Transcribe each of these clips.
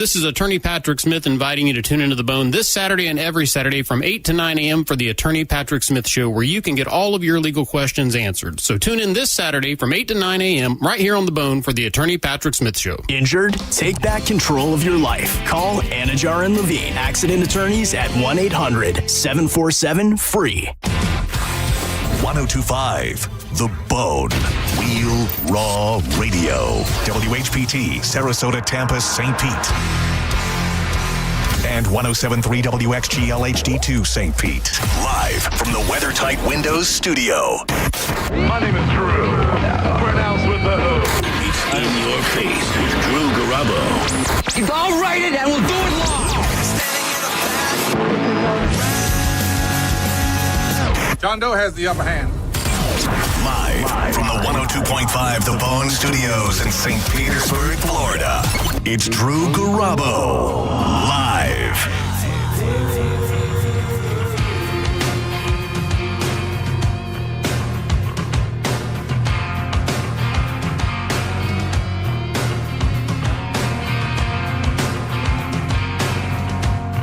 This is Attorney Patrick Smith inviting you to tune into The Bone this Saturday and every Saturday from 8 to 9 a.m. for the Attorney Patrick Smith Show, where you can get all of your legal questions answered. So tune in this Saturday from 8 to 9 a.m. right here on The Bone for the Attorney Patrick Smith Show. Injured? Take back control of your life. Call Anajar and Levine, accident attorneys at 1-800-747-FREE. 1025 The Bone. Real Raw Radio. WHPT, Sarasota, Tampa, St. Pete. And 1073 WXGL HD2 St. Pete. Live from the WeatherTight Windows studio. My name is Drew. Pronounced with the O. It's In Your Face with Drew Garabo. I'll write it and we'll do it live. John Doe has the upper hand. Live from the 102.5 The Bone Studios in St. Petersburg, Florida. It's Drew Garabo. Live.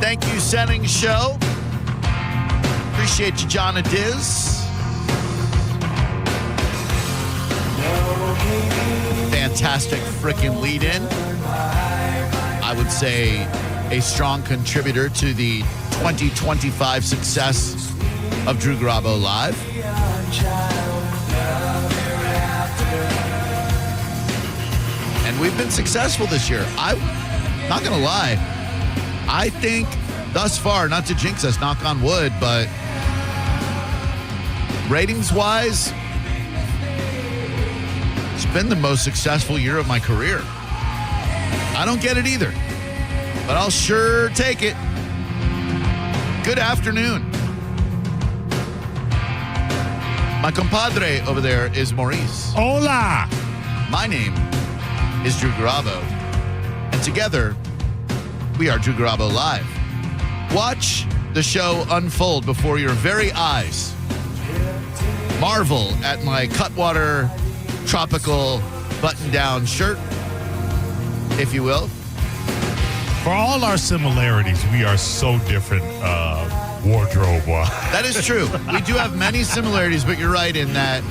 Thank you, Setting Show. Appreciate you, John and Diz. Fantastic freaking lead-in. I would say a strong contributor to the 2025 success of Drew Garabo Live. And we've been successful this year. I'm not going to lie. I think thus far, not to jinx us, knock on wood, but ratings-wise, it's been the most successful year of my career. I don't get it either, but I'll sure take it. Good afternoon. My compadre over there is Maurice. Hola. My name is Drew Garabo, and together we are Drew Garabo Live. Watch the show unfold before your very eyes. Marvel at my Cutwater tropical button-down shirt, if you will. For all our similarities, we are so different wardrobe-wise. That is true. We do have many similarities, but you're right in that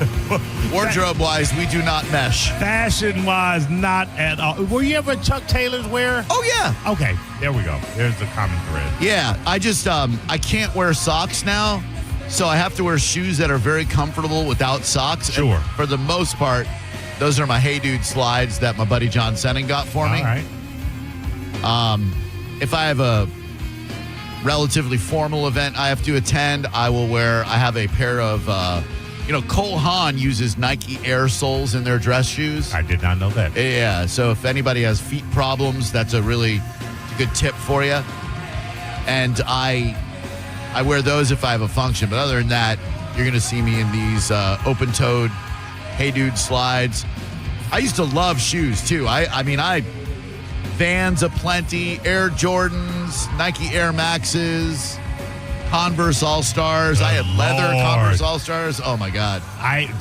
wardrobe-wise, we do not mesh. Fashion-wise, not at all. Were you ever Chuck Taylor's wear? Oh, yeah. Okay, there we go. There's the common thread. Yeah, I just, I can't wear socks now, so I have to wear shoes that are very comfortable without socks. Sure. And for the most part, those are my Hey Dude slides that my buddy John Senning got for me. All right. If I have a relatively formal event I have to attend, I have a pair of, Cole Haan uses Nike Air soles in their dress shoes. I did not know that. Yeah, so if anybody has feet problems, that's a really good tip for you. And I wear those if I have a function, but other than that, you're going to see me in these open-toed Hey Dude slides. I used to love shoes, too. I Vans aplenty, Air Jordans, Nike Air Maxes, Converse All-Stars. I had leather Converse All-Stars. Oh, my God.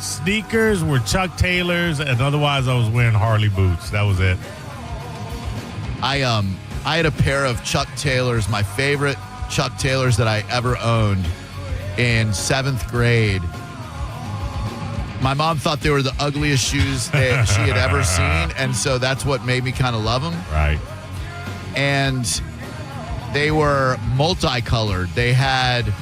Sneakers were Chuck Taylor's, and otherwise I was wearing Harley boots. That was it. I had a pair of Chuck Taylors, my favorite Chuck Taylors that I ever owned in 7th grade. My mom thought they were the ugliest shoes that she had ever seen, and so that's what made me kind of love them. Right. And they were multicolored. They had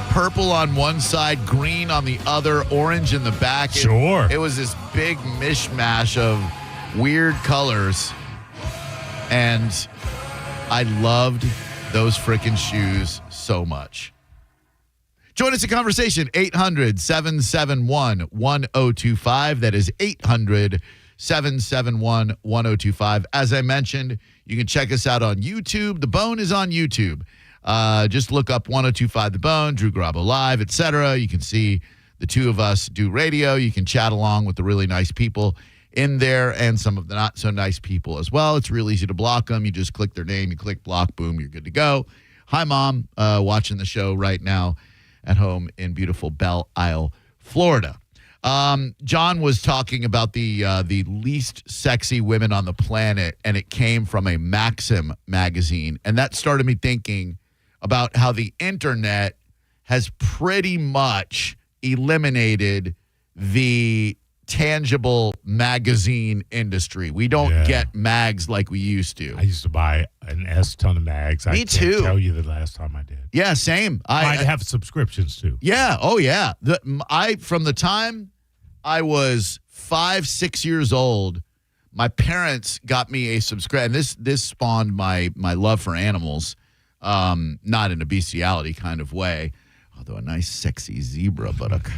purple on one side, green on the other, orange in the back. Sure. It was this big mishmash of weird colors, and I loved those freaking shoes so much. Join us in conversation, 800-771-1025. That is 800-771-1025. As I mentioned, you can check us out on YouTube. The Bone is on YouTube. Just look up 1025 The Bone, Drew Garabo Live, etc. You can see the two of us do radio. You can chat along with the really nice people in there and some of the not so nice people as well. It's real easy to block them. You just click their name, you click block, boom, you're good to go. Hi, Mom, watching the show right now at home in beautiful Belle Isle, Florida. John was talking about the least sexy women on the planet, and it came from a Maxim magazine. And that started me thinking about how the internet has pretty much eliminated the tangible magazine industry. We don't get mags like we used to. I used to buy an S ton of mags. Me I too. can't tell you the last time I did. Yeah, same. I have subscriptions too. Yeah. Oh, yeah. From the time I was 5-6 years old, my parents got me a subscription. And this spawned my love for animals, not in a bestiality kind of way, although a nice, sexy zebra buttock.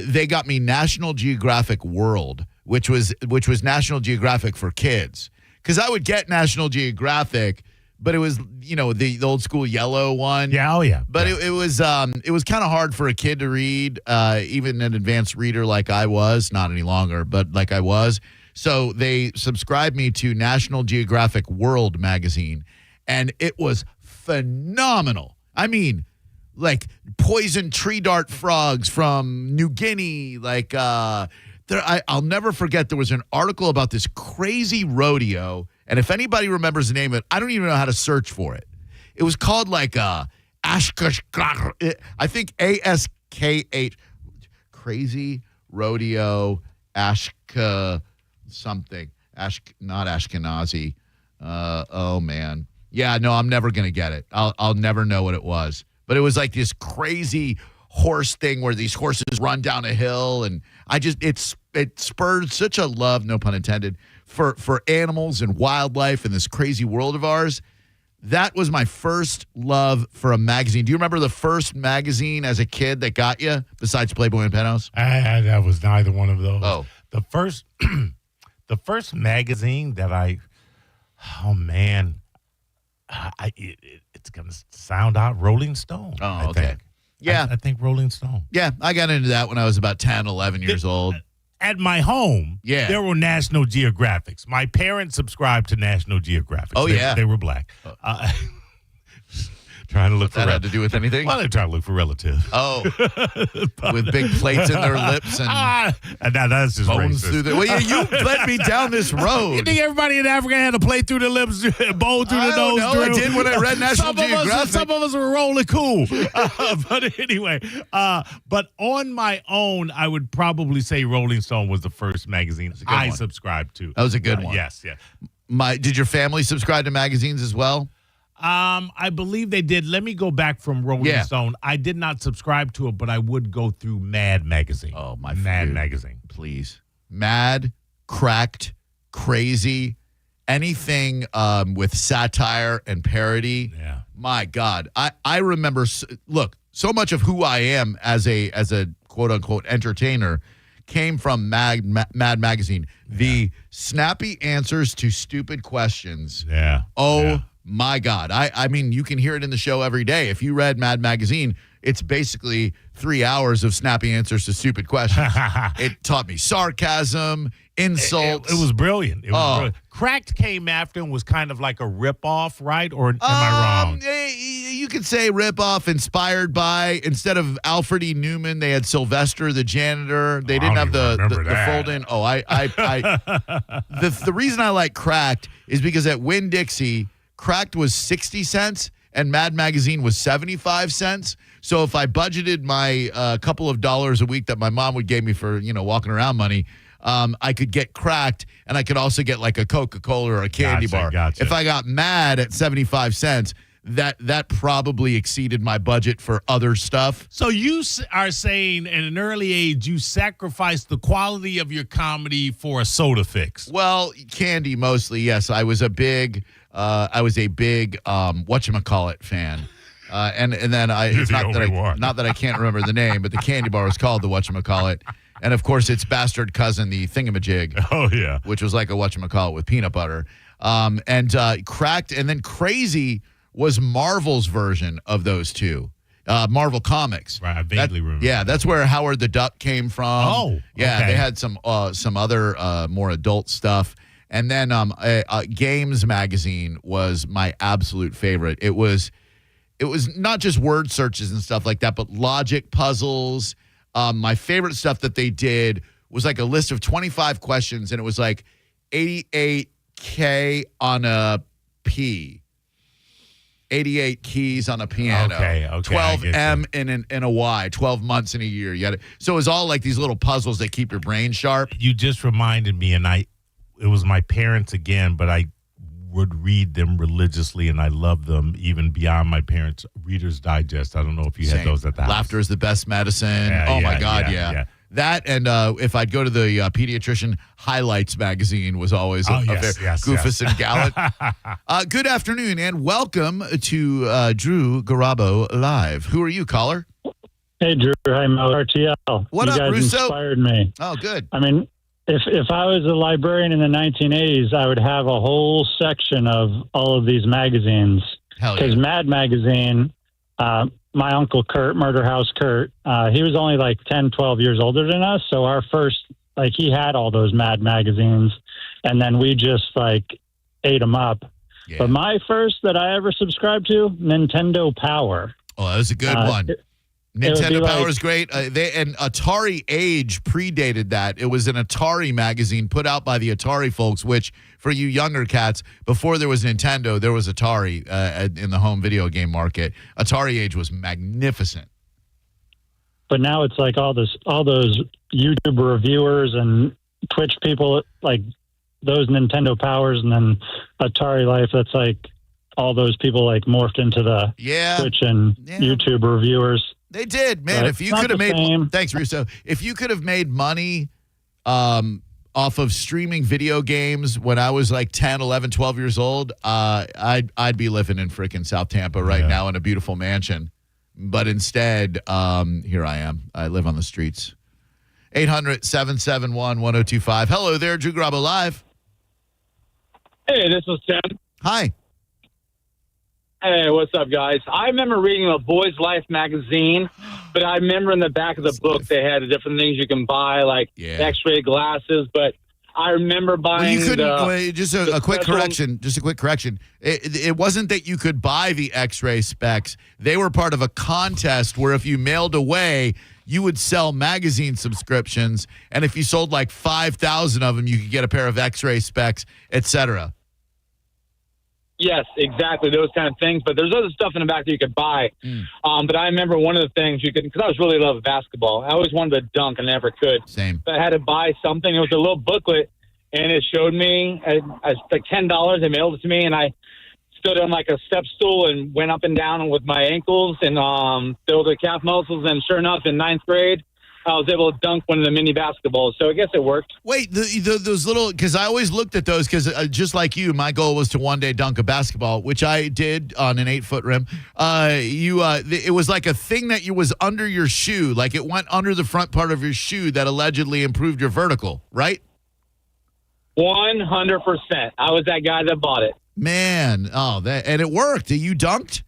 They got me National Geographic World, which was National Geographic for kids. Because I would get National Geographic, but it was, the old school yellow one. Yeah, oh yeah. But it was kind of hard for a kid to read, even an advanced reader like I was, not any longer, but like I was. So they subscribed me to National Geographic World magazine, and it was phenomenal. I mean, like poison tree dart frogs from New Guinea. Like, I'll never forget, there was an article about this crazy rodeo. And if anybody remembers the name of it, I don't even know how to search for it. It was called like Ashkash, I think ASKH, Crazy Rodeo Ashka something. Not Ashkenazi. Oh, man. Yeah, no, I'm never going to get it. I'll never know what it was. But it was like this crazy horse thing where these horses run down a hill. And it spurred such a love, no pun intended, for animals and wildlife in this crazy world of ours. That was my first love for a magazine. Do you remember the first magazine as a kid that got you, besides Playboy and Penthouse? That was neither one of those. Oh. The first magazine that it's going to sound out, Rolling Stone. Oh, okay. Think. Yeah. I think Rolling Stone. Yeah, I got into that when I was about 10, 11 years old. At my home, there were National Geographics. My parents subscribed to National Geographic. Oh, yeah. They were black. Trying to look for that had to do with anything? Well, they're trying to look for relatives. Oh, with big plates in their lips and now that's just bones racist. through the. Well, you led me down this road. You think everybody in Africa had a plate through the lips, bone through the nose? I did when I read National Geographic. Some of us were rolling cool. But anyway, but on my own, I would probably say Rolling Stone was the first magazine I subscribed to. That was a good one. Yes, yeah. Did your family subscribe to magazines as well? I believe they did. Let me go back from Rolling Stone. I did not subscribe to it, but I would go through Mad magazine. Oh, my Mad magazine. Please. Mad, Cracked, Crazy, anything with satire and parody. Yeah. My God. I remember, look, so much of who I am as a quote-unquote entertainer came from Mad magazine. The snappy answers to stupid questions. Yeah. My God. I mean, you can hear it in the show every day. If you read Mad Magazine, it's basically 3 hours of snappy answers to stupid questions. It taught me sarcasm, insults. It was brilliant. It was brilliant. Cracked came after and was kind of like a ripoff, right? Or am I wrong? You could say ripoff, inspired by, instead of Alfred E. Newman, they had Sylvester the janitor. They didn't have the fold-in. Oh, the reason I like Cracked is because at Winn-Dixie, Cracked was 60 cents and Mad Magazine was 75 cents. So if I budgeted my couple of dollars a week that my mom would give me for, walking around money, I could get Cracked, and I could also get like a Coca-Cola or a candy bar. Gotcha. If I got Mad at 75 cents, that probably exceeded my budget for other stuff. So you are saying at an early age you sacrificed the quality of your comedy for a soda fix? Well, candy mostly, yes. I was a big whatchamacallit fan. And then not that I can't remember the name, but the candy bar was called the whatchamacallit. And of course its bastard cousin, the thingamajig. Oh yeah. Which was like a whatchamacallit with peanut butter. And Cracked, and then Crazy was Marvel's version of those two. Marvel Comics. Right, I vaguely remember. Yeah, that's where Howard the Duck came from. Oh, yeah, okay. They had some other more adult stuff. And then Games Magazine was my absolute favorite. It was not just word searches and stuff like that, but logic puzzles, My favorite stuff that they did was like a list of 25 questions, and it was like 88K on a P. 88 keys on a piano. Okay. 12 M in a Y. 12 months in a year. So it was all like these little puzzles that keep your brain sharp. You just reminded me, and it was my parents again, but I would read them religiously, and I love them even beyond my parents' Reader's Digest. I don't know if you had those at the house. Laughter is the best medicine. My God, yeah. That and if I'd go to the pediatrician, Highlights magazine was always Goofus and Gallant. Good afternoon and welcome to Drew Garabo Live. Who are you, caller? Hey, Drew. I'm RTL. What you up, guys Russo? Inspired me. Oh, good. I mean, if I was a librarian in the 1980s, I would have a whole section of all of these magazines. Hell yeah. Because Mad Magazine, my uncle Kurt, Murder House Kurt, he was only like 10, 12 years older than us. So our first, he had all those Mad magazines, and then we just ate them up. Yeah. But my first that I ever subscribed to, Nintendo Power. Oh, that was a good one. Nintendo Power is great. And Atari Age predated that. It was an Atari magazine put out by the Atari folks, which for you younger cats, before there was Nintendo, there was Atari in the home video game market. Atari Age was magnificent. But now it's all those YouTube reviewers and Twitch people, those Nintendo Powers, and then Atari Life. That's all those people morphed into the Twitch and YouTube reviewers. They did, man. If you could have made, thanks, Russo. If you could have made money off of streaming video games when I was 10, 11, 12 years old, I'd be living in freaking South Tampa right now in a beautiful mansion. But instead, here I am. I live on the streets. 800-771-1025. Hello there, Drew Garabo Live. Hey, this is Tim. Hi. Hey, what's up, guys? I remember reading a Boys Life magazine, but I remember in the back of the book they had different things you can buy, X-ray glasses. But I remember buying. Well, you couldn't. Just a quick correction. Just a quick correction. It wasn't that you could buy the X-ray specs. They were part of a contest where if you mailed away, you would sell magazine subscriptions, and if you sold 5,000 of them, you could get a pair of X-ray specs, etc. Yes, exactly, those kind of things. But there's other stuff in the back that you could buy. But I remember one of the things you could, because I was really in love with basketball. I always wanted to dunk and never could. Same. But I had to buy something. It was a little booklet, and it showed me, $10. They mailed it to me, and I stood on a step stool and went up and down with my ankles and filled the calf muscles. And sure enough, in ninth grade, I was able to dunk one of the mini basketballs. So I guess it worked. Wait, those little, because I always looked at those because just like you, my goal was to one day dunk a basketball, which I did on an 8-foot rim. It was like a thing that was under your shoe. It went under the front part of your shoe that allegedly improved your vertical, right? 100%. I was that guy that bought it. Man, and it worked. You dunked?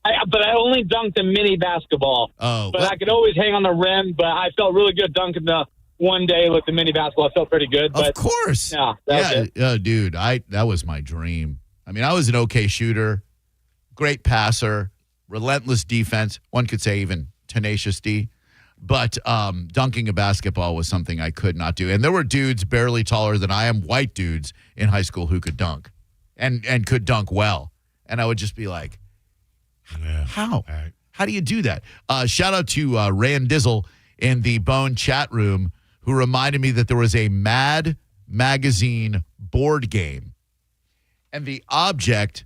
But I only dunked a mini basketball. Oh, but I could always hang on the rim. But I felt really good dunking the one day with the mini basketball. I felt pretty good. But of course, yeah, that was it. Dude, that was my dream. I mean, I was an okay shooter, great passer, relentless defense. One could say even tenacious D. But dunking a basketball was something I could not do. And there were dudes barely taller than I am, white dudes in high school who could dunk and could dunk well. And I would just be like, how? Right. How do you do that? Shout out to Rand Dizzle in the Bone chat room who reminded me that there was a Mad Magazine board game. And the object,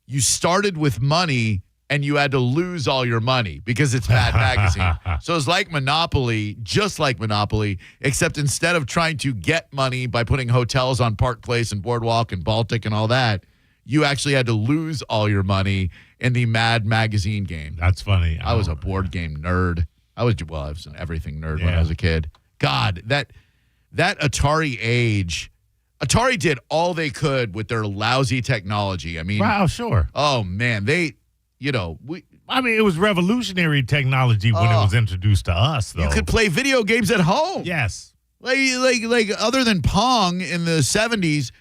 you started with money and you had to lose all your money because it's Mad Magazine. So it's like Monopoly, just like Monopoly, except instead of trying to get money by putting hotels on Park Place and Boardwalk and Baltic and all that, you actually had to lose all your money in the Mad Magazine game. That's funny. I was a board game nerd. I was an everything nerd when I was a kid. God, that Atari Age, Atari did all they could with their lousy technology. I mean, wow, sure. Oh man, it was revolutionary technology when it was introduced to us, though. You could play video games at home. Yes. Like other than Pong in the 70s,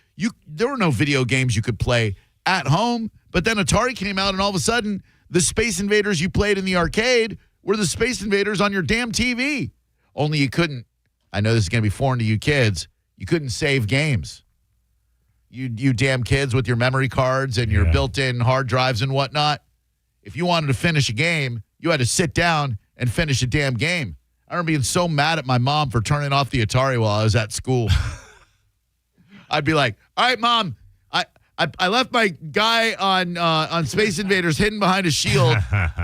there were no video games you could play at home. But then Atari came out, and all of a sudden, the Space Invaders you played in the arcade were the Space Invaders on your damn TV. Only you couldn't, I know this is going to be foreign to you kids, you couldn't save games. You damn kids with your memory cards and your built-in hard drives and whatnot. If you wanted to finish a game, you had to sit down and finish a damn game. I remember being so mad at my mom for turning off the Atari while I was at school. I'd be like, all right, Mom, I left my guy on Space Invaders hidden behind a shield.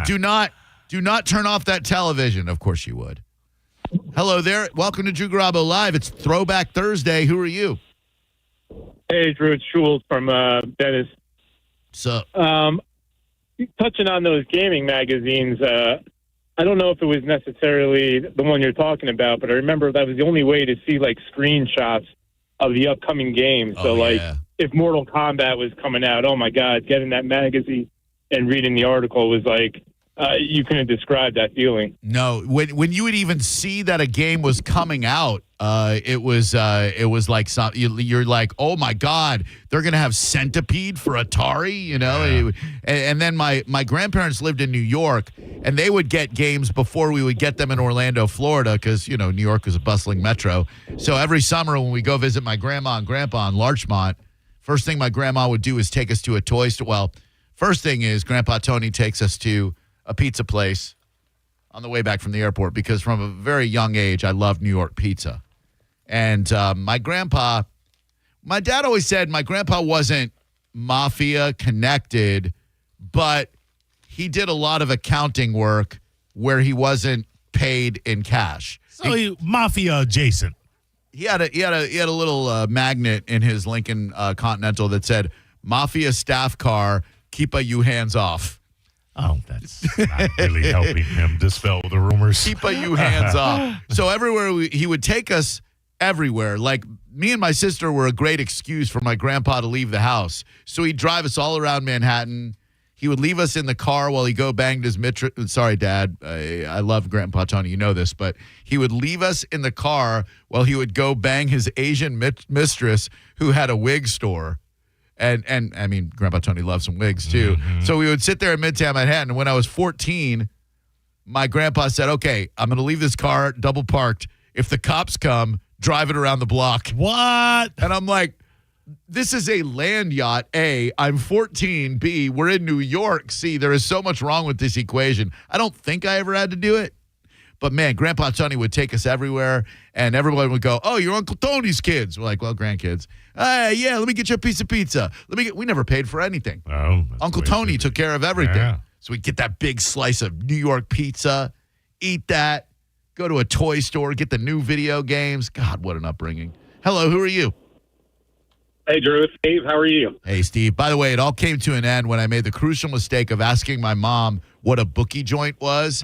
Do not turn off that television. Of course you would. Hello there. Welcome to Drew Garabo Live. It's Throwback Thursday. Who are you? Hey, Drew, it's Schultz from Dennis. So, touching on those gaming magazines, I don't know if it was necessarily the one you're talking about, but I remember that was the only way to see, like, screenshots of the upcoming games. So, if Mortal Kombat was coming out, oh, my God, getting that magazine and reading the article was like, you couldn't describe that feeling. No, when you would even see that a game was coming out, it was like you're like, oh my God, they're gonna have Centipede for Atari, you know. And then my grandparents lived in New York, and they would get games before we would get them in Orlando, Florida, because New York is a bustling metro. So every summer when we go visit my grandma and grandpa in Larchmont, first thing my grandma would do is take us to a toy store. Well, first thing is Grandpa Tony takes us to a pizza place on the way back from the airport, because from a very young age, I loved New York pizza. And my dad always said my grandpa wasn't mafia connected, but he did a lot of accounting work where he wasn't paid in cash. So mafia adjacent. He had a little magnet in his Lincoln Continental that said "Mafia staff car, keep you hands off." Oh, that's not really helping him dispel the rumors. Keep you hands off. So everywhere he would take us everywhere. Like, me and my sister were a great excuse for my grandpa to leave the house. So he'd drive us all around Manhattan. He would leave us in the car while he go banged his mistress. Sorry, Dad. I love Grandpa Tony. You know this. But he would leave us in the car while he would go bang his Asian mistress who had a wig store. And I mean, Grandpa Tony loves some wigs, too. Mm-hmm. So we would sit there in Midtown Manhattan. And when I was 14, my grandpa said, okay, I'm going to leave this car double parked. If the cops come, drive it around the block. What? And I'm like, this is a land yacht. A, I'm 14. B, we're in New York. C, there is so much wrong with this equation. I don't think I ever had to do it. But, man, Grandpa Tony would take us everywhere, and everyone would go, oh, you're Uncle Tony's kids. We're like, well, grandkids. Yeah, let me get you a piece of pizza. We never paid for anything. Oh, Uncle Tony took care of everything. Yeah. So we'd get that big slice of New York pizza, eat that, go to a toy store, get the new video games. God, what an upbringing. Hello, who are you? Hey, Drew. Steve, how are you? Hey, Steve. By the way, it all came to an end when I made the crucial mistake of asking my mom what a bookie joint was,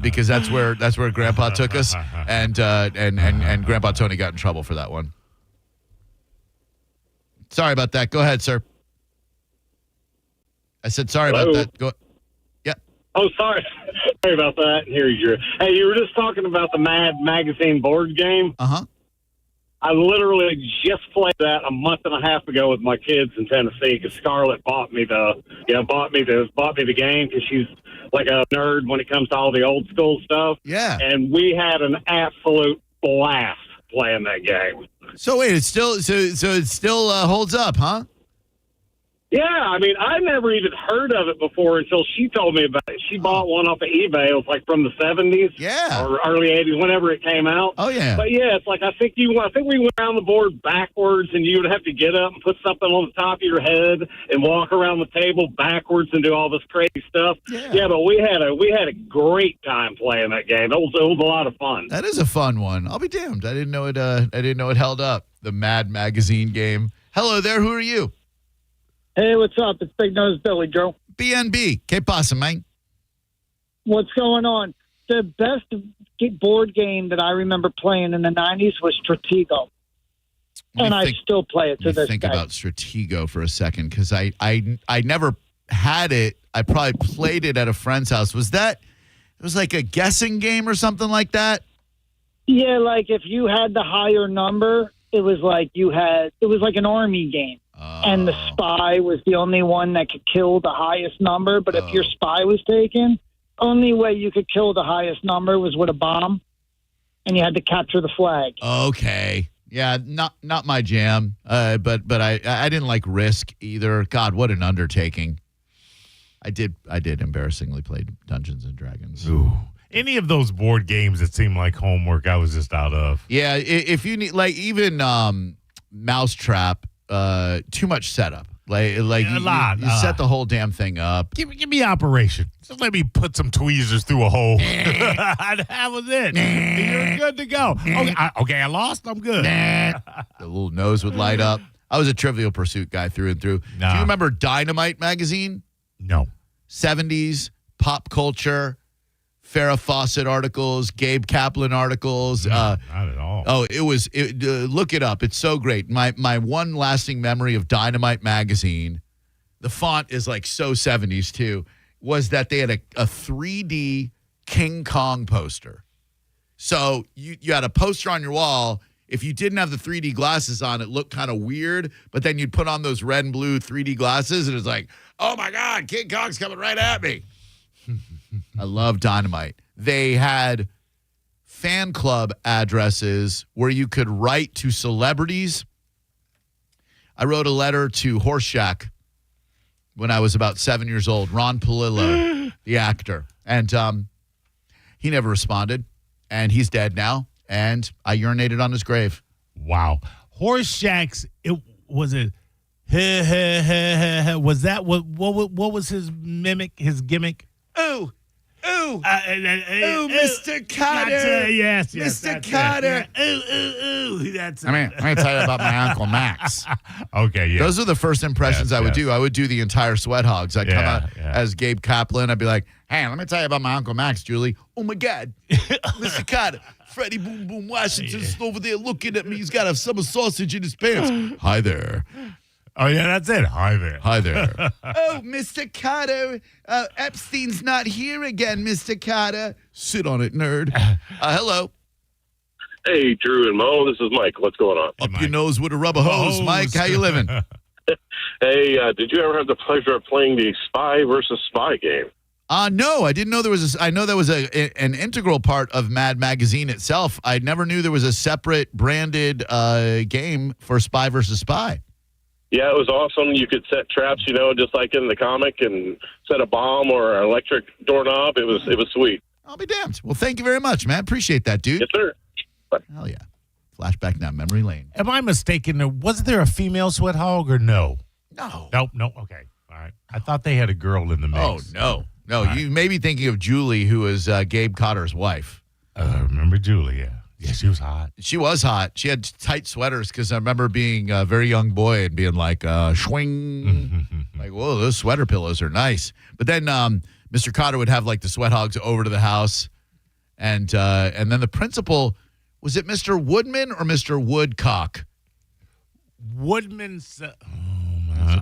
because that's where Grandpa took us, and Grandpa Tony got in trouble for that one. Sorry about that. Go ahead, sir. I said sorry about that. Go. Yeah. Oh, sorry. Sorry about that. Here's your. Hey, you were just talking about the Mad Magazine board game. Uh-huh. I literally just played that a month and a half ago with my kids in Tennessee because Scarlett bought me the game because she's like a nerd when it comes to all the old school stuff. Yeah. And we had an absolute blast playing that game. So wait, it still holds up, huh? Yeah, I mean, I never even heard of it before until she told me about it. She bought one off of eBay. It was like from the 70s, or early 80s, whenever it came out. Oh yeah. But yeah, it's like I think we went around the board backwards, and you would have to get up and put something on the top of your head and walk around the table backwards and do all this crazy stuff. Yeah, but we had a great time playing that game. It was a lot of fun. That is a fun one. I'll be damned. I didn't know it held up. The Mad Magazine game. Hello there. Who are you? Hey, what's up? It's Big Nose Billy, Joe. BNB. ¿Qué pasa, man? What's going on? The best board game that I remember playing in the 90s was Stratego. And I still play it to this day. Think about Stratego for a second, because I never had it. I probably played it at a friend's house. It was like a guessing game or something like that? Yeah, like if you had the higher number, it was like an army game. And the spy was the only one that could kill the highest number. But if your spy was taken, only way you could kill the highest number was with a bomb, and you had to capture the flag. Okay. Yeah, not my jam. But I didn't like Risk either. God, what an undertaking. I did embarrassingly play Dungeons and Dragons. Ooh. Any of those board games that seemed like homework, I was just out of. Yeah, if you need, like, even Mousetrap, too much setup. Like Yeah, a lot. You set the whole damn thing up. Give me Operation. Just let me put some tweezers through a hole. That was it. You're good to go. Okay, I lost. I'm good. The little nose would light up. I was a Trivial Pursuit guy through and through. Nah. Do you remember Dynamite magazine? No. 70s, pop culture, Farrah Fawcett articles, Gabe Kaplan articles. Not at all. Oh, look it up. It's so great. My one lasting memory of Dynamite magazine, the font is like so 70s too, was that they had a 3D King Kong poster. So you had a poster on your wall. If you didn't have the 3D glasses on, it looked kind of weird, but then you'd put on those red and blue 3D glasses, and it's like, oh my God, King Kong's coming right at me. I love Dynamite. They had fan club addresses where you could write to celebrities. I wrote a letter to Horseshack when I was about 7 years old, Ron Palillo, the actor. And he never responded, and he's dead now. And I urinated on his grave. Wow. Horseshacks, was that what was his gimmick? Ooh, Mr. Carter. Yes, Mr. Carter. Ooh. That's let me tell you about my Uncle Max. Okay, yeah. Those are the first impressions I would do. I would do the entire Sweat Hogs. I'd come out as Gabe Kaplan. I'd be like, hey, let me tell you about my Uncle Max, Julie. Oh, my God. Mr. Carter. Freddie Boom Boom Washington's over there looking at me. He's got a summer sausage in his pants. Hi there. Oh, yeah, that's it. Hi there. Hi there. Oh, Mr. Carter. Epstein's not here again, Mr. Carter. Sit on it, nerd. Hello. Hey, Drew and Mo. This is Mike. What's going on? Up your nose with a rubber hose, Mike. How you living? Hey, did you ever have the pleasure of playing the Spy versus Spy game? No, I didn't know there was I know that was an integral part of Mad Magazine itself. I never knew there was a separate branded game for Spy versus Spy. Yeah, it was awesome. You could set traps, just like in the comic, and set a bomb or an electric doorknob. It was sweet. I'll be damned. Well, thank you very much, man. Appreciate that, dude. Yes, sir. Hell yeah. Flashback down memory lane. Am I mistaken? Was there a female Sweat Hog or no? No. Nope. Okay. All right. I thought they had a girl in the mix. Oh, no. No, you may be thinking of Julie, who is Gabe Cotter's wife. I remember Julie, yeah. Yeah, she was hot. She was hot. She had tight sweaters because I remember being a very young boy and being like, swing. Like, whoa, those sweater pillows are nice. But then Mr. Cotter would have like the Sweat Hogs over to the house. And then the principal, was it Mr. Woodman or Mr. Woodcock? Woodman.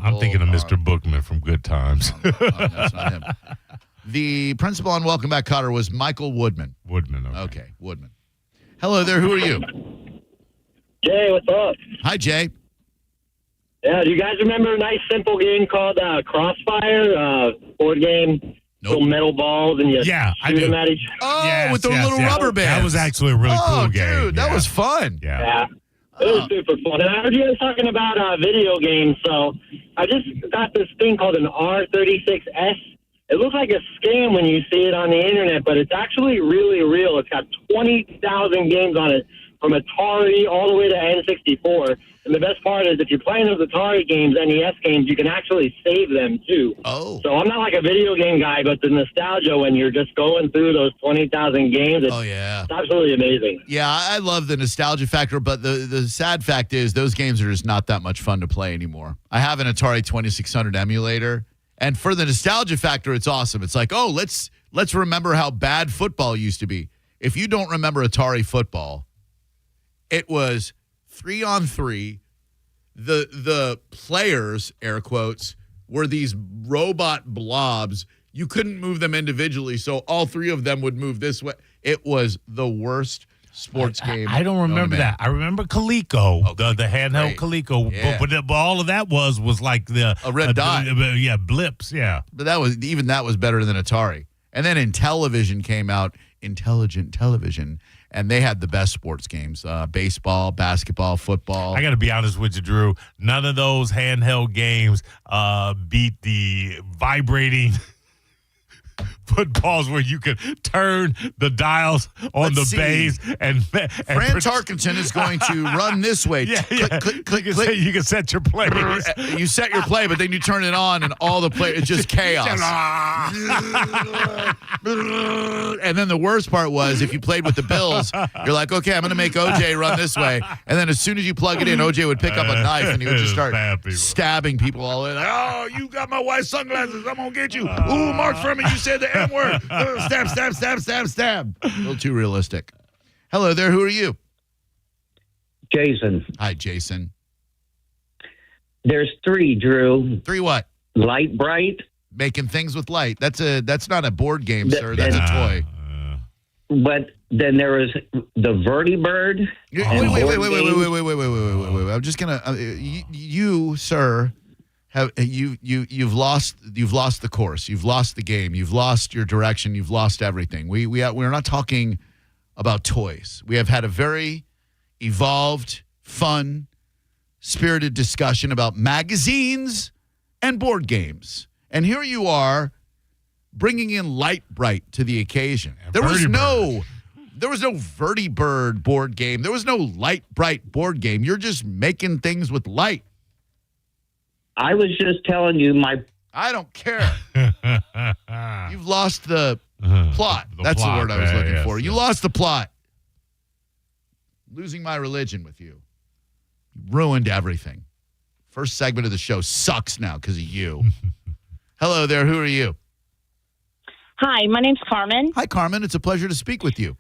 I'm thinking of Mr. Bookman from Good Times. No, that's not him. The principal on Welcome Back, Cotter was Michael Woodman. Woodman, okay. Woodman. Hello there. Who are you? Jay, what's up? Hi, Jay. Yeah, do you guys remember a nice, simple game called Crossfire? Board game. Nope. Little metal balls, and you shoot them at each Oh, Yes, with the yes, little yes. rubber bands. That was actually a really cool game. Dude, that was fun. Yeah. It was super fun. And I heard you guys talking about video games, so I just got this thing called an R36S. It looks like a scam when you see it on the internet, but it's actually really real. It's got 20,000 games on it, from Atari all the way to N64. And the best part is if you're playing those Atari games, NES games, you can actually save them, too. Oh. So I'm not like a video game guy, but the nostalgia when you're just going through those 20,000 games, it's absolutely amazing. Yeah, I love the nostalgia factor, but the sad fact is those games are just not that much fun to play anymore. I have an Atari 2600 emulator, and for the nostalgia factor, it's awesome. It's like, oh, let's remember how bad football used to be. If you don't remember Atari football, it was 3-on-3. The players, air quotes, were these robot blobs. You couldn't move them individually, so all three of them would move this way. It was the worst sports game. I don't remember that. I remember Coleco, the handheld Coleco. Yeah. But all of that was like a red dot. Blips, yeah. But that was better than Atari. And then in television came out Intelligent Television, and they had the best sports games, baseball, basketball, football. I got to be honest with you, Drew. None of those handheld games beat the vibrating footballs where you could turn the dials on the bays. And Fran Tarkenton is going to run this way. Yeah. Click. You can set your play. You set your play, but then you turn it on, and all the play, it's just chaos. And then the worst part was if you played with the Bills, you're like, okay, I'm going to make OJ run this way. And then as soon as you plug it in, OJ would pick up a knife, and he would just start stabbing people all in. Like, oh, you got my white sunglasses. I'm going to get you. Ooh, Mark Furman, you said the N-word. Stab. A little too realistic. Hello there. Who are you? Jason. Hi, Jason. There's 3, Drew. 3 what? Light bright. Making things with light. That's not a board game, sir. That's a toy. But then there was the Vertibird. Wait. I'm just gonna. You, sir, you've lost the course. You've lost the game. You've lost your direction. You've lost everything. We're not talking about toys. We have had a very evolved, fun, spirited discussion about magazines and board games. And here you are bringing in Light Bright to the occasion. There was no Vertibird board game. There was no Light Bright board game. You're just making things with light. I was just telling you I don't care. You've lost the plot. That's the word I was looking for. You lost the plot. Losing my religion with you. You ruined everything. First segment of the show sucks now because of you. Hello there. Who are you? Hi, my name's Carmen. Hi, Carmen. It's a pleasure to speak with you.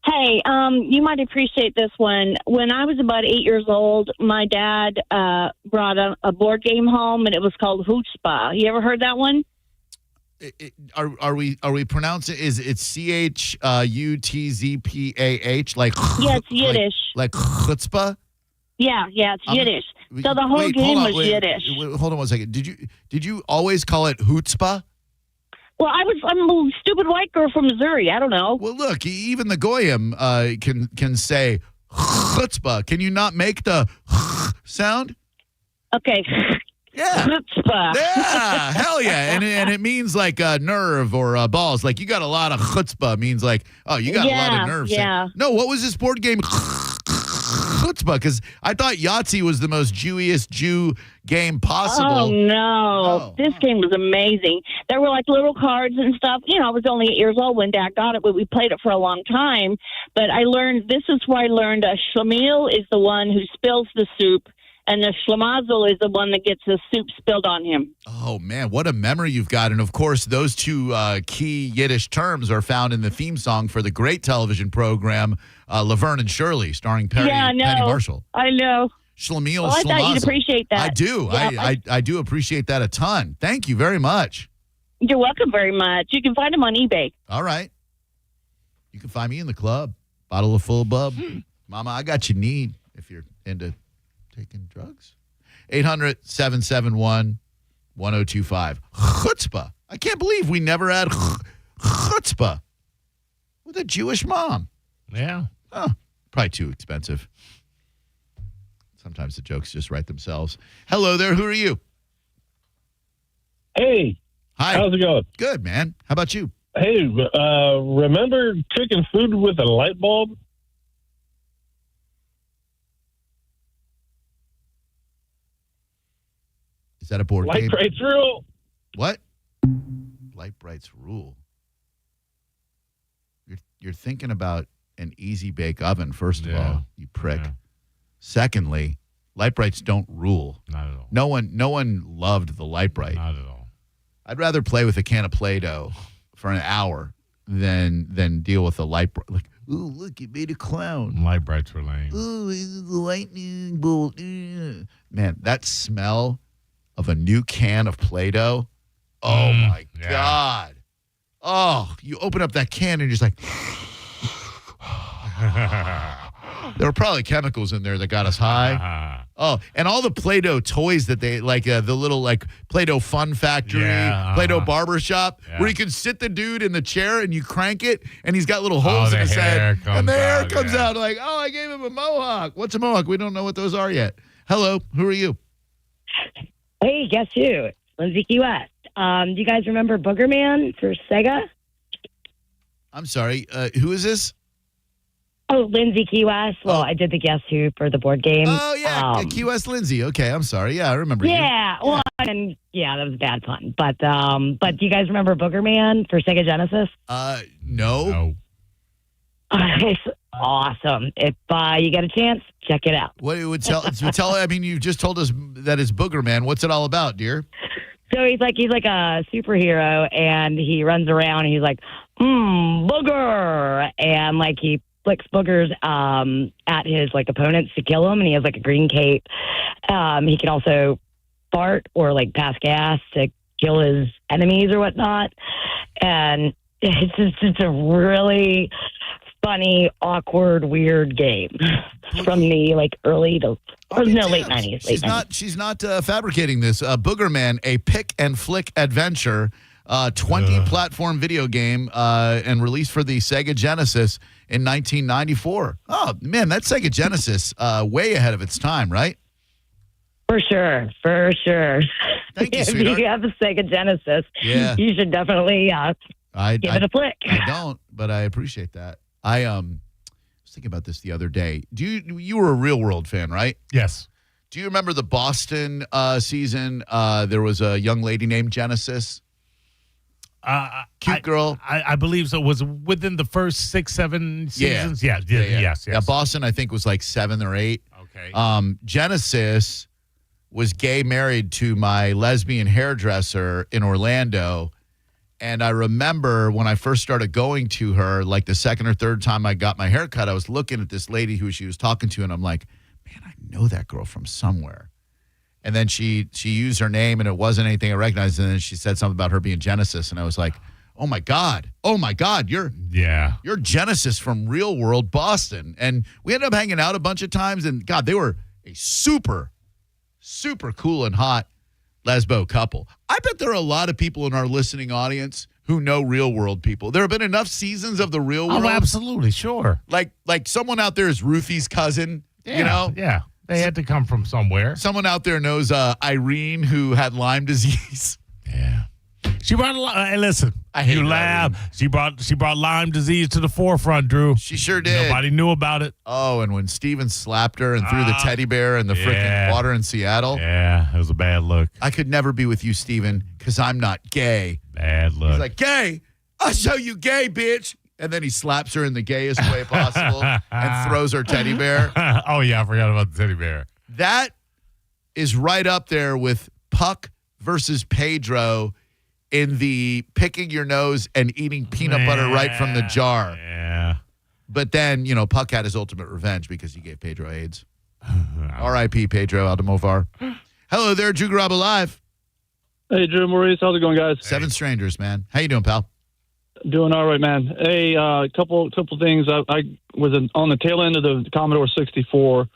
Hey, you might appreciate this one. When I was about 8 years old, my dad brought a board game home, and it was called Chutzpah. You ever heard that one? Are we pronouncing? Is it CHUTZPAH? Like yeah, it's Yiddish. Like chutzpah. Yeah, it's Yiddish. So the whole game was Yiddish. Hold on 1 second. Did you always call it chutzpah? Well, I'm a stupid white girl from Missouri. I don't know. Well, look, even the goyim can say chutzpah. Can you not make the sound? Okay. Yeah. Chutzpah. Yeah. Hell yeah. And it means like nerve or balls. Like you got a lot of chutzpah means like, oh, you got a lot of nerves. Yeah. No, what was this board game? Chutzpah, because I thought Yahtzee was the most Jewiest Jew game possible. Oh, no. This game was amazing. There were like little cards and stuff. You know, I was only 8 years old when Dad got it, but we played it for a long time. But this is where I learned a schlemiel is the one who spills the soup, and the schlemazel is the one that gets the soup spilled on him. Oh, man, what a memory you've got. And, of course, those two key Yiddish terms are found in the theme song for the great television program Laverne and Shirley, starring Penny Marshall. I know. Schlemiel, well, I thought you'd appreciate that. I do. Yeah, I do appreciate that a ton. Thank you very much. You're welcome very much. You can find them on eBay. All right. You can find me in the club. Bottle of full bub. Mama, I got you need if you're into taking drugs. 800-771-1025. Chutzpah. I can't believe we never had chutzpah with a Jewish mom. Yeah. Oh, probably too expensive. Sometimes the jokes just write themselves. Hello there. Who are you? Hey. Hi. How's it going? Good, man. How about you? Hey, remember cooking food with a light bulb? Is that a board game? Light Bright's Rule. What? Light Bright's Rule. You're thinking about an easy bake oven, first of all, you prick. Yeah. Secondly, Light Brights don't rule. Not at all. No one loved the Light Bright. Not at all. I'd rather play with a can of Play-Doh for an hour than deal with a Light Bright. Like, ooh, look, it made a clown. Light Brights were lame. Ooh, it's the lightning bolt. Man, that smell of a new can of Play-Doh. Oh, my God. Oh, you open up that can and you're just like... There were probably chemicals in there that got us high. Oh, and all the Play-Doh toys that they, like the little like Play-Doh Fun Factory, Play-Doh Barbershop, where you can sit the dude in the chair and you crank it, and he's got little holes in his head. And the hair comes out like, oh, I gave him a mohawk. What's a mohawk? We don't know what those are yet. Hello, who are you? Hey, guess who? Lindsay Key West. Do you guys remember Booger Man for Sega? I'm sorry, who is this? Oh, Lindsay Key West. Well, I did the Guess Who for the board game. Oh, yeah, Key West Lindsay. Okay, I'm sorry. Yeah, I remember you. Well, and that was bad fun. But do you guys remember Booger Man for Sega Genesis? No. It's awesome. If you get a chance, check it out. What it would tell? I mean, you just told us that it's Booger Man. What's it all about, dear? So he's like a superhero, and he runs around. And he's like, booger, and like he flicks boogers at his like opponents to kill them, and he has like a green cape. He can also fart or like pass gas to kill his enemies or whatnot, and it's just a really funny, awkward, weird game from the like late 90s. She's not fabricating this. Booger Man, a pick and flick adventure, 20 platform video game, and released for the Sega Genesis in 1994. Oh man, that Sega Genesis, way ahead of its time, right? For sure. Thank you, if sweetheart. you have a Sega Genesis, you should definitely give it a flick. I don't, but I appreciate that. I was thinking about this the other day. You were a Real World fan, right? Yes. Do you remember the Boston season? There was a young lady named Genesis. Cute girl. I believe so. Was it within the first 6-7 seasons? Yeah. Yes. Yeah, Boston, I think, was like 7 or 8. Okay. Genesis was gay married to my lesbian hairdresser in Orlando. And I remember when I first started going to her, like the second or third time I got my hair cut, I was looking at this lady who she was talking to, and I'm like, man, I know that girl from somewhere. And then she used her name, and it wasn't anything I recognized. And then she said something about her being Genesis, and I was like, oh my God, you're Genesis from Real World Boston. And we ended up hanging out a bunch of times, and God, they were a super, super cool and hot lesbo couple. I bet there are a lot of people in our listening audience who know Real World people. There have been enough seasons of the Real World. Oh, absolutely, sure. Like someone out there is Ruthie's cousin, you know? Yeah, they had to come from somewhere. Someone out there knows Irene who had Lyme disease. Yeah. She brought hey, listen. I hate you laugh. She brought Lyme disease to the forefront, Drew. She sure did. Nobody knew about it. Oh, and when Steven slapped her and threw the teddy bear in the freaking water in Seattle. Yeah, it was a bad look. I could never be with you, Steven, because I'm not gay. Bad look. He's like, gay? I'll show you gay, bitch. And then he slaps her in the gayest way possible and throws her teddy bear. Oh, yeah, I forgot about the teddy bear. That is right up there with Puck versus Pedro in the picking your nose and eating peanut butter right from the jar. Yeah. But then, Puck had his ultimate revenge because he gave Pedro AIDS. R.I.P. Pedro Almodovar. Hello there, Drew Garabo Live. Hey, Drew Maurice. How's it going, guys? 7 strangers, man. How you doing, pal? Doing all right, man. Hey, couple things. I was on the tail end of the Commodore 64,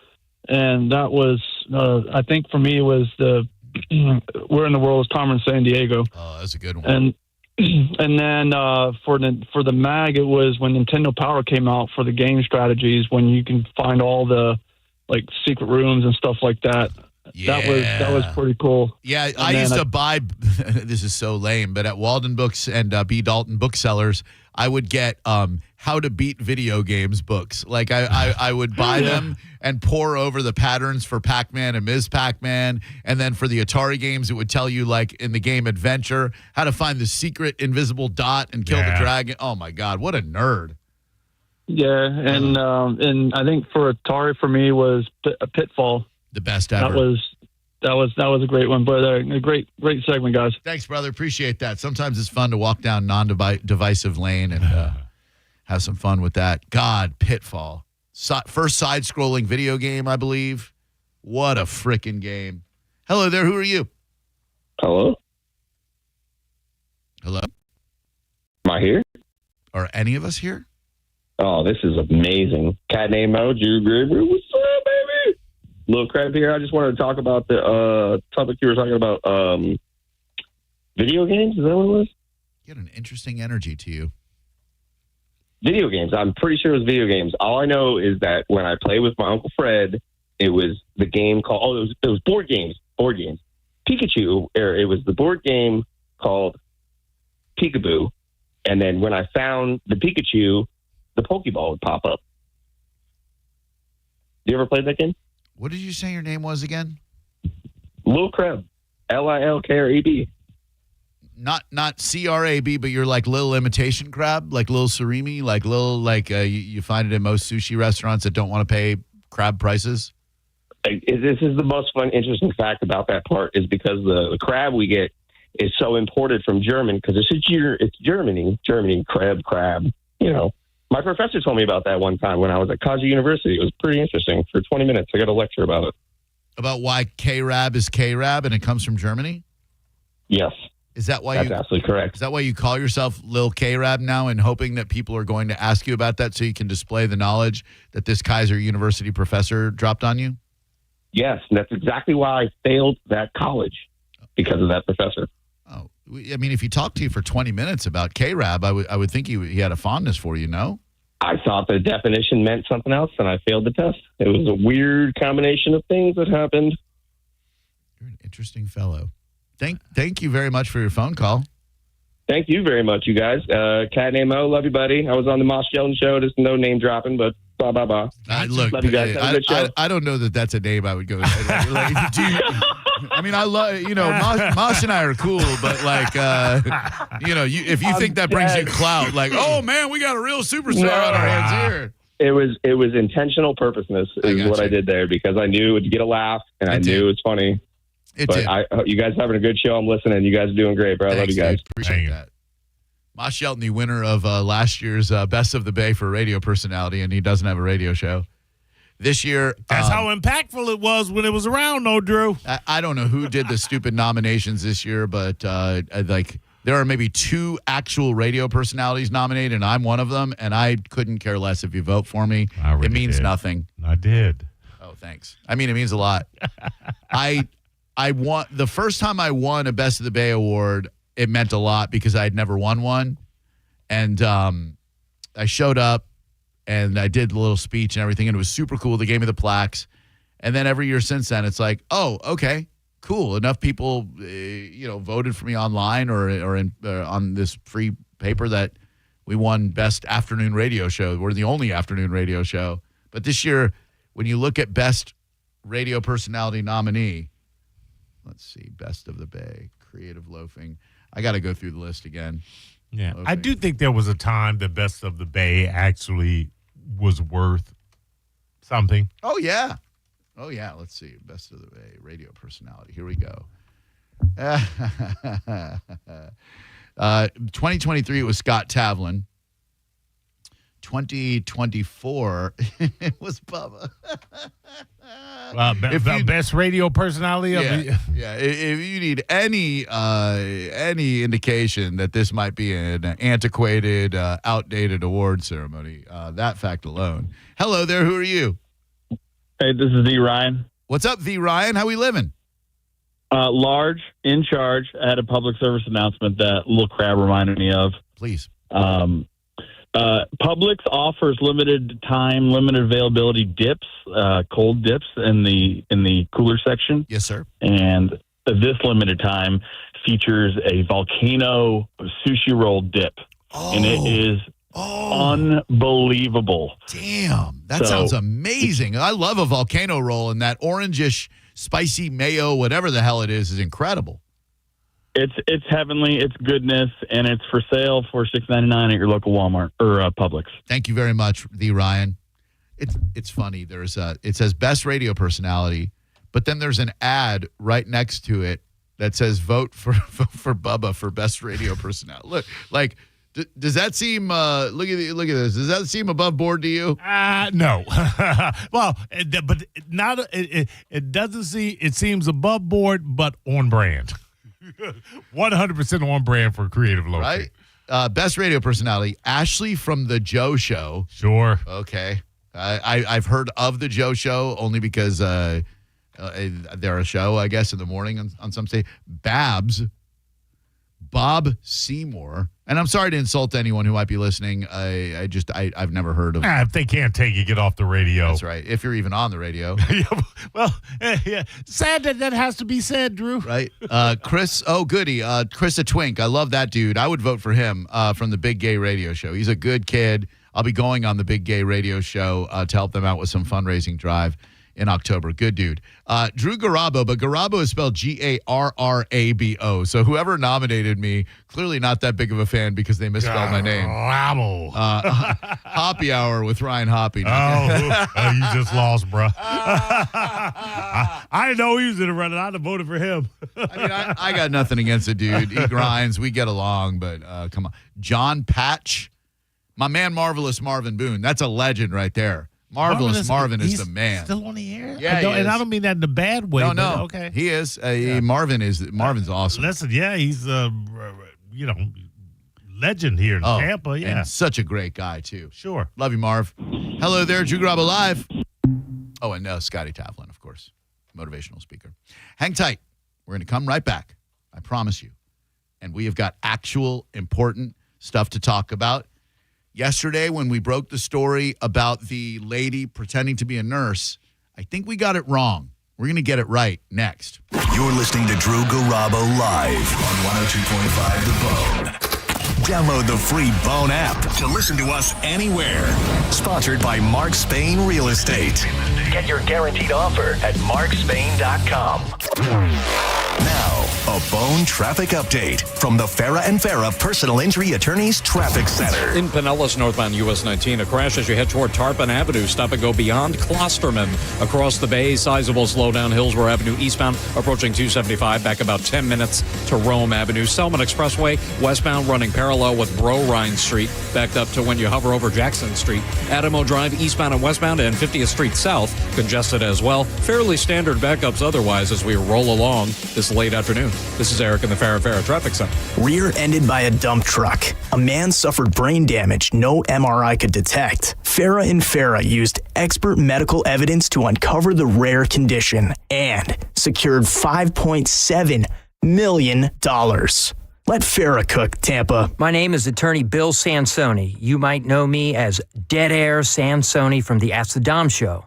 and that was, I think for me, was the Where in the World is Carmen Sandiego. Oh, that's a good one. And then for the mag, it was when Nintendo Power came out for the game strategies, when you can find all the like secret rooms and stuff like that. Yeah. That was pretty cool. Yeah, I used to buy. This is so lame, but at Walden Books and B. Dalton Booksellers, I would get How to Beat Video Games books. Like I would buy them and pore over the patterns for Pac-Man and Ms. Pac-Man, and then for the Atari games, it would tell you like in the game Adventure how to find the secret invisible dot and kill the dragon. Oh my God, what a nerd! Yeah, and I think for Atari for me was Pitfall. The best ever. That was a great one, but a great segment, guys. Thanks, brother. Appreciate that. Sometimes it's fun to walk down non-divisive lane and have some fun with that. God, Pitfall. First side-scrolling video game, I believe. What a freaking game. Hello there. Who are you? Hello? Hello? Am I here? Are any of us here? Oh, this is amazing. Cat named Mo, Drew Graber. What's up, baby? Little Crab here. I just wanted to talk about the topic you were talking about. Video games? Is that what it was? You had an interesting energy to you. Video games. I'm pretty sure it was video games. All I know is that when I played with my Uncle Fred, it was the game called, it was board games. Board games. Pikachu, or it was the board game called Peekaboo. And then when I found the Pikachu, the Pokeball would pop up. You ever played that game? What did you say your name was again? Lil Crab. Lilkrab. Not CRAB, but you're like little imitation crab, like little surimi, like little, like you find it in most sushi restaurants that don't want to pay crab prices. This is the most fun, interesting fact about that part is because the crab we get is so imported from Germany because it's Germany, crab. You know, my professor told me about that one time when I was at Kaji University. It was pretty interesting. For 20 minutes, I got a lecture about it. About why K-Rab is K-Rab and it comes from Germany? Yes. Is that why That's absolutely correct. Is that why you call yourself Lil K-Rab now and hoping that people are going to ask you about that so you can display the knowledge that this Kaiser University professor dropped on you? Yes, and that's exactly why I failed that college, because of that professor. Oh, I mean, if he talked to you for 20 minutes about K-Rab, I would think he had a fondness for you, no? I thought the definition meant something else, and I failed the test. It was a weird combination of things that happened. You're an interesting fellow. Thank you very much for your phone call. Thank you very much, you guys. Cat named Mo, love you, buddy. I was on the Moss Sheldon show. There's no name dropping, but blah, blah, blah. Look, love you guys. Have a good show. I don't know that that's a name I would go. I mean, I love, Mosh and I are cool, but like, if you think that brings you clout, like, oh man, we got a real superstar on our hands here. It was intentional purposeness is what I did there because I knew it would get a laugh and I knew it was funny. You guys having a good show. I'm listening. You guys are doing great, bro. I love you guys. Appreciate that. Mosh Shelton, the winner of last year's Best of the Bay for radio personality, and he doesn't have a radio show. This year... That's how impactful it was when it was around, though, Drew. I don't know who did the stupid nominations this year, but there are maybe 2 actual radio personalities nominated, and I'm one of them, and I couldn't care less if you vote for me. It means nothing. I did. Oh, thanks. I mean, it means a lot. I won the first time I won a Best of the Bay award. It meant a lot because I had never won one, and I showed up and I did the little speech and everything, and it was super cool. They gave me the plaques, and then every year since then, it's like, oh, okay, cool. Enough people, voted for me online or on this free paper that we won Best Afternoon Radio Show. We're the only afternoon radio show. But this year, when you look at Best Radio Personality nominee. Let's see, Best of the Bay, Creative Loafing. I got to go through the list again. Yeah, Loafing. I do think there was a time that Best of the Bay actually was worth something. Oh, yeah. Let's see, Best of the Bay, radio personality. Here we go. 2023, it was Scott Tavlin. 2024, it was Bubba. Best radio personality of the yeah. If you need any indication that this might be an antiquated, outdated award ceremony, that fact alone. Hello there. Who are you? Hey, this is V. Ryan. What's up, V. Ryan? How we living? Large, in charge. I had a public service announcement that Lil Crab reminded me of. Please. Publix offers limited time, limited availability dips, cold dips in the cooler section. Yes, sir. And this limited time features a volcano sushi roll dip. And it is unbelievable. Damn, that sounds amazing. I love a volcano roll, and that orangish spicy mayo, whatever the hell it is incredible. It's heavenly, it's goodness, and it's for sale for $6.99 at your local Walmart or Publix. Thank you very much, the Ryan. It's funny. It says best radio personality, but then there's an ad right next to it that says vote for Bubba for best radio personality. Look, like, does that seem? Look at this. Does that seem above board to you? No. Well, but not. It doesn't seem. It seems above board, but on brand. 100% on brand for Creative Loafing. Right? Best radio personality, Ashley from The Joe Show. Sure. Okay. I've heard of The Joe Show only because they're a show, I guess, in the morning on some state. Babs. Bob Seymour. And I'm sorry to insult anyone who might be listening. I've never heard of. If they can't take it, get off the radio. That's right. If you're even on the radio. Well, yeah. Sad that has to be said, Drew. Right. Chris. Oh, goody. Chris a Twink. I love that dude. I would vote for him from the Big Gay Radio Show. He's a good kid. I'll be going on the Big Gay Radio Show to help them out with some fundraising drive in October. Good dude. Drew Garabo, but Garabo is spelled Garrabo. So whoever nominated me, clearly not that big of a fan because they misspelled my name. Garabo. Happy Hour with Ryan Hoppy. You just lost, bro. I know he was in the running. I'd have voted for him. I mean, I got nothing against the dude. He grinds. We get along, but come on. John Patch. My man, Marvelous Marvin Boone. That's a legend right there. Marvelous Marvin is the man. Still on the air? Yeah, and I don't mean that in a bad way. No. Okay. He is. Marvin's awesome. Listen, yeah, he's legend here in Tampa. Yeah, and such a great guy too. Sure. Love you, Marv. Hello there, Drew Garabo Live. Oh, and Scotty Taflin, of course, motivational speaker. Hang tight. We're going to come right back. I promise you. And we have got actual important stuff to talk about. Yesterday, when we broke the story about the lady pretending to be a nurse, I think we got it wrong. We're going to get it right next. You're listening to Drew Garabo live on 102.5 The Bone. Download the free Bone app to listen to us anywhere. Sponsored by Mark Spain Real Estate. Get your guaranteed offer at markspain.com. Now, a Bone traffic update from the Farah and Farah Personal Injury Attorneys Traffic Center. In Pinellas, northbound US 19, a crash as you head toward Tarpon Avenue. Stop and go beyond Klosterman. Across the bay, sizable slowdown. Hillsborough Avenue eastbound, approaching 275, back about 10 minutes to Rome Avenue. Selman Expressway, westbound, running parallel with Brorine Street, backed up to when you hover over Jackson Street. Adamo Drive, eastbound and westbound, and 50th Street South, congested as well. Fairly standard backups otherwise as we roll along this late afternoon. This is Eric in the Farah Traffic Center. Rear-ended by a dump truck. A man suffered brain damage no MRI could detect. Farah and Farah used expert medical evidence to uncover the rare condition and secured $5.7 million. Let Farah cook, Tampa. My name is attorney Bill Sansoni. You might know me as Dead Air Sansoni from the Ask the Dom show.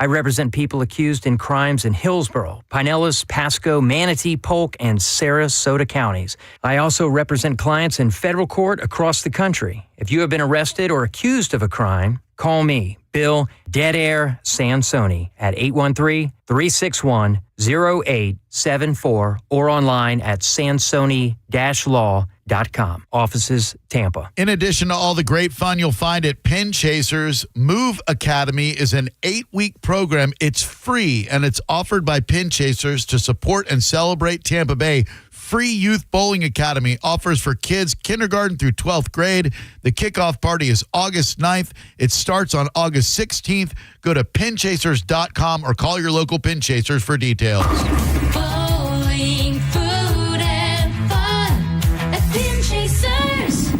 I represent people accused in crimes in Hillsborough, Pinellas, Pasco, Manatee, Polk, and Sarasota counties. I also represent clients in federal court across the country. If you have been arrested or accused of a crime, call me, Bill Dead Air Sansoni, at 813-361-0874 or online at sansoni-law.com. Offices, Tampa. In addition to all the great fun you'll find at Pin Chasers, Move Academy is an 8-week program. It's free, and it's offered by Pin Chasers to support and celebrate Tampa Bay. Free Youth Bowling Academy offers for kids kindergarten through 12th grade. The kickoff party is August 9th. It starts on August 16th. Go to pinchasers.com or call your local Pin Chasers for details. Bowling, food, and fun at Pin Chasers.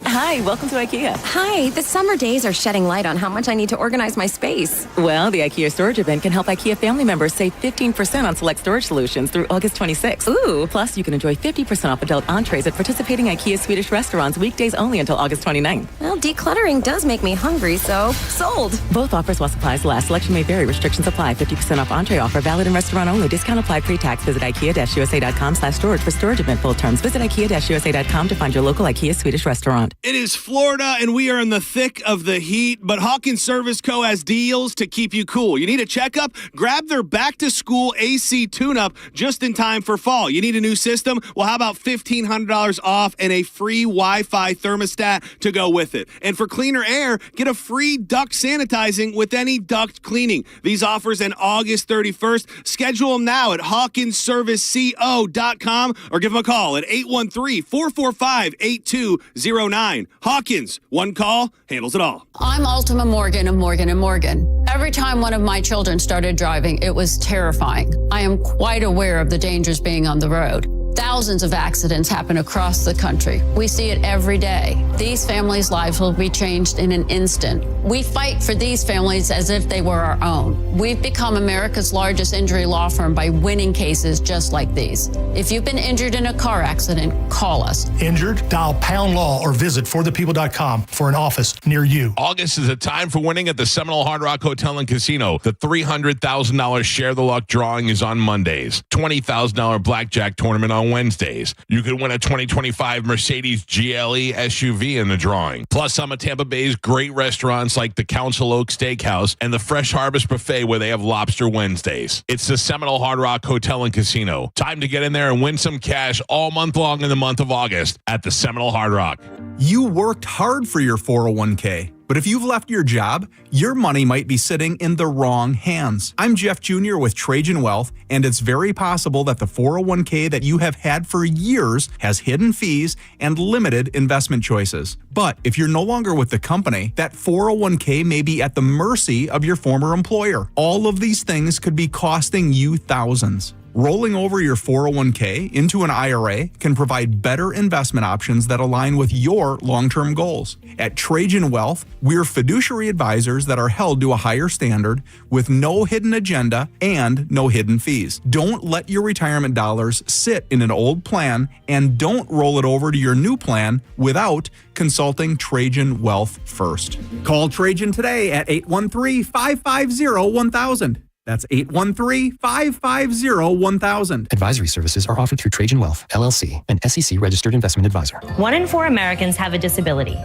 Hi, welcome to IKEA. Hi, the summer days are shedding light on how much I need to organize my space. Well, the IKEA storage event can help IKEA family members save 15% on select storage solutions through August 26th. Ooh. Plus, you can enjoy 50% off adult entrees at participating IKEA Swedish restaurants weekdays only until August 29th. Well, decluttering does make me hungry, so sold. Both offers while supplies last. Selection may vary. Restrictions apply. 50% off entree offer valid in restaurant only. Discount applied pre-tax. Visit IKEA-USA.com/storage for storage event full terms. Visit IKEA-USA.com to find your local IKEA Swedish restaurant. It is Florida, and we are in the thick of the heat, but Hawkins Service Co. has deals to keep you cool. You need a checkup? Grab their back-to-school AC tune-up just in time for fall. You need a new system? Well, how about $1,500 off and a free Wi-Fi thermostat to go with it? And for cleaner air, get a free duct sanitizing with any duct cleaning. These offers end August 31st. Schedule them now at HawkinsServiceCO.com or give them a call at 813-445-8209. Hawkins, one call, handles it all. I'm Ultima Morgan of Morgan & Morgan. Every time one of my children started driving, it was terrifying. I am quite aware of the dangers being on the road. Thousands of accidents happen across the country. We see it every day. These families' lives will be changed in an instant. We fight for these families as if they were our own. We've become America's largest injury law firm by winning cases just like these. If you've been injured in a car accident, call us. Injured? Dial Pound Law or visit forthepeople.com for an office near you. August is a time for winning at the Seminole Hard Rock Hotel and Casino. The $300,000 Share the Luck drawing is on Mondays. $20,000 blackjack tournament on Wednesdays. You could win a 2025 Mercedes GLE SUV in the drawing. Plus, some of Tampa Bay's great restaurants like the Council Oak Steakhouse and the Fresh Harvest Buffet where they have Lobster Wednesdays. It's the Seminole Hard Rock Hotel and Casino. Time to get in there and win some cash all month long in the month of August at the Seminole Hard Rock. You worked hard for your 401k. But if you've left your job, your money might be sitting in the wrong hands. I'm Jeff Jr. with Trajan Wealth, and it's very possible that the 401k that you have had for years has hidden fees and limited investment choices. But if you're no longer with the company, that 401k may be at the mercy of your former employer. All of these things could be costing you thousands. Rolling over your 401k into an IRA can provide better investment options that align with your long-term goals. At Trajan Wealth, we're fiduciary advisors that are held to a higher standard with no hidden agenda and no hidden fees. Don't let your retirement dollars sit in an old plan, and don't roll it over to your new plan without consulting Trajan Wealth first. Call Trajan today at 813-550-1000. That's 813-550-1000. Advisory services are offered through Trajan Wealth, LLC, an SEC-registered investment advisor. 1 in 4 Americans have a disability.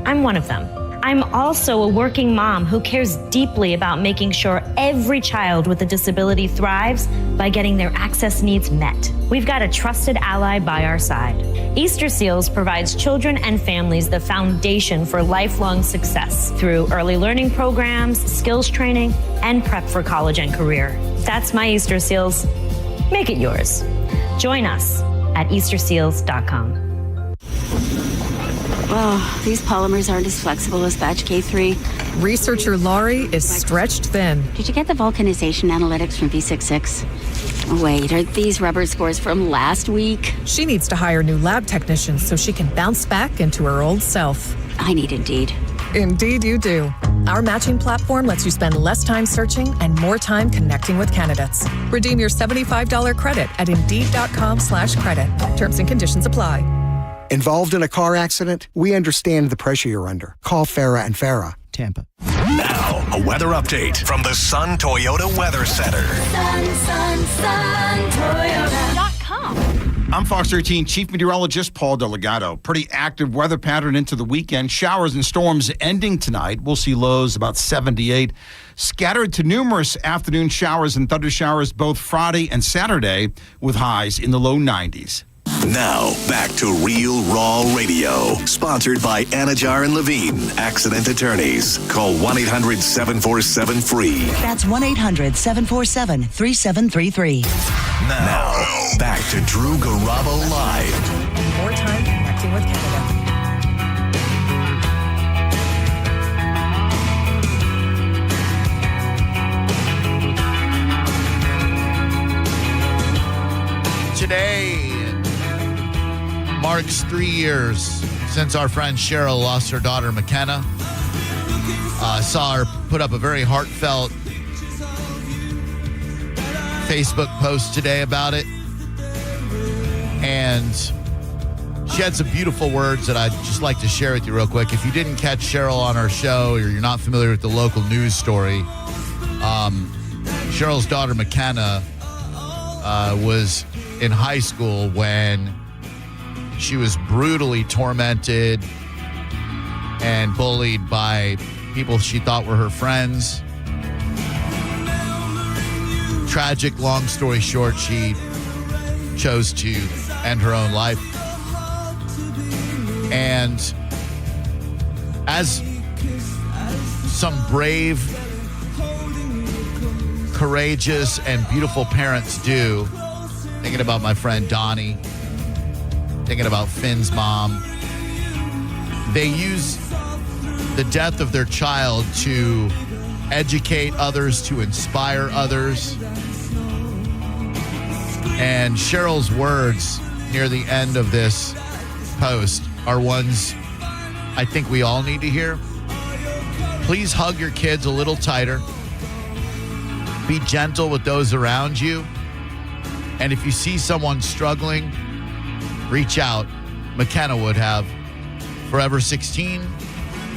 I'm one of them. I'm also a working mom who cares deeply about making sure every child with a disability thrives by getting their access needs met. We've got a trusted ally by our side. Easter Seals provides children and families the foundation for lifelong success through early learning programs, skills training, and prep for college and career. That's my Easter Seals. Make it yours. Join us at easterseals.com. Oh, these polymers aren't as flexible as batch K3. Researcher Laurie is stretched thin. Did you get the vulcanization analytics from V66? Wait, are these rubber scores from last week? She needs to hire new lab technicians so she can bounce back into her old self. I need Indeed. Indeed you do. Our matching platform lets you spend less time searching and more time connecting with candidates. Redeem your $75 credit at Indeed.com/credit. Terms and conditions apply. Involved in a car accident? We understand the pressure you're under. Call Farah and Farah, Tampa. Now, a weather update from the Sun Toyota Weather Center. SunToyota.com. I'm Fox 13 Chief Meteorologist Paul Delgado. Pretty active weather pattern into the weekend. Showers and storms ending tonight. We'll see lows about 78. Scattered to numerous afternoon showers and thunder showers both Friday and Saturday with highs in the low 90s. Now, back to Real Raw Radio. Sponsored by Anajar and Levine, Accident Attorneys. Call 1-800-747-FREE. That's 1-800-747-3733. Now, back to Drew Garabo Live. More time connecting with Canada. Today marks 3 years since our friend Cheryl lost her daughter McKenna. Saw her put up a very heartfelt Facebook post today about it. And she had some beautiful words that I'd just like to share with you real quick. If you didn't catch Cheryl on our show or you're not familiar with the local news story, Cheryl's daughter McKenna was in high school when she was brutally tormented and bullied by people she thought were her friends. Tragic, long story short, she chose to end her own life. And as some brave, courageous, and beautiful parents do, thinking about my friend Donnie, thinking about Finn's mom, they use the death of their child to educate others, to inspire others. And Cheryl's words near the end of this post are ones I think we all need to hear. Please hug your kids a little tighter. Be gentle with those around you. And if you see someone struggling, reach out. McKenna would have. Forever 16,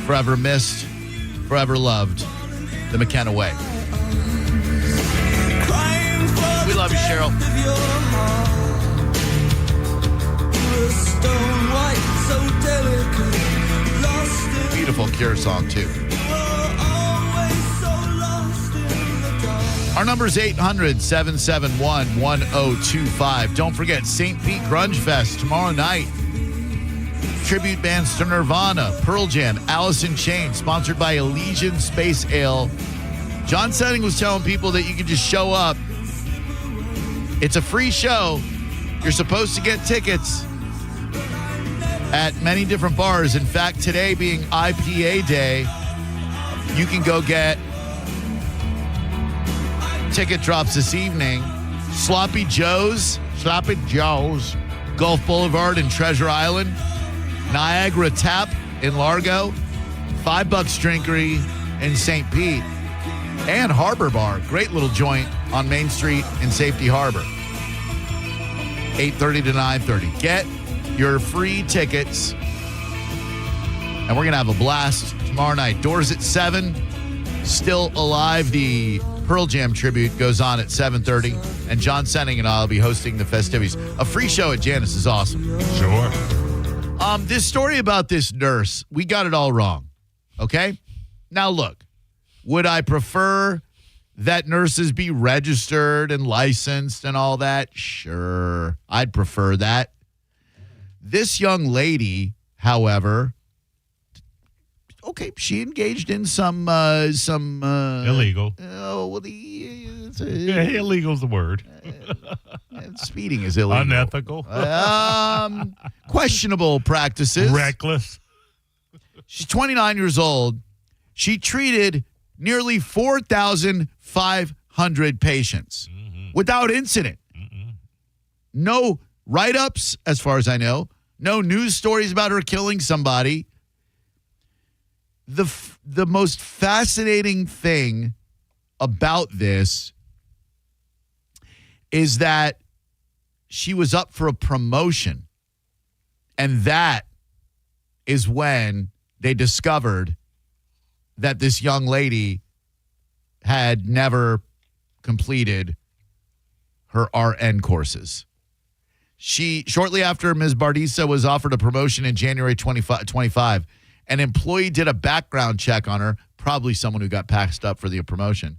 forever missed, forever loved. The McKenna way. We love you, Cheryl. Beautiful Cure song, too. Our number is 800-771-1025. Don't forget, St. Pete Grunge Fest tomorrow night. Tribute bands to Nirvana, Pearl Jam, Alice in Chains, sponsored by Elysian Space Ale. John Setting was telling people that you can just show up. It's a free show. You're supposed to get tickets at many different bars. In fact, today being IPA day, you can go get ticket drops this evening. Sloppy Joe's, Gulf Boulevard and Treasure Island, Niagara Tap in Largo, $5 Drinkery in St. Pete, and Harbor Bar, great little joint on Main Street in Safety Harbor. 8:30 to 9:30. Get your free tickets, and we're going to have a blast tomorrow night. Doors at 7. Still Alive, the Pearl Jam tribute, goes on at 7:30, and John Senning and I will be hosting the festivities. A free show at Janice is awesome. Sure. This story about this nurse, we got it all wrong, okay? Now, look, would I prefer that nurses be registered and licensed and all that? Sure, I'd prefer that. This young lady, however, okay, she engaged in some illegal. Illegal's the word. Speeding is illegal. Unethical. Questionable practices. Reckless. She's 29 years old. She treated nearly 4,500 patients without incident. No write-ups, as far as I know. No news stories about her killing somebody. The most fascinating thing about this is that she was up for a promotion. And that is when they discovered that this young lady had never completed her RN courses. Shortly after Ms. Bardisa was offered a promotion in January 25, an employee did a background check on her, probably someone who got passed up for the promotion.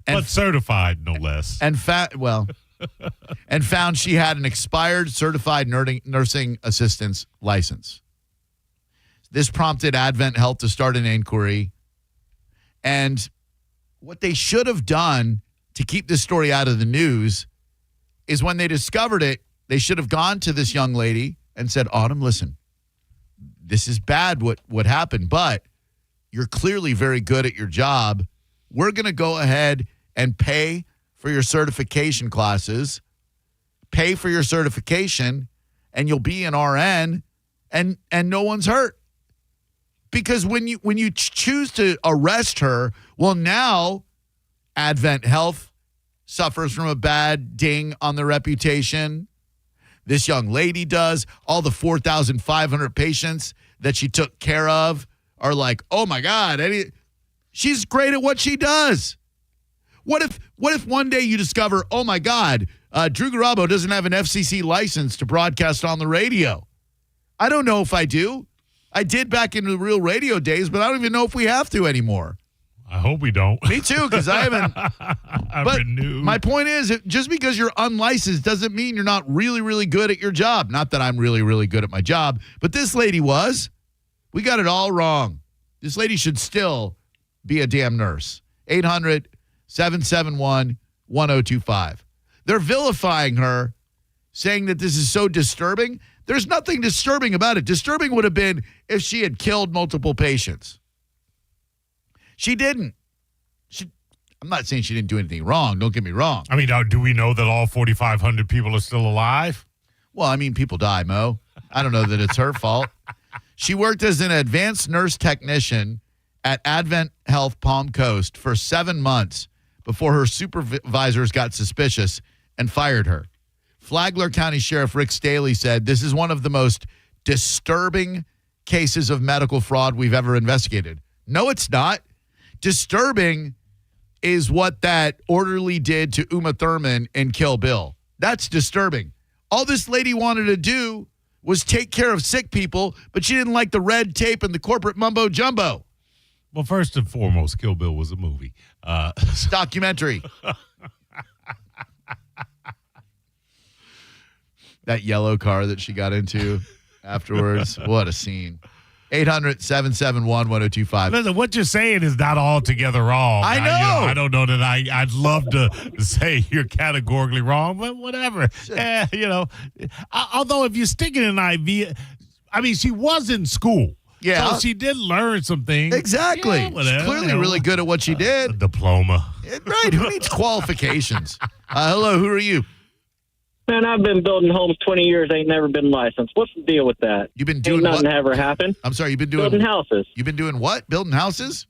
But certified, no less. And found she had an expired certified nursing assistant's license. This prompted Advent Health to start an inquiry. And what they should have done to keep this story out of the news is when they discovered it, they should have gone to this young lady and said, Autumn, listen, this is bad what happened, but you're clearly very good at your job. We're going to go ahead and pay for your certification classes, pay for your certification, and you'll be an RN, and no one's hurt. Because when you choose to arrest her, well, now Advent Health suffers from a bad ding on their reputation. This young lady does. All the 4,500 patients that she took care of are like, oh my God, she's great at what she does. What if one day you discover, oh my God, Drew Garabo doesn't have an FCC license to broadcast on the radio? I don't know if I do. I did back in the real radio days, but I don't even know if we have to anymore. I hope we don't. Me too, because I haven't. But renewed. My point is, just because you're unlicensed doesn't mean you're not really, really good at your job. Not that I'm really, really good at my job, but this lady was. We got it all wrong. This lady should still be a damn nurse. 800-771-1025. They're vilifying her, saying that this is so disturbing. There's nothing disturbing about it. Disturbing would have been if she had killed multiple patients. She didn't. I'm not saying she didn't do anything wrong. Don't get me wrong. I mean, do we know that all 4,500 people are still alive? Well, I mean, people die, Mo. I don't know that it's her fault. She worked as an advanced nurse technician at Advent Health Palm Coast for 7 months before her supervisors got suspicious and fired her. Flagler County Sheriff Rick Staley said, "This is one of the most disturbing cases of medical fraud we've ever investigated." No, it's not. Disturbing is what that orderly did to Uma Thurman in Kill Bill. That's disturbing. All this lady wanted to do was take care of sick people, but she didn't like the red tape and the corporate mumbo jumbo. Well, first and foremost, Kill Bill was a movie. Documentary. That yellow car that she got into afterwards. What a scene. 800-771-1025. Listen, what you're saying is not altogether wrong. I know. I don't know that I'd love to say you're categorically wrong, but whatever. Although if you're sticking an IV, I mean, she was in school. Yeah. So she did learn some things. Exactly. Yeah, whatever, She's clearly really good at what she did. A diploma. Right. Who needs qualifications? Hello, who are you? Man, I've been building homes 20 years. Ain't never been licensed. What's the deal with that? You've been doing ain't nothing what? ever happened. I'm sorry, you've been doing... Building houses. You've been doing what? Building houses?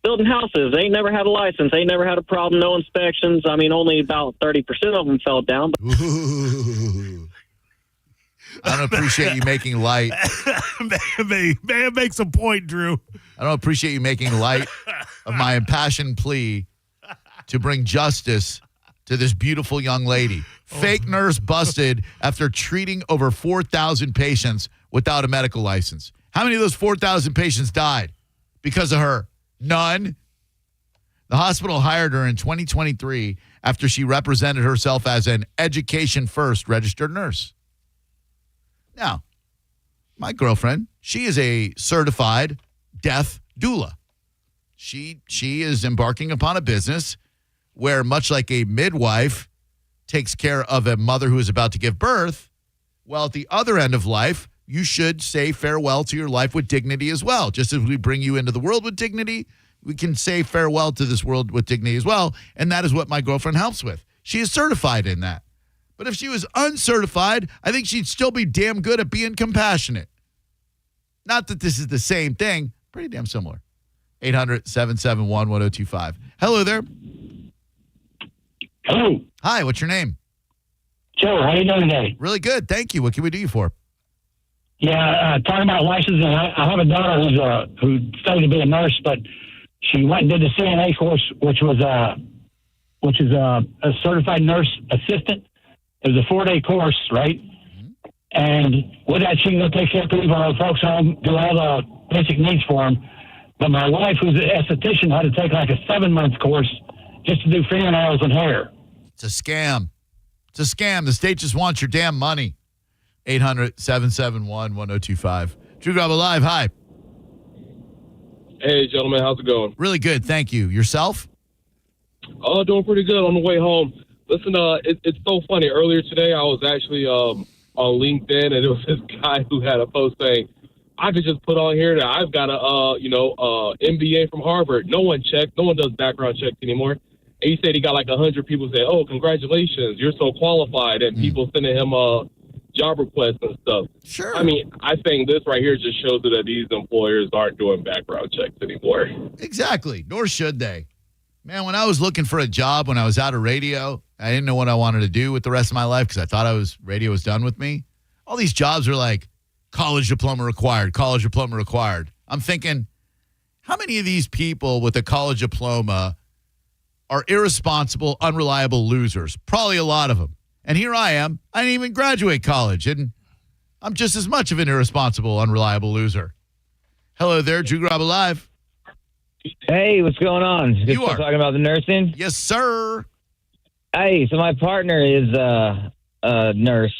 Building houses. Ain't never had a license. Ain't never had a problem. No inspections. I mean, only about 30% of them fell down. Ooh. I don't appreciate you making light. Man makes a point, Drew. I don't appreciate you making light of my impassioned plea to bring justice to this beautiful young lady. Fake nurse busted after treating over 4,000 patients without a medical license. How many of those 4,000 patients died because of her? None. The hospital hired her in 2023 after she represented herself as an Education First registered nurse. Now, my girlfriend, she is a certified death doula. She is embarking upon a business where, much like a midwife takes care of a mother who is about to give birth, well, at the other end of life, you should say farewell to your life with dignity as well. Just as we bring you into the world with dignity, we can say farewell to this world with dignity as well, and that is what my girlfriend helps with. She is certified in that. But if she was uncertified, I think she'd still be damn good at being compassionate. Not that this is the same thing, pretty damn similar. 800-771-1025. Hello there. Hello. Hi, what's your name? Joe, how you doing today? Really good, thank you. What can we do you for? Yeah, talking about licensing, I have a daughter who studied to be a nurse, but she went and did the CNA course, which is a certified nurse assistant. It was a 4-day course, right? Mm-hmm. And with that, she can go take care of people, folks home, do all the basic needs for them. But my wife, who's an esthetician, had to take like a 7-month course just to do fingernails and hair. It's a scam. It's a scam. The state just wants your damn money. 800-771-1025. Drew Garabo Live, hi. Hey, gentlemen, how's it going? Really good, thank you. Yourself? Oh, doing pretty good on the way home. Listen, it's so funny. Earlier today, I was actually on LinkedIn, and there was this guy who had a post saying, I could just put on here that I've got a, MBA from Harvard. No one checked. No one does background checks anymore. And he said he got like 100 people say, oh, congratulations, you're so qualified, and people sending him job requests and stuff. Sure. I mean, I think this right here just shows that these employers aren't doing background checks anymore. Exactly. Nor should they. Man, when I was looking for a job when I was out of radio, I didn't know what I wanted to do with the rest of my life because I thought radio was done with me. All these jobs are like college diploma required, college diploma required. I'm thinking, how many of these people with a college diploma are irresponsible, unreliable losers? Probably a lot of them. And here I am. I didn't even graduate college, and I'm just as much of an irresponsible, unreliable loser. Hello there, Drew Garabo Live. Hey, what's going on? You are talking about the nursing? Yes, sir. Hey, so my partner is a nurse,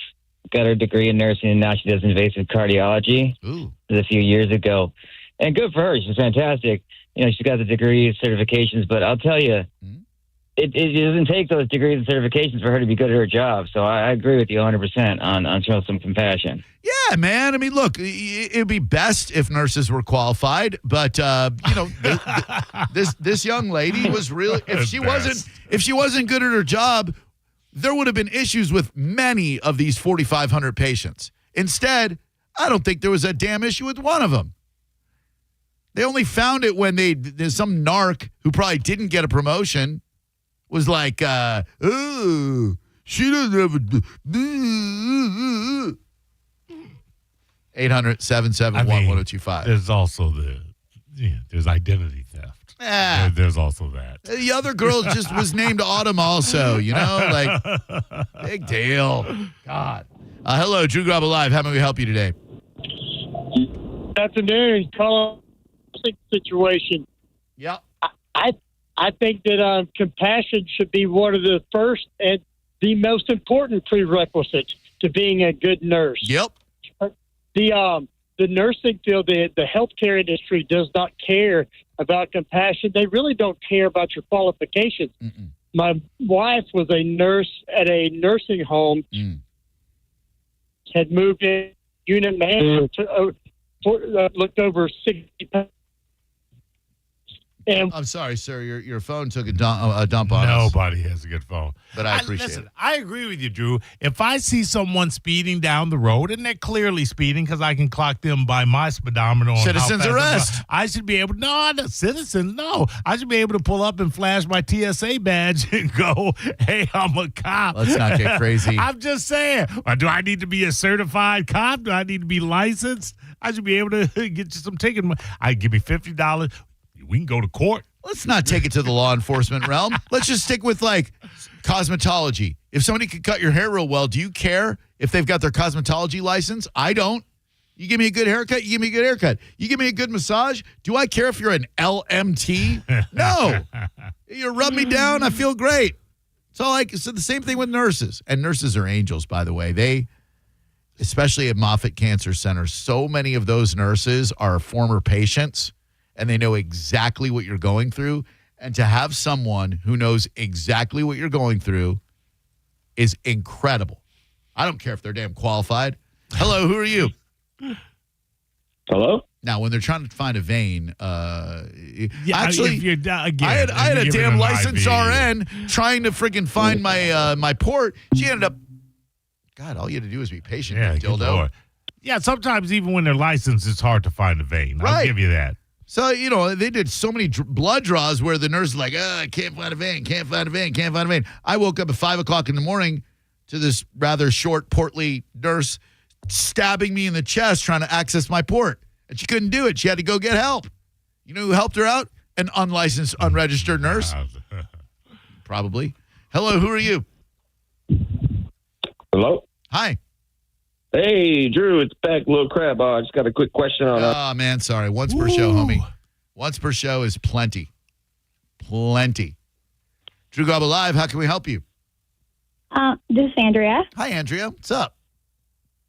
got her degree in nursing, and now she does invasive cardiology. Ooh. This was a few years ago. And good for her. She's fantastic. You know, she's got the degrees, certifications, but I'll tell you, it doesn't take those degrees and certifications for her to be good at her job. So I agree with you 100% on showing some compassion. Yeah, Yeah, man. I mean, look, it'd be best if nurses were qualified, but this young lady was really if she wasn't good at her job, there would have been issues with many of these 4,500 patients. Instead, I don't think there was a damn issue with one of them. They only found it when there's some narc who probably didn't get a promotion was like, oh, she doesn't have a 800-771-1025. There's also there's identity theft. Yeah. There's also that. The other girl just was named Autumn also, like, big deal. God. Hello, Drew Garabo Live. How may we help you today? Good afternoon. Call situation. Yeah. I think that compassion should be one of the first and the most important prerequisites to being a good nurse. Yep. The nursing field, the healthcare industry does not care about compassion. They really don't care about your qualifications. Mm-mm. My wife was a nurse at a nursing home, had moved in, unit manager, looked over 60 pounds. And I'm sorry, sir. Your phone took a dump on us. Nobody has a good phone. But I appreciate it. I agree with you, Drew. If I see someone speeding down the road, and they're clearly speeding because I can clock them by my speedometer. On Citizens arrest. I should be able to, no, citizens, no. I should be able to pull up and flash my TSA badge and go, hey, I'm a cop. Let's not get crazy. I'm just saying. Do I need to be a certified cop? Do I need to be licensed? I should be able to get you some ticket. Give me $50. We can go to court. Let's not take it to the law enforcement realm. Let's just stick with, like, cosmetology. If somebody could cut your hair real well, do you care if they've got their cosmetology license? I don't. You give me a good haircut, you give me a good haircut. You give me a good massage, do I care if you're an LMT? No. You rub me down, I feel great. So the same thing with nurses. And nurses are angels, by the way. They, especially at Moffitt Cancer Center, so many of those nurses are former patients. And they know exactly what you're going through. And to have someone who knows exactly what you're going through is incredible. I don't care if they're damn qualified. Hello, who are you? Hello? Now, when they're trying to find a vein, actually, if you're, I had a damn licensed RN trying to freaking find my port. She ended up, God, all you had to do was be patient, yeah, dildo. Lord. Yeah, sometimes even when they're licensed, it's hard to find a vein. Right. I'll give you that. So, they did so many blood draws where the nurse is like, I can't find a vein, can't find a vein, can't find a vein. I woke up at 5 o'clock in the morning to this rather short, portly nurse stabbing me in the chest trying to access my port. And she couldn't do it. She had to go get help. You know who helped her out? An unlicensed, unregistered nurse. Probably. Hello, who are you? Hello? Hi. Hey, Drew, it's back, Little Crab. I just got a quick question on Oh, man, sorry. Once per show, homie. Once per show is plenty. Plenty. Drew Garabo Live, how can we help you? This is Andrea. Hi, Andrea. What's up?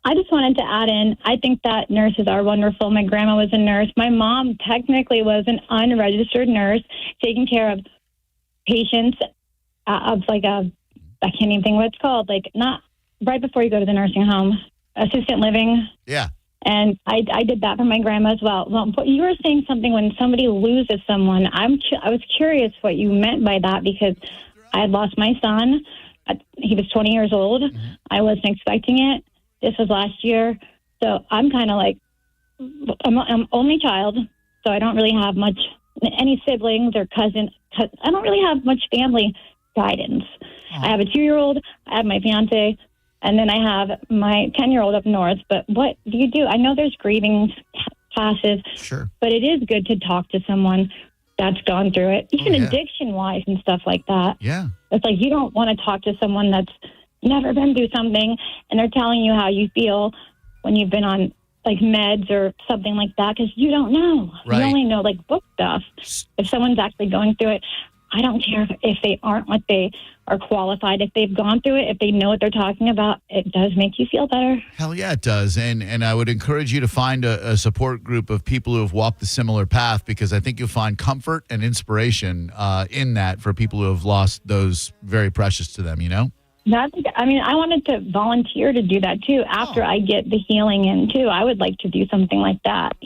I just wanted to add in, I think that nurses are wonderful. My grandma was a nurse. My mom technically was an unregistered nurse taking care of patients of I can't even think what it's called, not right before you go to the nursing home. Assistant living. Yeah. And I did that for my grandma as well. Well, but you were saying something when somebody loses someone. I was curious what you meant by that because I had lost my son. He was 20 years old. Mm-hmm. I wasn't expecting it. This was last year. So I'm kind of I'm only child, so I don't really have any siblings or cousins. I don't really have much family guidance. I have a 2-year-old. I have my fiance. And then I have my 10-year-old up north. But what do you do? I know there's grieving classes. Sure. But it is good to talk to someone that's gone through it, even addiction-wise and stuff like that. Yeah. It's you don't want to talk to someone that's never been through something, and they're telling you how you feel when you've been on, meds or something like that, because you don't know. Right. You only know, book stuff. If someone's actually going through it, I don't care if they aren't what they are qualified. If they've gone through it, if they know what they're talking about, it does make you feel better. Hell yeah, it does. And I would encourage you to find a support group of people who have walked the similar path, because I think you'll find comfort and inspiration in that for people who have lost those very precious to them, I wanted to volunteer to do that too after I get the healing in too. I would like to do something like that,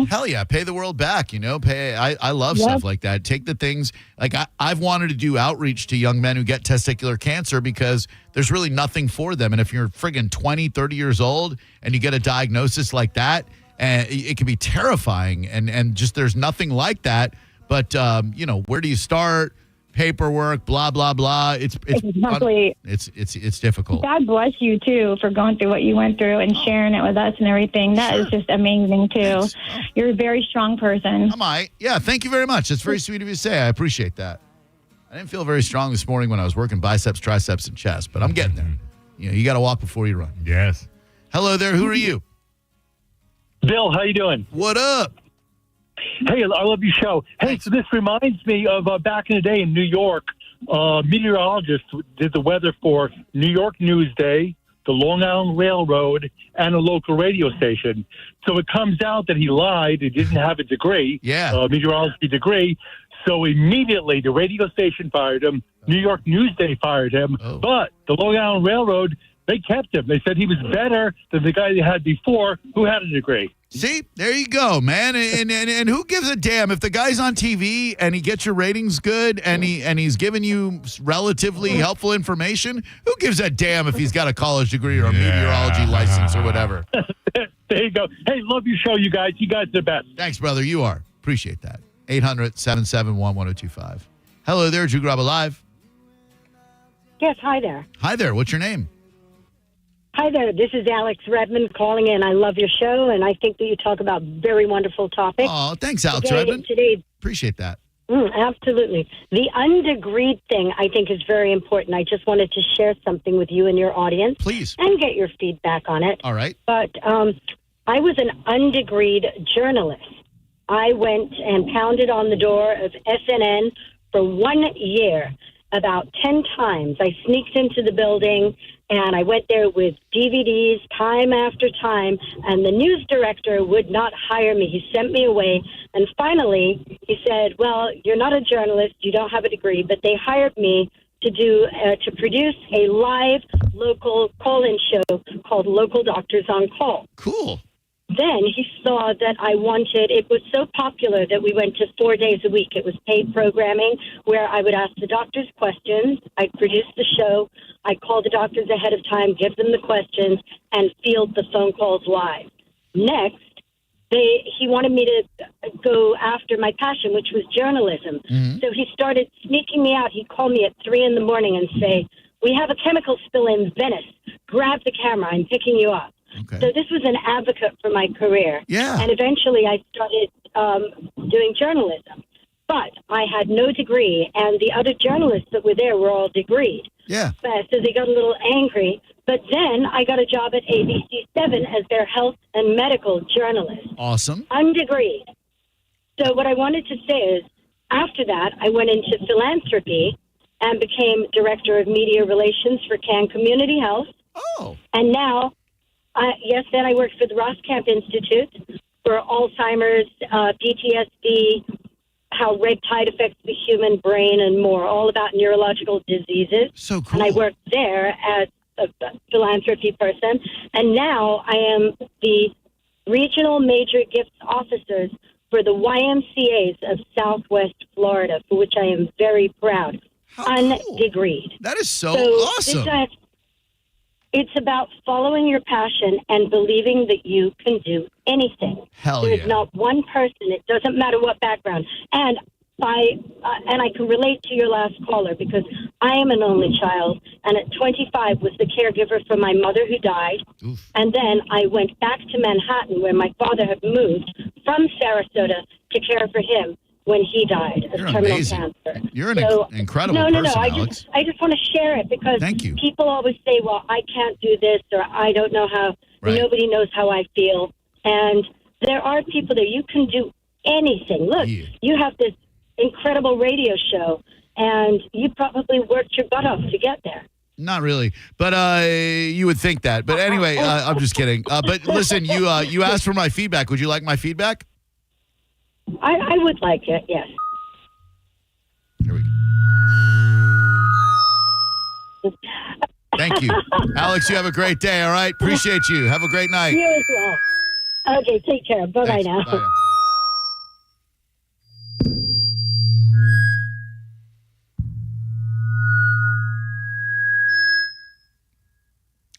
Hell yeah, pay the world back, I love stuff like that. Take the things, like I've wanted to do outreach to young men who get testicular cancer because there's really nothing for them. And if you're friggin' 20, 30 years old and you get a diagnosis like that, it can be terrifying. And just there's nothing like that. But, where do you start? Paperwork, blah blah blah. It's difficult. God bless you too for going through what you went through and sharing it with us and everything. That is just amazing too. Thanks. You're a very strong person. Am I? Yeah. Thank you very much. It's very sweet of you to say. I appreciate that. I didn't feel very strong this morning when I was working biceps, triceps, and chest, but I'm getting there. You got to walk before you run. Yes. Hello there. Who are you? Bill, how you doing? What up? Hey, I love your show. Hey, so this reminds me of back in the day in New York, meteorologists did the weather for New York Newsday, the Long Island Railroad, and a local radio station. So it comes out that he lied. He didn't have a degree, meteorology degree. So immediately the radio station fired him. New York Newsday fired him. But the Long Island Railroad, they kept him. They said he was better than the guy they had before who had a degree. See, there you go, man. And who gives a damn if the guy's on TV and he gets your ratings good and he's giving you relatively helpful information? Who gives a damn if he's got a college degree or a meteorology license or whatever? There you go. Hey, love your show, you guys. You guys are the best. Thanks, brother. You are. Appreciate that. 800-771-1025. Hello there, Drew Garabo Live. Yes, hi there. Hi there. What's your name? Hi there. This is Alex Redmond calling in. I love your show, and I think that you talk about very wonderful topics. Oh, thanks, Alex Redmond. Appreciate that. Absolutely. The undegreed thing, I think, is very important. I just wanted to share something with you and your audience. Please. And get your feedback on it. All right. But I was an undegreed journalist. I went and pounded on the door of SNN for 1 year. About 10 times. I sneaked into the building, and I went there with DVDs time after time, and the news director would not hire me. He sent me away, and finally he said, well, you're not a journalist, you don't have a degree, but they hired me to produce a live local call-in show called Local Doctors on Call. Cool. Then he saw that it was so popular that we went to 4 days a week. It was paid programming where I would ask the doctors questions. I'd produce the show. I'd call the doctors ahead of time, give them the questions, and field the phone calls live. Next, he wanted me to go after my passion, which was journalism. Mm-hmm. So he started sneaking me out. He'd call me at 3 a.m. and say, we have a chemical spill in Venice. Grab the camera. I'm picking you up. Okay. So this was an advocate for my career. Yeah. And eventually I started doing journalism. But I had no degree, and the other journalists that were there were all degreed. Yeah. So they got a little angry. But then I got a job at ABC7 as their health and medical journalist. Awesome. Undegreed. So what I wanted to say is, after that, I went into philanthropy and became director of media relations for Cannes Community Health. Oh. And now... then I worked for the Roskamp Institute for Alzheimer's, PTSD, how red tide affects the human brain and more, all about neurological diseases. So cool. And I worked there as a philanthropy person. And now I am the regional major gifts officers for the YMCAs of Southwest Florida, for which I am very proud. Undegreed. That is so awesome. It's about following your passion and believing that you can do anything. There's not one person. It doesn't matter what background. And I can relate to your last caller because I am an only child, and at 25 was the caregiver for my mother who died. Oof. And then I went back to Manhattan where my father had moved from Sarasota to care for him when he died of terminal cancer. You're an incredible person, Alex. I just want to share it because people always say, well, I can't do this, or I don't know how, nobody knows how I feel. And there are people there. You can do anything. Look, you have this incredible radio show, and you probably worked your butt off to get there. Not really, but you would think that. But anyway, I'm just kidding. But listen, you asked for my feedback. Would you like my feedback? I would like it, yes. Here we Thank you. Alex, you have a great day, all right? Appreciate you. Have a great night. You as well. Okay, take care. Bye-bye now. Bye.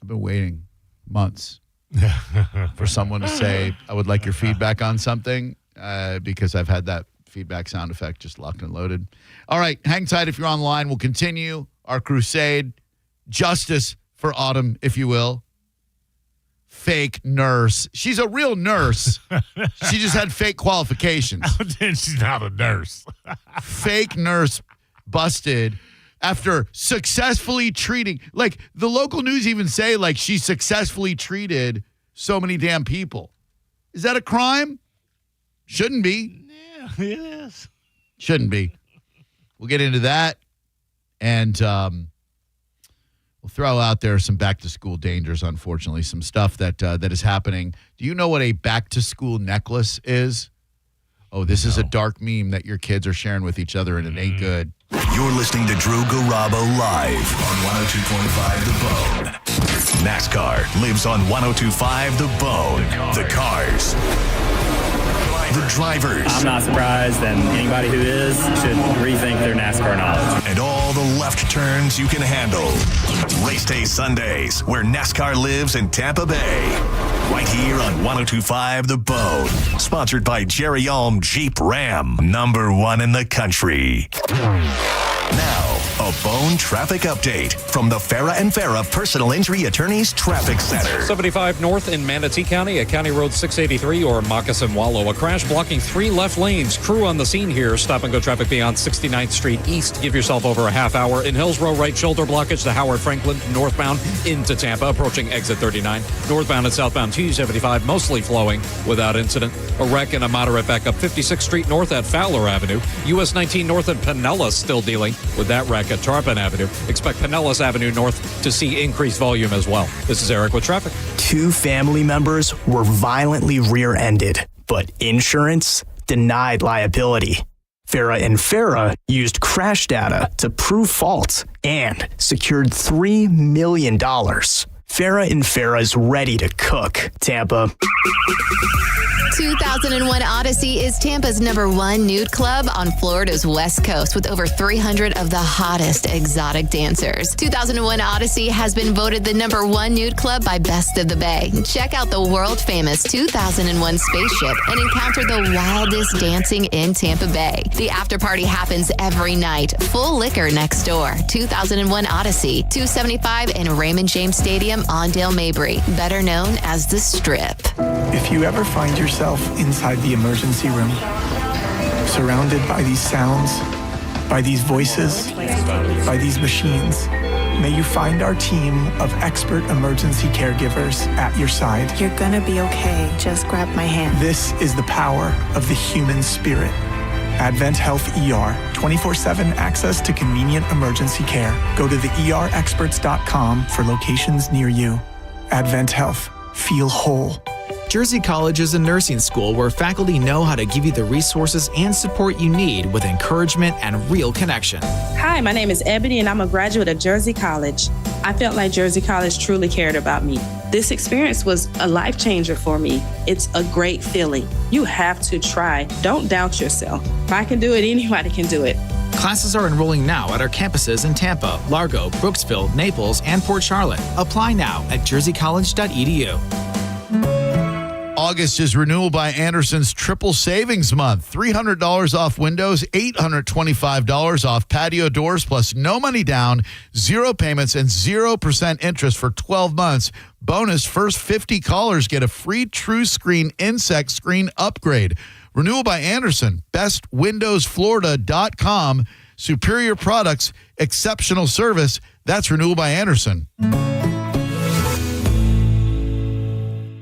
I've been waiting months for someone to say, I would like your feedback on something, because I've had that feedback sound effect just locked and loaded. All right, hang tight if you're online. We'll continue our crusade. Justice for Autumn, if you will. Fake nurse. She's a real nurse. She just had fake qualifications. She's not a nurse. Fake nurse busted after successfully treating, like the local news even say, like she successfully treated so many damn people. Is that a crime? Shouldn't be. Yeah, it is. Shouldn't be. We'll get into that. And we'll throw out there some back-to-school dangers, unfortunately, some stuff that is happening. Do you know what a back-to-school necklace is? Oh, this is a dark meme that your kids are sharing with each other, and it ain't good. You're listening to Drew Garabo live on 102.5 The Bone. NASCAR lives on 102.5 The Bone. The cars. The drivers. I'm not surprised, and anybody who is should rethink their NASCAR knowledge. And all the left turns you can handle. Race Day Sundays, where NASCAR lives in Tampa Bay. Right here on 102.5 The Bone. Sponsored by Jerry Ulm Jeep Ram. #1 in the country. Now, a Bone traffic update from the Farah and Farah Personal Injury Attorneys Traffic Center. 75 north in Manatee County, at County Road 683 or Moccasin Wallow. A crash blocking 3 left lanes. Crew on the scene here. Stop and go traffic beyond 69th Street East. Give yourself over a half hour. In Hillsborough, right shoulder blockage to Howard Franklin northbound into Tampa, approaching exit 39. Northbound and southbound 275 mostly flowing without incident. A wreck and a moderate backup 56th Street north at Fowler Avenue. US 19 north at Pinellas still dealing with that wreck at Tarpon Avenue. Expect Pinellas Avenue north to see increased volume as well. This is Eric with traffic. 2 family members were violently rear-ended, but insurance denied liability. Farah and Farah used crash data to prove fault and secured $3 million. Farah and Farah is ready to cook. Tampa. 2001 Odyssey is Tampa's #1 nude club on Florida's West Coast with over 300 of the hottest exotic dancers. 2001 Odyssey has been voted the #1 nude club by Best of the Bay. Check out the world-famous 2001 spaceship and encounter the wildest dancing in Tampa Bay. The after party happens every night. Full liquor next door. 2001 Odyssey, 275 in Raymond James Stadium on Dale Mabry, better known as the Strip. If you ever find yourself inside the emergency room, surrounded by these sounds, by these voices, by these machines, may you find our team of expert emergency caregivers at your side. You're gonna be okay. Just grab my hand. This is the power of the human spirit. Advent Health ER, 24/7 access to convenient emergency care. Go to theerexperts.com for locations near you. Advent Health. Feel whole. Jersey College is a nursing school where faculty know how to give you the resources and support you need with encouragement and real connection. Hi, my name is Ebony and I'm a graduate of Jersey College. I felt like Jersey College truly cared about me. This experience was a life changer for me. It's a great feeling. You have to try. Don't doubt yourself. If I can do it, anybody can do it. Classes are enrolling now at our campuses in Tampa, Largo, Brooksville, Naples, and Port Charlotte. Apply now at jerseycollege.edu. August is Renewal by Anderson's Triple Savings Month. $300 off windows, $825 off patio doors, plus no money down, 0 payments, and 0% interest for 12 months. Bonus, first 50 callers get a free TrueScreen insect screen upgrade. Renewal by Anderson, bestwindowsflorida.com. Superior products, exceptional service. That's Renewal by Anderson.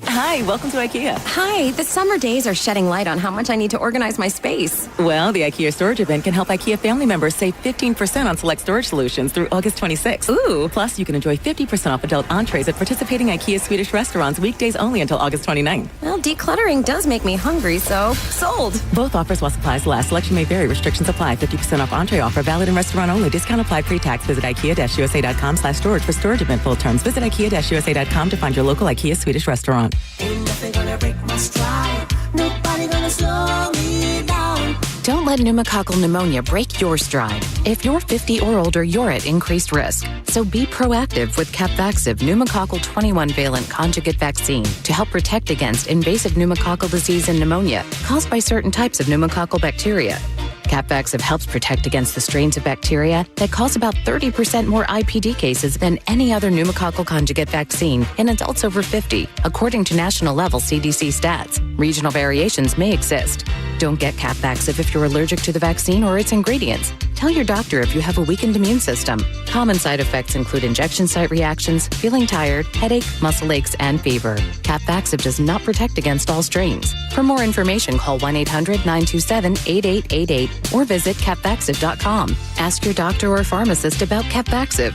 Hi, Hi, welcome to IKEA. Hi, the summer days are shedding light on how much I need to organize my space. Well, the IKEA storage event can help IKEA family members save 15% on select storage solutions through August 26th. Ooh. Plus, you can enjoy 50% off adult entrees at participating IKEA Swedish restaurants weekdays only until August 29th. Well, decluttering does make me hungry, so sold. Both offers while supplies last. Selection may vary. Restrictions apply. 50% off entree offer valid in restaurant only. Discount applied pre-tax. Visit IKEA-USA.com/storage for storage event full terms. Visit IKEA-USA.com to find your local IKEA Swedish restaurant. Ain't nothing gonna break my stride. Nobody gonna slow me down. Don't let pneumococcal pneumonia break your stride. If you're 50 or older, you're at increased risk. So be proactive with Capvaxive pneumococcal 21-valent conjugate vaccine to help protect against invasive pneumococcal disease and pneumonia caused by certain types of pneumococcal bacteria. Capvaxive helps protect against the strains of bacteria that cause about 30% more IPD cases than any other pneumococcal conjugate vaccine in adults over 50, according to national-level CDC stats. Regional variations may exist. Don't get Capvaxive if you're allergic to the vaccine or its ingredients. Tell your doctor if you have a weakened immune system. Common side effects include injection site reactions, feeling tired, headache, muscle aches, and fever. Capvaxive does not protect against all strains. For more information, call 1-800-927-8888 or visit capvaxive.com. Ask your doctor or pharmacist about Capvaxive.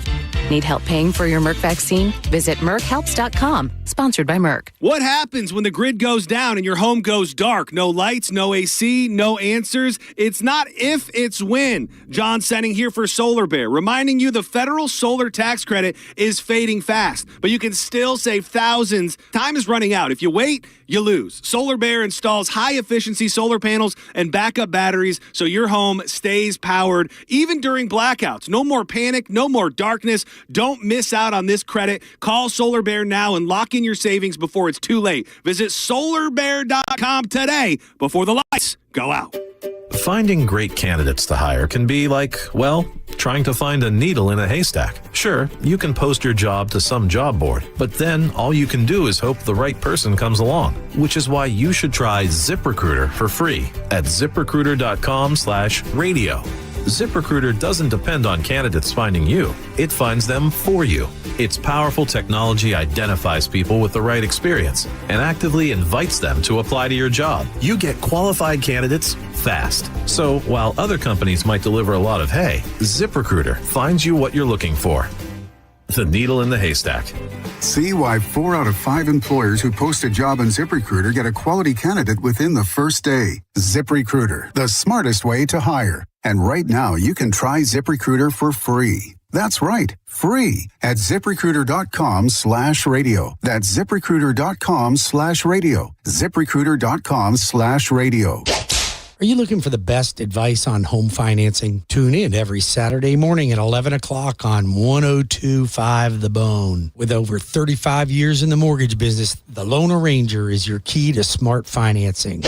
Need help paying for your Merck vaccine? Visit merckhelps.com. Sponsored by Merck. What happens when the grid goes down and your home goes dark? No lights, no AC, no answers. It's not if, it's when. John Senning here for Solar Bear, reminding you the federal solar tax credit is fading fast, but you can still save thousands. Time is running out. If you wait, you lose. Solar Bear installs high-efficiency solar panels and backup batteries so your home stays powered even during blackouts. No more panic, no more darkness. Don't miss out on this credit. Call Solar Bear now and lock in your savings before it's too late. Visit solarbear.com today before the lights go out. Finding great candidates to hire can be like, well, trying to find a needle in a haystack. Sure, you can post your job to some job board, but then all you can do is hope the right person comes along, which is why you should try ZipRecruiter for free at ZipRecruiter.com/radio. ZipRecruiter doesn't depend on candidates finding you. It finds them for you. Its powerful technology identifies people with the right experience and actively invites them to apply to your job. You get qualified candidates fast. So while other companies might deliver a lot of hay, ZipRecruiter finds you what you're looking for. The needle in the haystack. See why 4 out of 5 employers who post a job on ZipRecruiter get a quality candidate within the first day. ZipRecruiter, the smartest way to hire. And right now, you can try ZipRecruiter for free. That's right, free at ZipRecruiter.com/radio. That's ZipRecruiter.com/radio. ZipRecruiter.com/radio. Are you looking for the best advice on home financing? Tune in every Saturday morning at 11 o'clock on 102.5 The Bone. With over 35 years in the mortgage business, the Loan Arranger is your key to smart financing.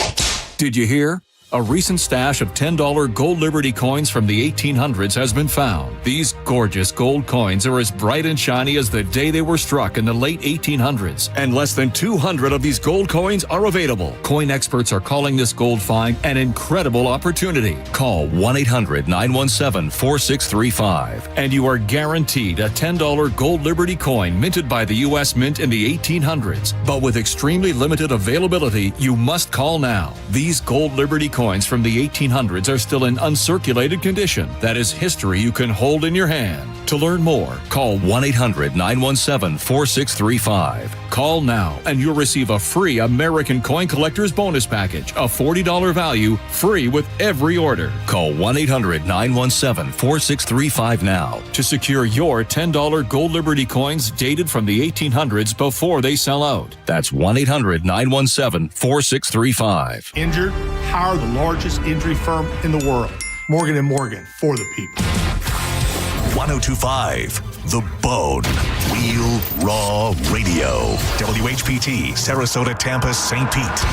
Did you hear? A recent stash of $10 gold Liberty coins from the 1800s has been found. These gorgeous gold coins are as bright and shiny as the day they were struck in the late 1800s, and less than 200 of these gold coins are available. Coin experts are calling this gold find an incredible opportunity. Call 1-800-917-4635, and you are guaranteed a $10 gold Liberty coin minted by the U.S. Mint in the 1800s. But with extremely limited availability, you must call now. These gold Liberty coins from the 1800s are still in uncirculated condition. That is history you can hold in your hand. To learn more, call 1-800-917-4635. Call now and you'll receive a free American Coin Collector's Bonus Package, a $40 value, free with every order. Call 1-800-917-4635 now to secure your $10 gold Liberty coins dated from the 1800s before they sell out. That's 1-800-917-4635. Injured? Hire the largest injury firm in the world. Morgan & Morgan, for the people. 102.5 The Bone. Real Raw Radio. WHPT, Sarasota, Tampa, St. Pete.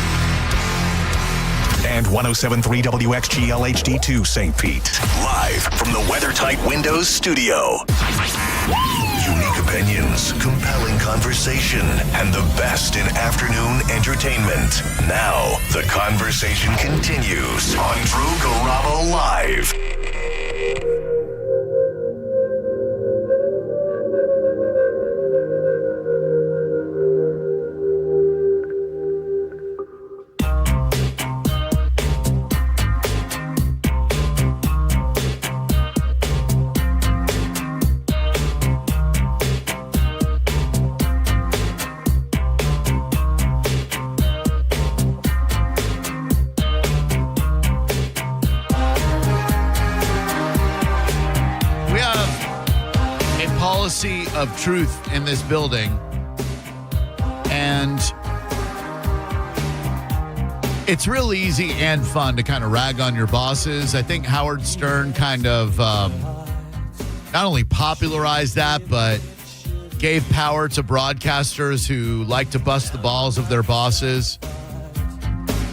And 107.3 WXGL HD2 St. Pete. Live from the WeatherTight Windows studio. Unique opinions, compelling conversation, and the best in afternoon entertainment. Now, the conversation continues on Drew Garabo Live. currency of truth in this building. And it's real easy and fun to kind of rag on your bosses. I think Howard Stern kind of not only popularized that, but gave power to broadcasters who like to bust the balls of their bosses.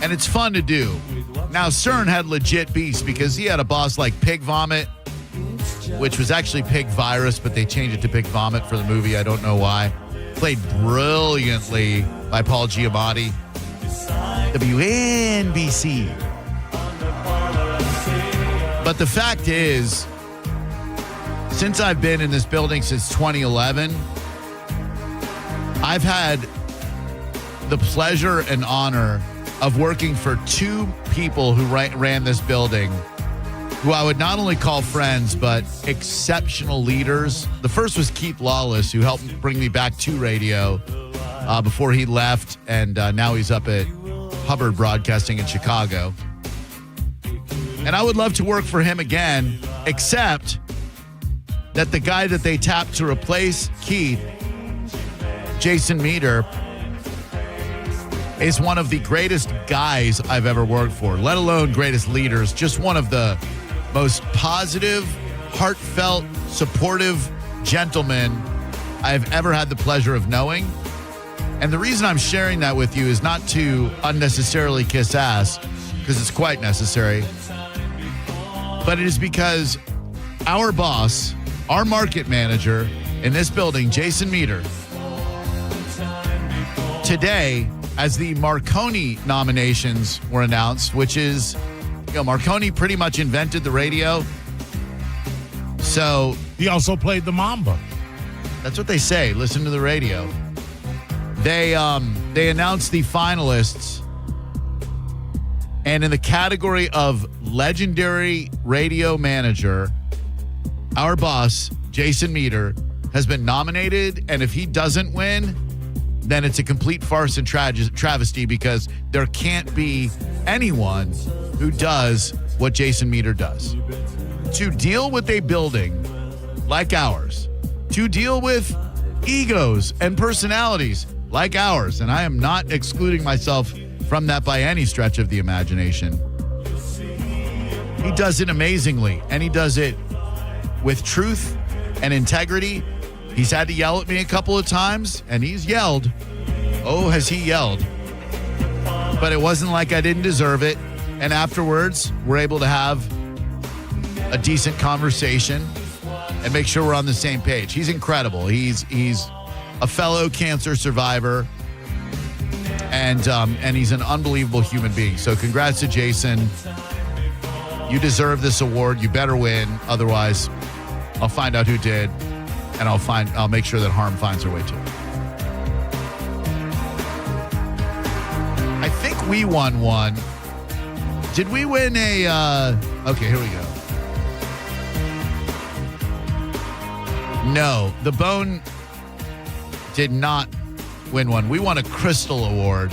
And it's fun to do. Now, Stern had legit beasts because he had a boss like Pig Vomit, which was actually Pig Virus, but they changed it to Pig Vomit for the movie. I don't know why. Played brilliantly by Paul Giamatti. WNBC. But the fact is, since I've been in this building since 2011, I've had the pleasure and honor of working for two people who ran this building, who I would not only call friends, but exceptional leaders. The first was Keith Lawless, who helped bring me back to radio before he left, and now he's up at Hubbard Broadcasting in Chicago. And I would love to work for him again, except that the guy that they tapped to replace Keith, Jason Meter, is one of the greatest guys I've ever worked for, let alone greatest leaders. Just one of the most positive, heartfelt, supportive gentlemen I've ever had the pleasure of knowing. And the reason I'm sharing that with you is not to unnecessarily kiss ass, because it's quite necessary, but it is because our boss, our market manager in this building, Jason Meter, today, as the Marconi nominations were announced, which is, Marconi pretty much invented the radio. So he also played the Mamba. That's what they say. Listen to the radio. They announced the finalists, and in the category of legendary radio manager, our boss, Jason Meter, has been nominated, and if he doesn't win, then it's a complete farce and travesty, because there can't be anyone who does what Jason Meter does. To deal with a building like ours, to deal with egos and personalities like ours, and I am not excluding myself from that by any stretch of the imagination. He does it amazingly, and he does it with truth and integrity. He's had to yell at me a couple of times, and he's yelled. Oh, has he yelled? But it wasn't like I didn't deserve it. And afterwards, we're able to have a decent conversation and make sure we're on the same page. He's incredible. He's a fellow cancer survivor, and he's an unbelievable human being. So congrats to Jason. You deserve this award. You better win. Otherwise, I'll find out who did, and I'll make sure that harm finds her way to it. I think we won one. Did we win a... okay, here we go. No, the Bone did not win one. We won a Crystal Award.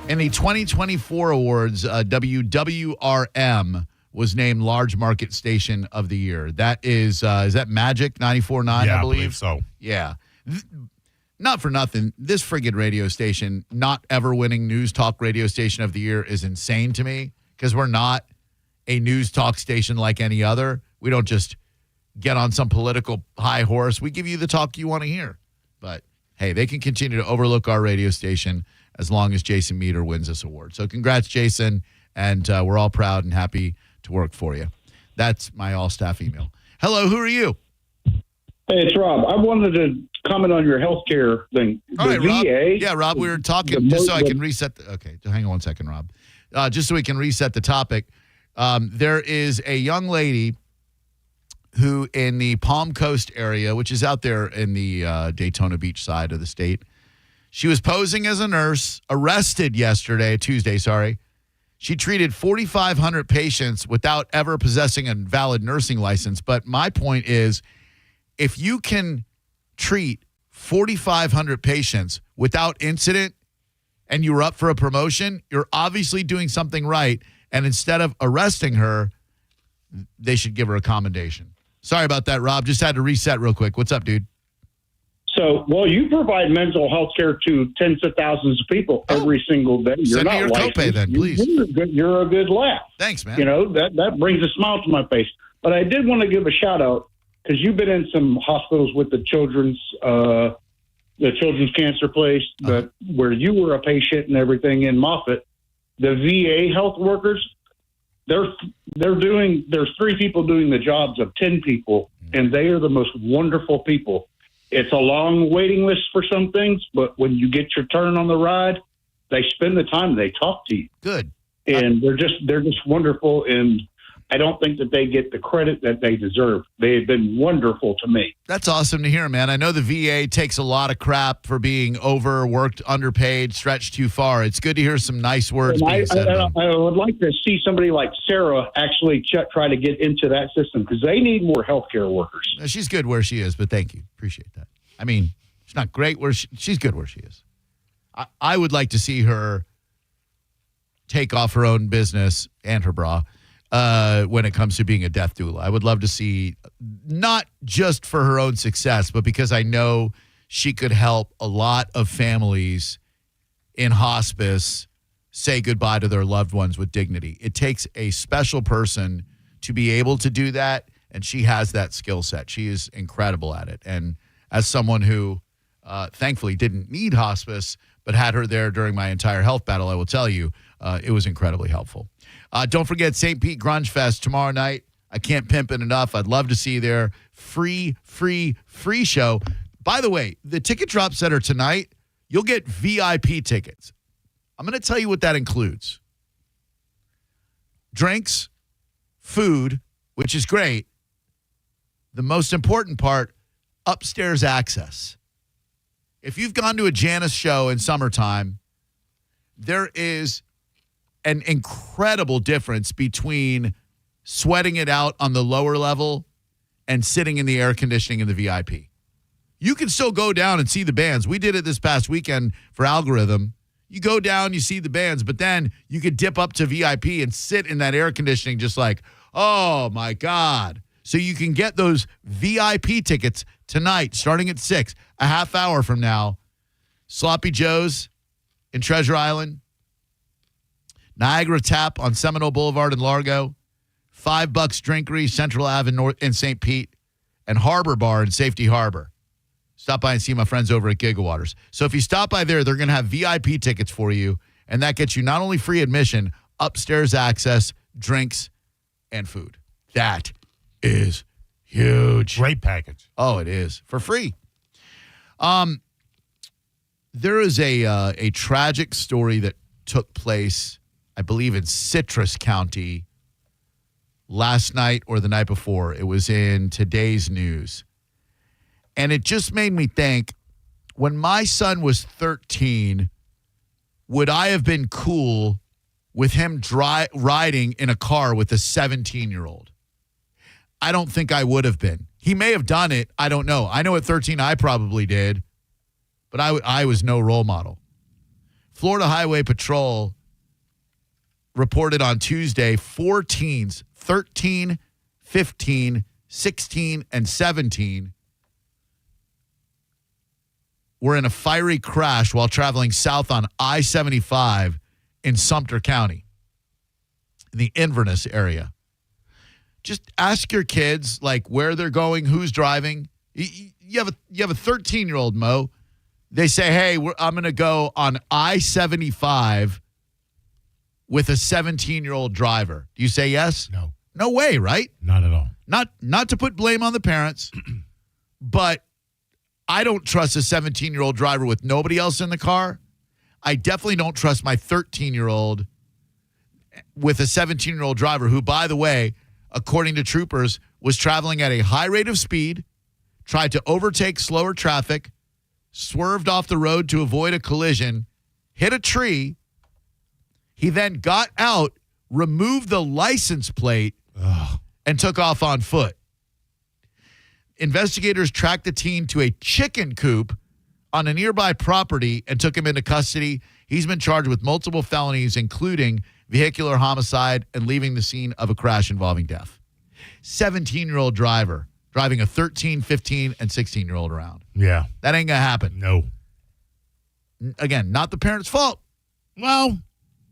In the 2024 awards, WWRM was named Large Market Station of the Year. That is that Magic 94.9, yeah, I believe? so. Yeah. Not for nothing, this friggin' radio station not ever winning News Talk Radio Station of the Year is insane to me, because we're not a news talk station like any other. We don't just get on some political high horse. We give you the talk you want to hear. But, hey, they can continue to overlook our radio station as long as Jason Meter wins this award. So congrats, Jason, and we're all proud and happy to work for you. That's my all-staff email. Hello, who are you? Hey, it's Rob. I wanted to comment on your healthcare thing. All right, Rob. VA, Yeah, Rob, we were talking just so I can reset. Okay, hang on one second, Rob. Just so we can reset the topic. There is a young lady who in the Palm Coast area, which is out there in the Daytona Beach side of the state, she was posing as a nurse, arrested Tuesday. She treated 4,500 patients without ever possessing a valid nursing license. But my point is, if you can treat 4,500 patients without incident and you were up for a promotion, you're obviously doing something right. And instead of arresting her, they should give her a commendation. Sorry about that, Rob. Just had to reset real quick. What's up, dude? So, you provide mental health care to tens of thousands of people every single day. You're Send not me your licensed. copay then, please. You're a good laugh. Thanks, man. That brings a smile to my face. But I did want to give a shout out because you've been in some hospitals with the children's cancer place, but where you were a patient and everything in Moffett. The VA health workers, there's 3 people doing the jobs of 10 people, and they are the most wonderful people. It's a long waiting list for some things, but when you get your turn on the ride, they spend the time, they talk to you. Good. And they're just wonderful, and I don't think that they get the credit that they deserve. They've been wonderful to me. That's awesome to hear, man. I know the VA takes a lot of crap for being overworked, underpaid, stretched too far. It's good to hear some nice words being said. I would like to see somebody like Sarah actually try to get into that system because they need more healthcare workers. She's good where she is, but thank you. Appreciate that. I mean, she's not great where she's good where she is. I would like to see her take off her own business and her bra when it comes to being a death doula. I would love to see, not just for her own success, but because I know she could help a lot of families in hospice say goodbye to their loved ones with dignity. It takes a special person to be able to do that, and she has that skill set. She is incredible at it. And as someone who thankfully didn't need hospice, but had her there during my entire health battle, I will tell you, it was incredibly helpful. Don't forget St. Pete Grunge Fest tomorrow night. I can't pimp it enough. I'd love to see you there. Free show. By the way, the ticket drops that are tonight, you'll get VIP tickets. I'm going to tell you what that includes. Drinks, food, which is great. The most important part, upstairs access. If you've gone to a Janice show in summertime, there is an incredible difference between sweating it out on the lower level and sitting in the air conditioning in the VIP. You can still go down and see the bands. We did it this past weekend for Algorithm. You go down, you see the bands, but then you could dip up to VIP and sit in that air conditioning just like, oh my God. So you can get those VIP tickets tonight, starting at 6, a half hour from now. Sloppy Joe's in Treasure Island. Niagara Tap on Seminole Boulevard in Largo. $5 Drinkery, Central Ave in St. Pete. And Harbor Bar in Safety Harbor. Stop by and see my friends over at Gigawaters. So if you stop by there, they're going to have VIP tickets for you. And that gets you not only free admission, upstairs access, drinks, and food. That is huge. Great package. Oh, it is. For free. There is a tragic story that took place, I believe, in Citrus County last night or the night before. It was in today's news. And it just made me think, when my son was 13, would I have been cool with him riding in a car with a 17-year-old? I don't think I would have been. He may have done it. I don't know. I know at 13 I probably did, but I was no role model. Florida Highway Patrol reported on Tuesday 4 teens, 13, 15, 16, and 17, were in a fiery crash while traveling south on I-75 in Sumter County, in the Inverness area. Just ask your kids, like, where they're going, who's driving. You have a 13-year-old, Mo. They say, hey, I'm going to go on I-75 with a 17-year-old driver. Do you say yes? No. No way, right? Not at all. Not to put blame on the parents, but I don't trust a 17-year-old driver with nobody else in the car. I definitely don't trust my 13-year-old with a 17-year-old driver who, by the way, according to troopers, was traveling at a high rate of speed, tried to overtake slower traffic, swerved off the road to avoid a collision, hit a tree. He then got out, removed the license plate, and took off on foot. Investigators tracked the teen to a chicken coop on a nearby property and took him into custody. He's been charged with multiple felonies, including vehicular homicide and leaving the scene of a crash involving death. 17-year-old driver driving a 13, 15, and 16-year-old around. Yeah. That ain't going to happen. No. Again, not the parents' fault. Well,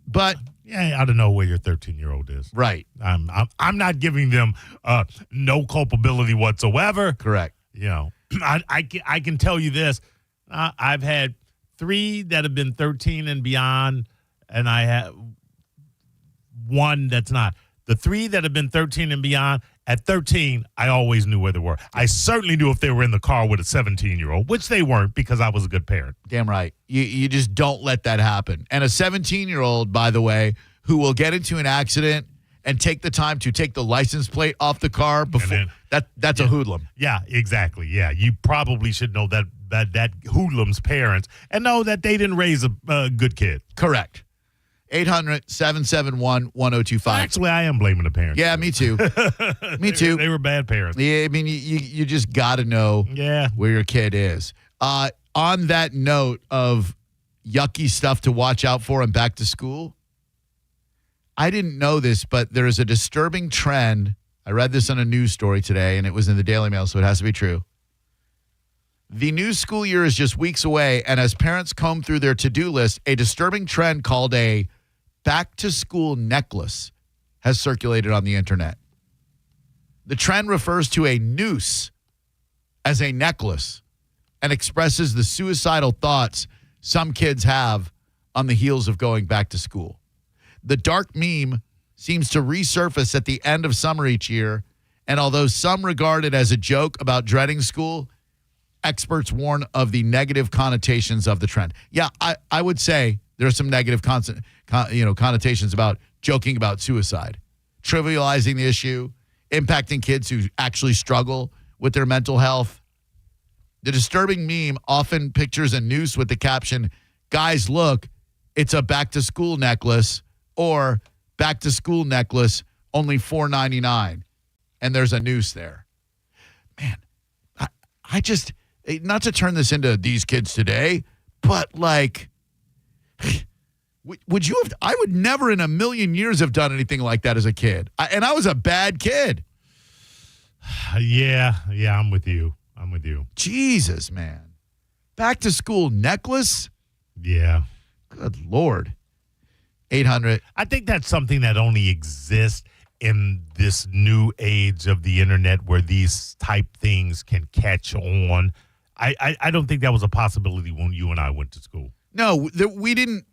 but yeah, I don't know where your 13-year-old is. Right. I'm not giving them no culpability whatsoever. Correct. You know, I can tell you this. I've had 3 that have been 13 and beyond, and I have one that's not. The 3 that have been 13 and beyond, at 13, I always knew where they were. I certainly knew if they were in the car with a 17-year-old, which they weren't because I was a good parent. Damn right. You just don't let that happen. And a 17-year-old, by the way, who will get into an accident and take the time to take the license plate off the car before that's a hoodlum. Yeah, exactly. Yeah, you probably should know that hoodlum's parents and know that they didn't raise a good kid. Correct. 800-771-1025. Actually, I am blaming the parents. Yeah, me too. Me too. They were bad parents. Yeah, I mean, you just got to know where your kid is. On that note of yucky stuff to watch out for and back to school, I didn't know this, but there is a disturbing trend. I read this on a news story today, and it was in the Daily Mail, so it has to be true. The new school year is just weeks away, and as parents comb through their to-do list, a disturbing trend called a back-to-school necklace has circulated on the internet. The trend refers to a noose as a necklace and expresses the suicidal thoughts some kids have on the heels of going back to school. The dark meme seems to resurface at the end of summer each year, and although some regard it as a joke about dreading school, experts warn of the negative connotations of the trend. Yeah, I would say there are some negative connotations about joking about suicide, trivializing the issue, impacting kids who actually struggle with their mental health. The disturbing meme often pictures a noose with the caption, "Guys, look, it's a back-to-school necklace," or "back-to-school necklace, only $4.99." And there's a noose there. Man, I just, not to turn this into these kids today, but like, would you have, I would never in a million years have done anything like that as a kid. And I was a bad kid. Yeah, I'm with you. Jesus, man. Back to school necklace? Yeah. Good Lord. 800. I think that's something that only exists in this new age of the internet where these type things can catch on. I don't think that was a possibility when you and I went to school. No, we didn't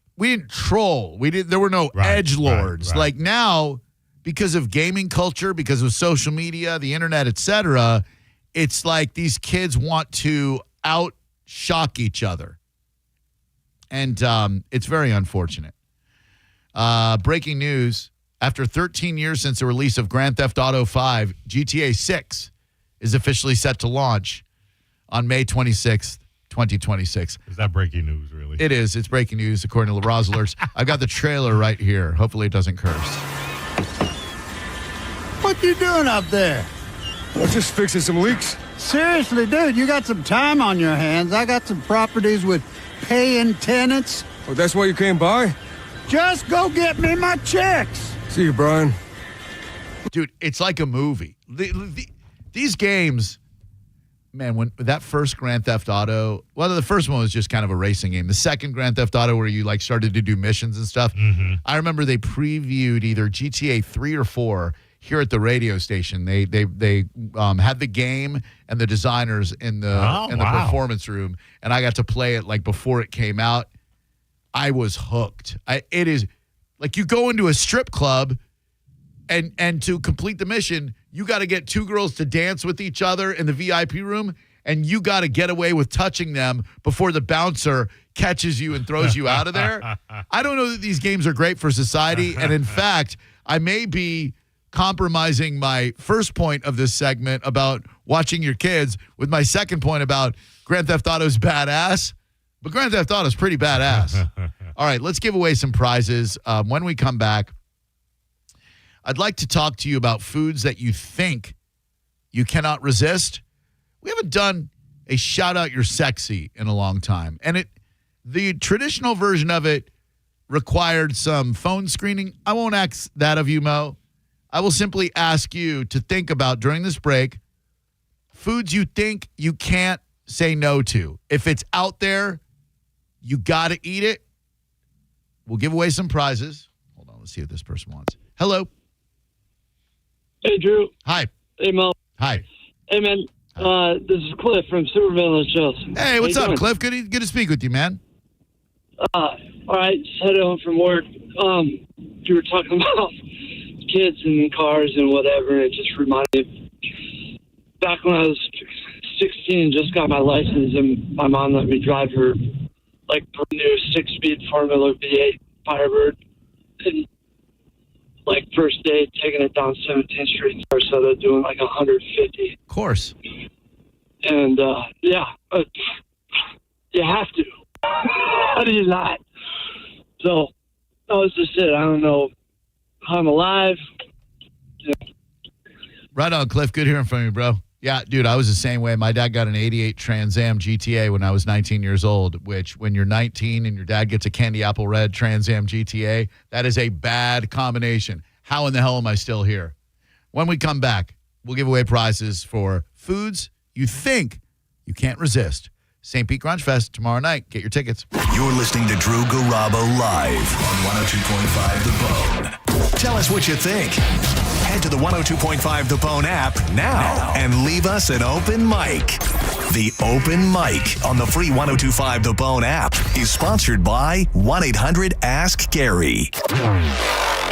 troll. There were no edgelords. Right. Like now, because of gaming culture, because of social media, the internet, etc., it's like these kids want to out-shock each other. And it's very unfortunate. Breaking news. After 13 years since the release of Grand Theft Auto 5, GTA 6 is officially set to launch on May 26th, 2026. Is that breaking news, really? It is. It's breaking news, according to LaRaz Alerts. I got the trailer right here. Hopefully it doesn't curse. What you doing up there? I'm just fixing some leaks. Seriously, dude, you got some time on your hands. I got some properties with paying tenants. Oh, that's why you came by? Just go get me my checks. See you, Brian. Dude, it's like a movie. These games, man, when that first Grand Theft Auto, well, the first one was just kind of a racing game. The second Grand Theft Auto where you like started to do missions and stuff, I remember they previewed either GTA 3 or 4 here at the radio station. They had the game and the designers in the performance room, and I got to play it like before it came out. I was hooked. It is like you go into a strip club, and to complete the mission, you got to get 2 girls to dance with each other in the VIP room, and you got to get away with touching them before the bouncer catches you and throws you out of there. I don't know that these games are great for society, and in fact, I may be compromising my first point of this segment about watching your kids with my second point about Grand Theft Auto's badass. But Grand Theft Auto's pretty badass. All right, let's give away some prizes. When we come back, I'd like to talk to you about foods that you think you cannot resist. We haven't done a shout out you're sexy in a long time. And the traditional version of it required some phone screening. I won't ask that of you, Mo. I will simply ask you to think about during this break foods you think you can't say no to. If it's out there, you got to eat it. We'll give away some prizes. Hold on, let's see what this person wants. Hello. Hey, Drew. Hi. Hey, Mo. Hi. Hey, man. This is Cliff from Superville and Chills. Hey, what's up, Cliff? Good to speak with you, man. All right, just headed home from work. You were talking about kids and cars and whatever, and it just reminded me back when I was 16, just got my license, and my mom let me drive her like brand new 6-speed Formula V8 Firebird, and like first day taking it down 17th Street in Sarasota, doing like 150. Of course. And you have to. How do you not? So that was just it. I don't know how I'm alive. Yeah. Right on, Cliff. Good hearing from you, bro. Yeah, dude, I was the same way. My dad got an 88 Trans Am GTA when I was 19 years old, which when you're 19 and your dad gets a candy apple red Trans Am GTA, that is a bad combination. How in the hell am I still here? When we come back, we'll give away prizes for foods you think you can't resist. St. Pete Grunge Fest tomorrow night. Get your tickets. You're listening to Drew Garabo live on 102.5 The Bone. Tell us what you think. Head to the 102.5 The Bone app now and leave us an open mic. The Open Mic on the free 102.5 The Bone app is sponsored by 1-800-ASK-GARY.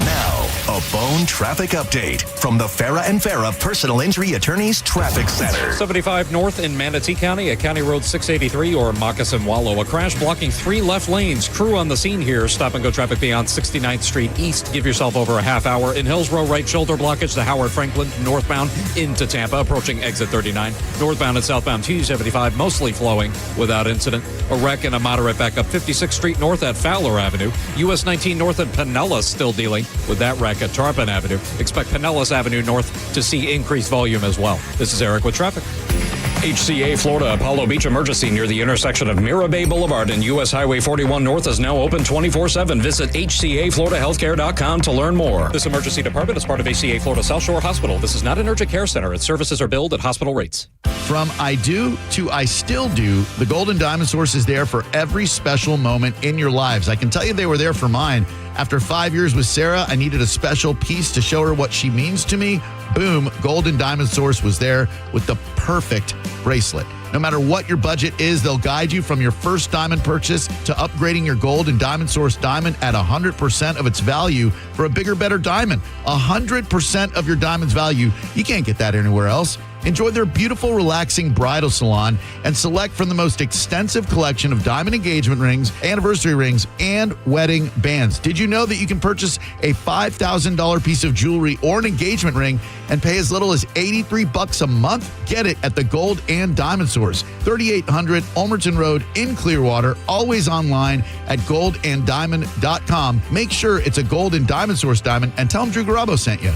Now, a Bone traffic update from the Farah and Farah Personal Injury Attorneys Traffic Center. 75 north in Manatee County at County Road 683 or Moccasin Wallow. A crash blocking 3 left lanes. Crew on the scene here. Stop and go traffic beyond 69th Street East. Give yourself over a half hour. In Hillsborough, right shoulder blockage to Howard Franklin northbound into Tampa, approaching exit 39. Northbound and southbound T75 mostly flowing without incident. A wreck and a moderate backup 56th Street north at Fowler Avenue. US 19 north at Pinellas still dealing with that wreck at Tarpon Avenue. Expect Pinellas Avenue north to see increased volume as well. This is Eric with traffic. HCA Florida Apollo Beach emergency near the intersection of Mira Bay Boulevard and US Highway 41 North is now open 24/7. Visit HCAFloridaHealthcare.com to learn more. This emergency department is part of HCA Florida South Shore Hospital. This is not an urgent care center. Its services are billed at hospital rates. From I do to I still do, the Golden Diamond Source is there for every special moment in your lives. I can tell you they were there for mine. After 5 years with Sarah, I needed a special piece to show her what she means to me. Boom, Golden Diamond Source was there with the perfect bracelet. No matter what your budget is, they'll guide you from your first diamond purchase to upgrading your gold and diamond source diamond at 100% of its value for a bigger, better diamond. 100% of your diamond's value. You can't get that anywhere else. Enjoy their beautiful, relaxing bridal salon and select from the most extensive collection of diamond engagement rings, anniversary rings, and wedding bands. Did you know that you can purchase a $5,000 piece of jewelry or an engagement ring and pay as little as $83 a month? Get it at the Gold and Diamond Source, 3800 Ulmerton Road in Clearwater, always online at goldanddiamond.com. Make sure it's a Gold and Diamond Source diamond and tell them Drew Garabo sent you.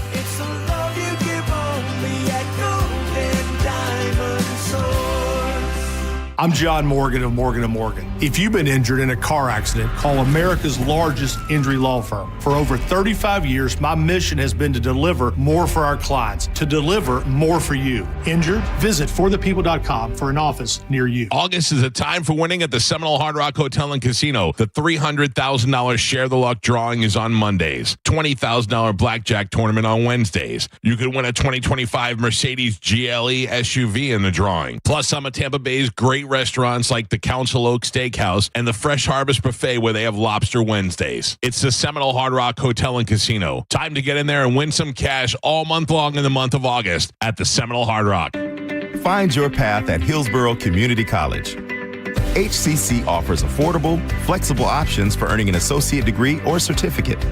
I'm John Morgan of Morgan & Morgan. If you've been injured in a car accident, call America's largest injury law firm. For over 35 years, my mission has been to deliver more for our clients, to deliver more for you. Injured? Visit forthepeople.com for an office near you. August is a time for winning at the Seminole Hard Rock Hotel and Casino. The $300,000 Share the Luck drawing is on Mondays. $20,000 blackjack tournament on Wednesdays. You could win a 2025 Mercedes GLE SUV in the drawing. Plus, some of Tampa Bay's great restaurants like the Council Oak Steakhouse and the Fresh Harvest Buffet where they have Lobster Wednesdays. It's the Seminole Hard Rock Hotel and Casino. Time to get in there and win some cash all month long in the month of August at the Seminole Hard Rock. Find your path at Hillsborough Community College. HCC offers affordable, flexible options for earning an associate degree or certificate.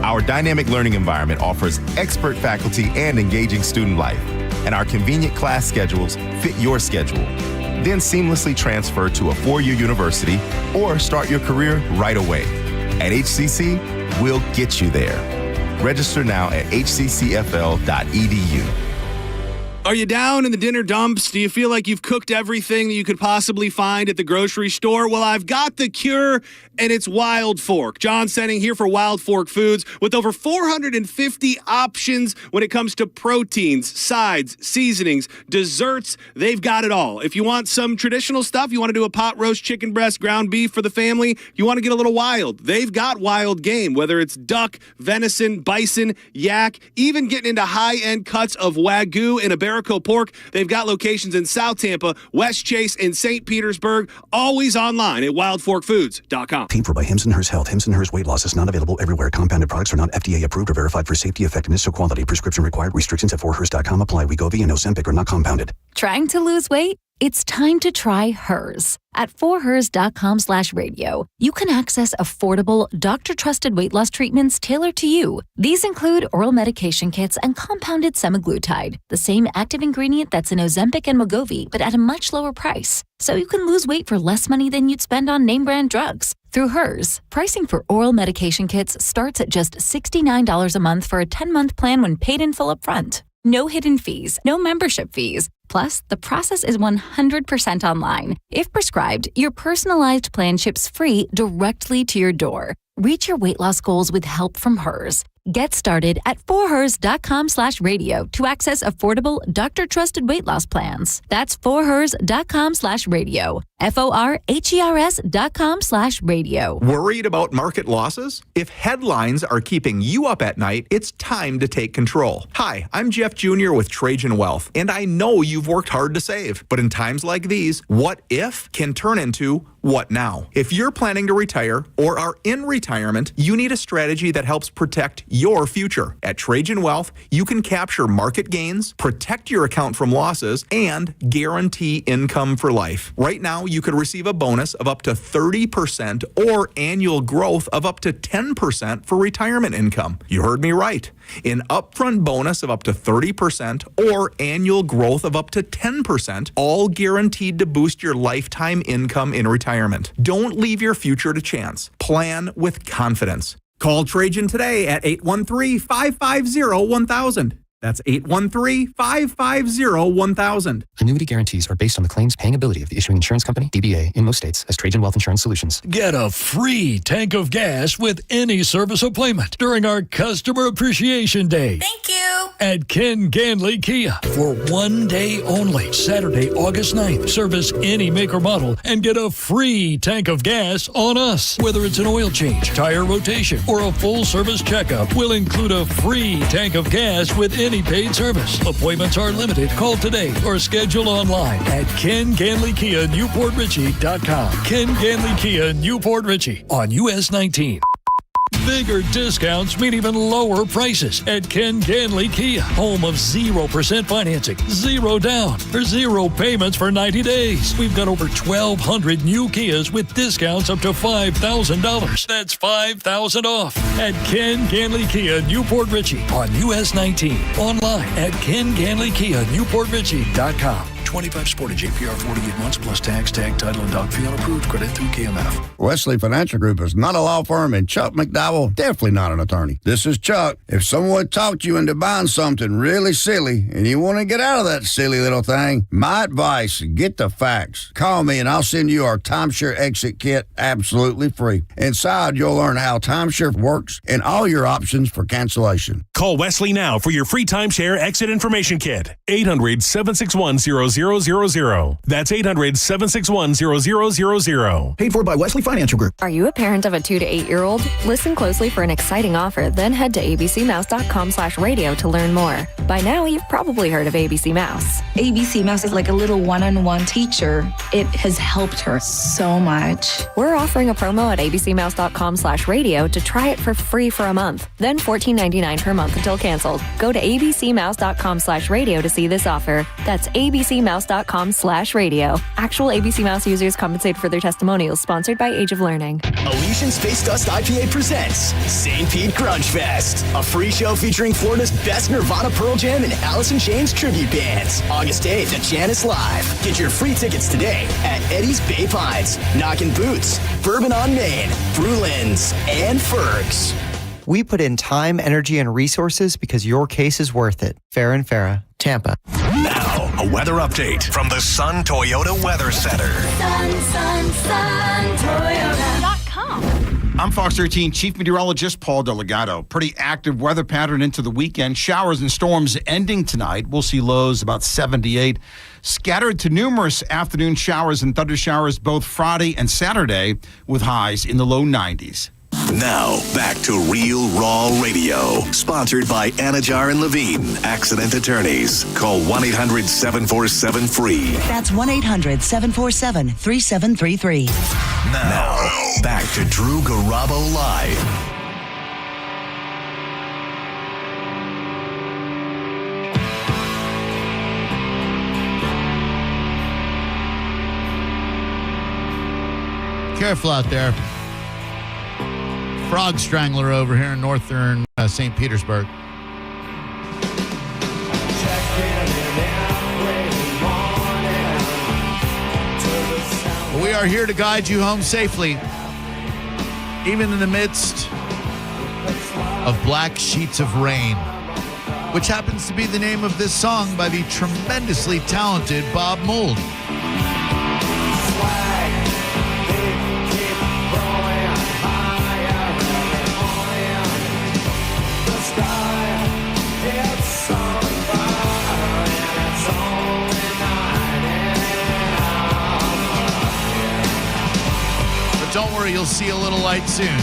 Our dynamic learning environment offers expert faculty and engaging student life, and our convenient class schedules fit your schedule. Then seamlessly transfer to a 4-year university or start your career right away. At HCC, we'll get you there. Register now at hccfl.edu. Are you down in the dinner dumps? Do you feel like you've cooked everything that you could possibly find at the grocery store? Well, I've got the cure, and it's Wild Fork. John Senning here for Wild Fork Foods with over 450 options when it comes to proteins, sides, seasonings, desserts. They've got it all. If you want some traditional stuff, you want to do a pot roast, chicken breast, ground beef for the family, you want to get a little wild. They've got wild game, whether it's duck, venison, bison, yak, even getting into high-end cuts of Wagyu and Iberico pork. They've got locations in South Tampa, West Chase, and St. Petersburg, always online at wildforkfoods.com. Paid for by Hims & Hers Health. Hims & Hers Weight Loss is not available everywhere. Compounded products are not FDA approved or verified for safety, effectiveness, or quality. Prescription required. Restrictions at 4hers.com apply. Wegovy and Ozempic are not compounded. Trying to lose weight? It's time to try Hers. At 4hers.com/radio, you can access affordable, doctor-trusted weight loss treatments tailored to you. These include oral medication kits and compounded semaglutide, the same active ingredient that's in Ozempic and Wegovy, but at a much lower price. So you can lose weight for less money than you'd spend on name-brand drugs. Through Hers, pricing for oral medication kits starts at just $69 a month for a 10-month plan when paid in full upfront. No hidden fees, no membership fees. Plus, the process is 100% online. If prescribed, your personalized plan ships free directly to your door. Reach your weight loss goals with help from Hers. Get started at 4hers.com/radio to access affordable, doctor-trusted weight loss plans. That's 4hers.com/radio. FORHERS.com/radio. Worried about market losses? If headlines are keeping you up at night, it's time to take control. Hi, I'm Jeff Jr. with Trajan Wealth, and I know you've worked hard to save. But in times like these, what if can turn into what now? If you're planning to retire or are in retirement, you need a strategy that helps protect your future. At Trajan Wealth, you can capture market gains, protect your account from losses, and guarantee income for life. Right now, you could receive a bonus of up to 30% or annual growth of up to 10% for retirement income. You heard me right. An upfront bonus of up to 30% or annual growth of up to 10%, all guaranteed to boost your lifetime income in retirement. Don't leave your future to chance. Plan with confidence. Call Trajan today at 813-550-1000. That's 813-550-1000. Annuity guarantees are based on the claims paying ability of the issuing insurance company, DBA, in most states as Trajan Wealth Insurance Solutions. Get a free tank of gas with any service appointment during our Customer Appreciation Day. Thank you. At Ken Ganley Kia for 1 day only, Saturday, August 9th. Service any make or model and get a free tank of gas on us. Whether it's an oil change, tire rotation, or a full service checkup, we'll include a free tank of gas with any paid service. Appointments are limited. Call today or schedule online at KenGanleyKia.NewportRichie.com. Ken Ganley Kia, Newport Richie on US 19. Bigger discounts mean even lower prices at Ken Ganley Kia, home of 0% financing, 0 down, or 0 payments for 90 days. We've got over 1,200 new Kias with discounts up to $5,000. That's $5,000 off at Ken Ganley Kia, Newport Richie on US 19. Online at KenGanleyKia.NewportRichie.com. 25 Sportage APR 48 months plus tax, tag, title, and dog fee on approved credit through KMF. Wesley Financial Group is not a law firm, and Chuck McDowell definitely not an attorney. This is Chuck. If someone talked you into buying something really silly and you want to get out of that silly little thing, my advice, get the facts. Call me and I'll send you our timeshare exit kit absolutely free. Inside, you'll learn how timeshare works and all your options for cancellation. Call Wesley now for your free timeshare exit information kit. 800-761-0000. That's 800-761-0000. Paid for by Wesley Financial Group. Are you a parent of a 2 to 8 year old? Listen closely for an exciting offer, then head to abcmouse.com/radio to learn more. By now, you've probably heard of ABC Mouse. ABC Mouse is like a little one-on-one teacher. It has helped her so much. We're offering a promo at abcmouse.com/radio to try it for free for a month, then $14.99 per month until canceled. Go to abcmouse.com/radio to see this offer. That's abcmouse.com/radio. Actual ABC Mouse users compensated for their testimonials, sponsored by Age of Learning. Elysian Space Dust IPA presents St. Pete Grunge Fest, a free show featuring Florida's best Nirvana, Pearl Jam, and Alice in Chains tribute bands. August 8th at Janice Live. Get your free tickets today at Eddie's Bay Pines, Knockin' Boots, Bourbon on Main, Brulin's, and Ferg's. We put in time, energy, and resources because your case is worth it. Farrah and Farrah, Tampa. A weather update from the Sun Toyota Weather Center. I'm Fox 13 Chief Meteorologist Paul Delgado. Pretty active weather pattern into the weekend. Showers and storms ending tonight. We'll see lows about 78. Scattered to numerous afternoon showers and thunder showers both Friday and Saturday with highs in the low 90s. Now, back to Real Raw Radio. Sponsored by Anajar and Levine, accident attorneys. Call 1-800-747-FREE. That's 1-800-747-3733. Now, back to Drew Garabo Live. Careful out there. Frog strangler over here in northern St. Petersburg. We are here to guide you home safely, even in the midst of black sheets of rain, which happens to be the name of this song by the tremendously talented Bob Mould. Don't worry, you'll see a little light soon.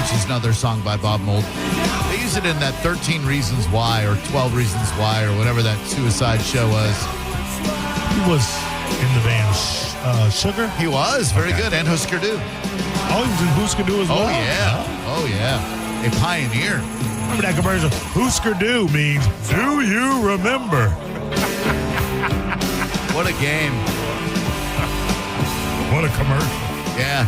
Which is another song by Bob Mould. They use it in that 13 Reasons Why or 12 Reasons Why or whatever that Suicide show was. He was in the band Sugar? He was, very good. And Husker Du. Oh, he was in Husker Du as well? Oh, yeah. Oh, yeah. A pioneer. Remember that commercial? Husker Du means, do you remember? What a game. What a commercial. Yeah.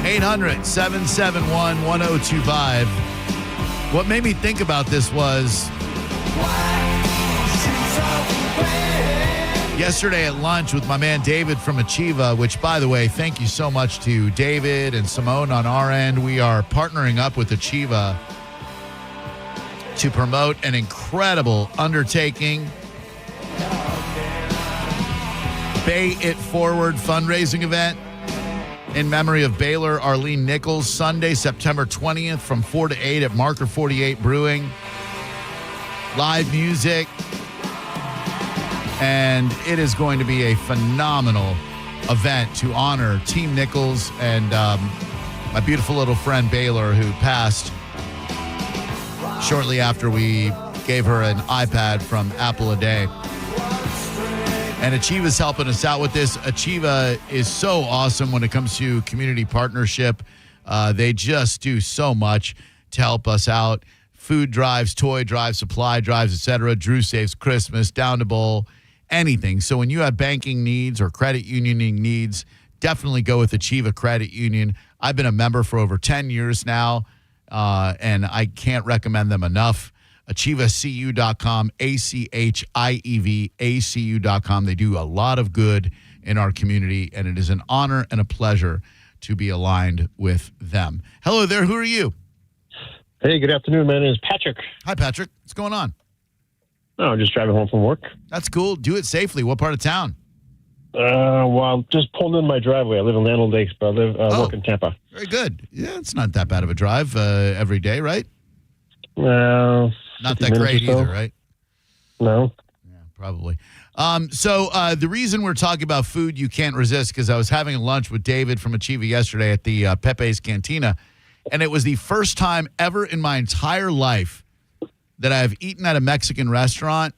800-771-1025. What made me think about this was yesterday at lunch with my man David from Achieva, which, by the way, thank you so much to David and Simone on our end. We are partnering up with Achieva to promote an incredible undertaking. Bay It Forward fundraising event in memory of Baylor Arlene Nichols, Sunday, September 20th from 4 to 8 at Marker 48 Brewing. Live music. And it is going to be a phenomenal event to honor Team Nichols and my beautiful little friend Baylor, who passed shortly after we gave her an iPad from Apple a Day. And Achieva helping us out with this. Achieva is so awesome when it comes to community partnership. They just do so much to help us out. Food drives, toy drives, supply drives, etc. Drew Saves Christmas, Down to Bowl, anything. So when you have banking needs or credit unioning needs, definitely go with Achieva Credit Union. I've been a member for over 10 years now, and I can't recommend them enough. AchievaCU.com, AchievaACU.com. They do a lot of good in our community, and it is an honor and a pleasure to be aligned with them. Hello there. Who are you? Hey, good afternoon. My name is Patrick. Hi, Patrick. What's going on? Oh, I'm just driving home from work. That's cool. Do it safely. What part of town? Well, I'm just pulling in my driveway. I live in Landell Lakes, but I work in Tampa. Very good. Yeah, it's not that bad of a drive every day, right? Not that great either, right? No. Yeah, probably. So the reason we're talking about food you can't resist, because I was having lunch with David from Achieva yesterday at the Pepe's Cantina, and it was the first time ever in my entire life that I have eaten at a Mexican restaurant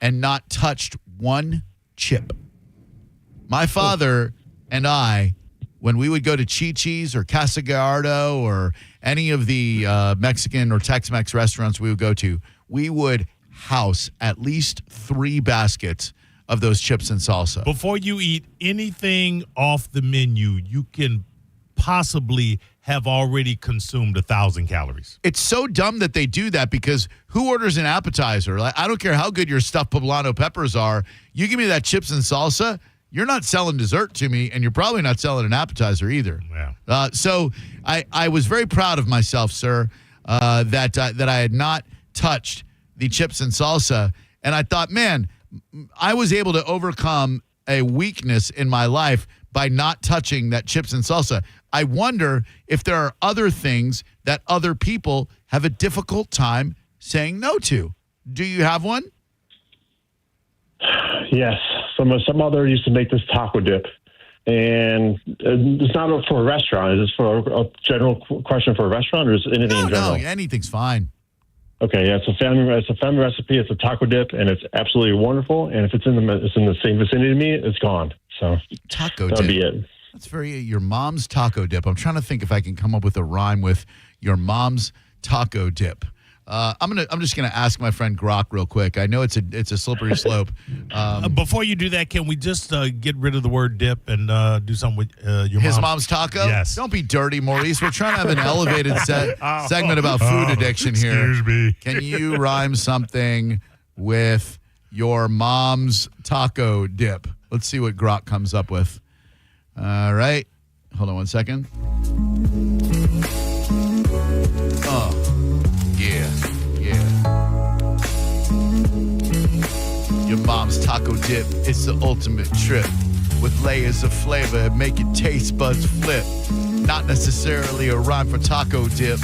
and not touched one chip. My father and I, when we would go to Chi-Chi's or Casa Gallardo or any of the Mexican or Tex-Mex restaurants we would go to, we would house at least 3 baskets of those chips and salsa. Before you eat anything off the menu, you can possibly have already consumed 1,000 calories. It's so dumb that they do that, because who orders an appetizer? Like, I don't care how good your stuffed poblano peppers are. You give me that chips and salsa, you're not selling dessert to me, and you're probably not selling an appetizer either. Yeah. So I was very proud of myself, sir. that I had not touched the chips and salsa, and I thought, man, I was able to overcome a weakness in my life by not touching that chips and salsa. I wonder if there are other things that other people have a difficult time saying no to. Do you have one? Yes. Some mother used to make this taco dip, and it's not for a restaurant. Is this for a general question for a restaurant, or is it anything in general? No, anything's fine. Okay, yeah, it's a family recipe. It's a taco dip, and it's absolutely wonderful. And if it's in the same vicinity to me, it's gone. So taco that'll dip. be it. That's very your mom's taco dip. I'm trying to think if I can come up with a rhyme with your mom's taco dip. I'm just gonna ask my friend Grok real quick. I know it's a slippery slope. Before you do that, can we just get rid of the word dip and do something with your his mom's taco? Yes. Don't be dirty, Maurice. We're trying to have an elevated segment about food addiction here. Excuse me. Can you rhyme something with your mom's taco dip? Let's see what Grok comes up with. All right. Hold on one second. Oh. Yeah. Your mom's taco dip, it's the ultimate trip. With layers of flavor, make your taste buds flip. Not necessarily a rhyme for taco dip.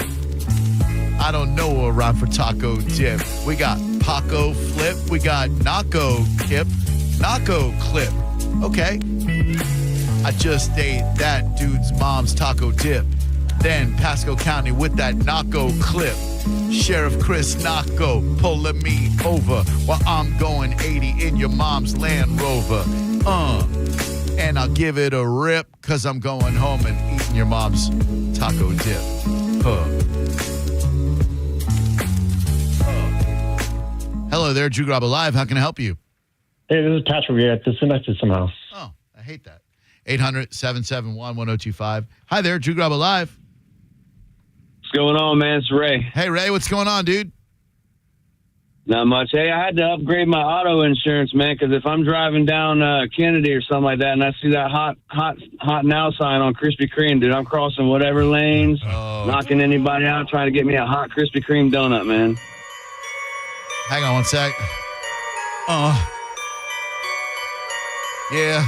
I don't know a rhyme for taco dip. We got Paco flip, we got Naco kip, Naco clip. Okay. I just ate that dude's mom's taco dip. Then Pasco County with that Naco clip. Sheriff Chris Naco pulling me over while I'm going 80 in your mom's Land Rover. And I'll give it a rip because I'm going home and eating your mom's taco dip. Hello there, Drew Garabo Live. How can I help you? Hey, this is Patrick. We got disconnected somehow. Oh, I hate that. 800-771-1025. Hi there, Drew Garabo Live. What's going on, man? It's Ray. Hey, Ray, what's going on, dude? Not much. Hey, I had to upgrade my auto insurance, man, because if I'm driving down Kennedy or something like that and I see that hot now sign on Krispy Kreme, dude, I'm crossing whatever lanes, knocking anybody out, trying to get me a hot Krispy Kreme donut, man. Hang on one sec. Yeah.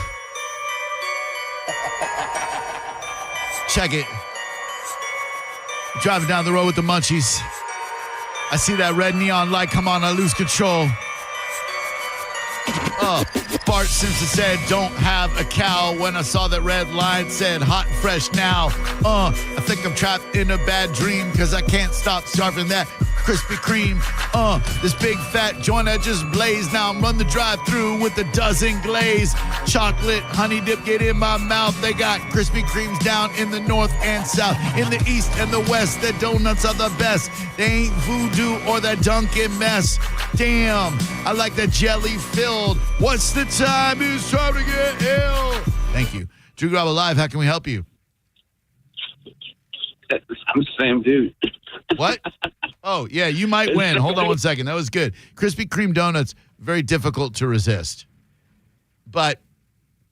Check it. Driving down the road with the munchies. I see that red neon light come on, I lose control. Bart Simpson said, don't have a cow. When I saw that red line said, hot and fresh now. I think I'm trapped in a bad dream because I can't stop starving that Krispy Kreme. This big fat joint that just blazed. Now I'm run the drive-through with a dozen glaze. Chocolate, honey dip, get in my mouth. They got Krispy Kremes down in the north and south. In the east and the west, the donuts are the best. They ain't voodoo or that Dunkin' mess. Damn, I like that jelly filled. What's the time? It's time to get ill. Thank you. Drew Garabo Live, how can we help you? I'm the same dude. What? Oh, yeah, you might win. Hold on one second. That was good. Krispy Kreme donuts, very difficult to resist. But,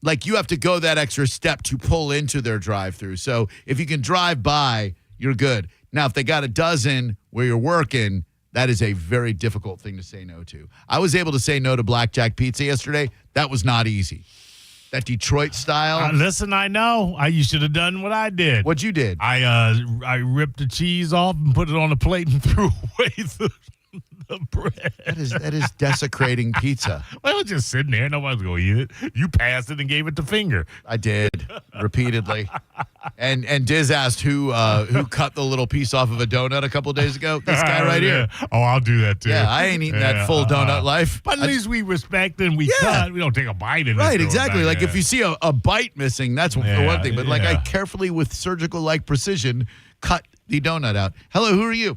like, you have to go that extra step to pull into their drive-thru. So if you can drive by, you're good. Now, if they got a dozen where you're working, that is a very difficult thing to say no to. I was able to say no to Blackjack Pizza yesterday. That was not easy. That Detroit style. Listen, I know. You should have done what I did. What'd you did? I ripped the cheese off and put it on a plate and threw away the bread. That is desecrating pizza. Well, it was just sitting there. Nobody's going to eat it. You passed it and gave it the finger. I did repeatedly. And Diz asked who cut the little piece off of a donut a couple of days ago. This guy right here. Oh, I'll do that too. Yeah, I ain't eating that full donut life. But at least we respect and we cut. We don't take a bite in it. Right, exactly. Like if you see a bite missing, that's one thing. But like I carefully, with surgical-like precision, cut the donut out. Hello, who are you?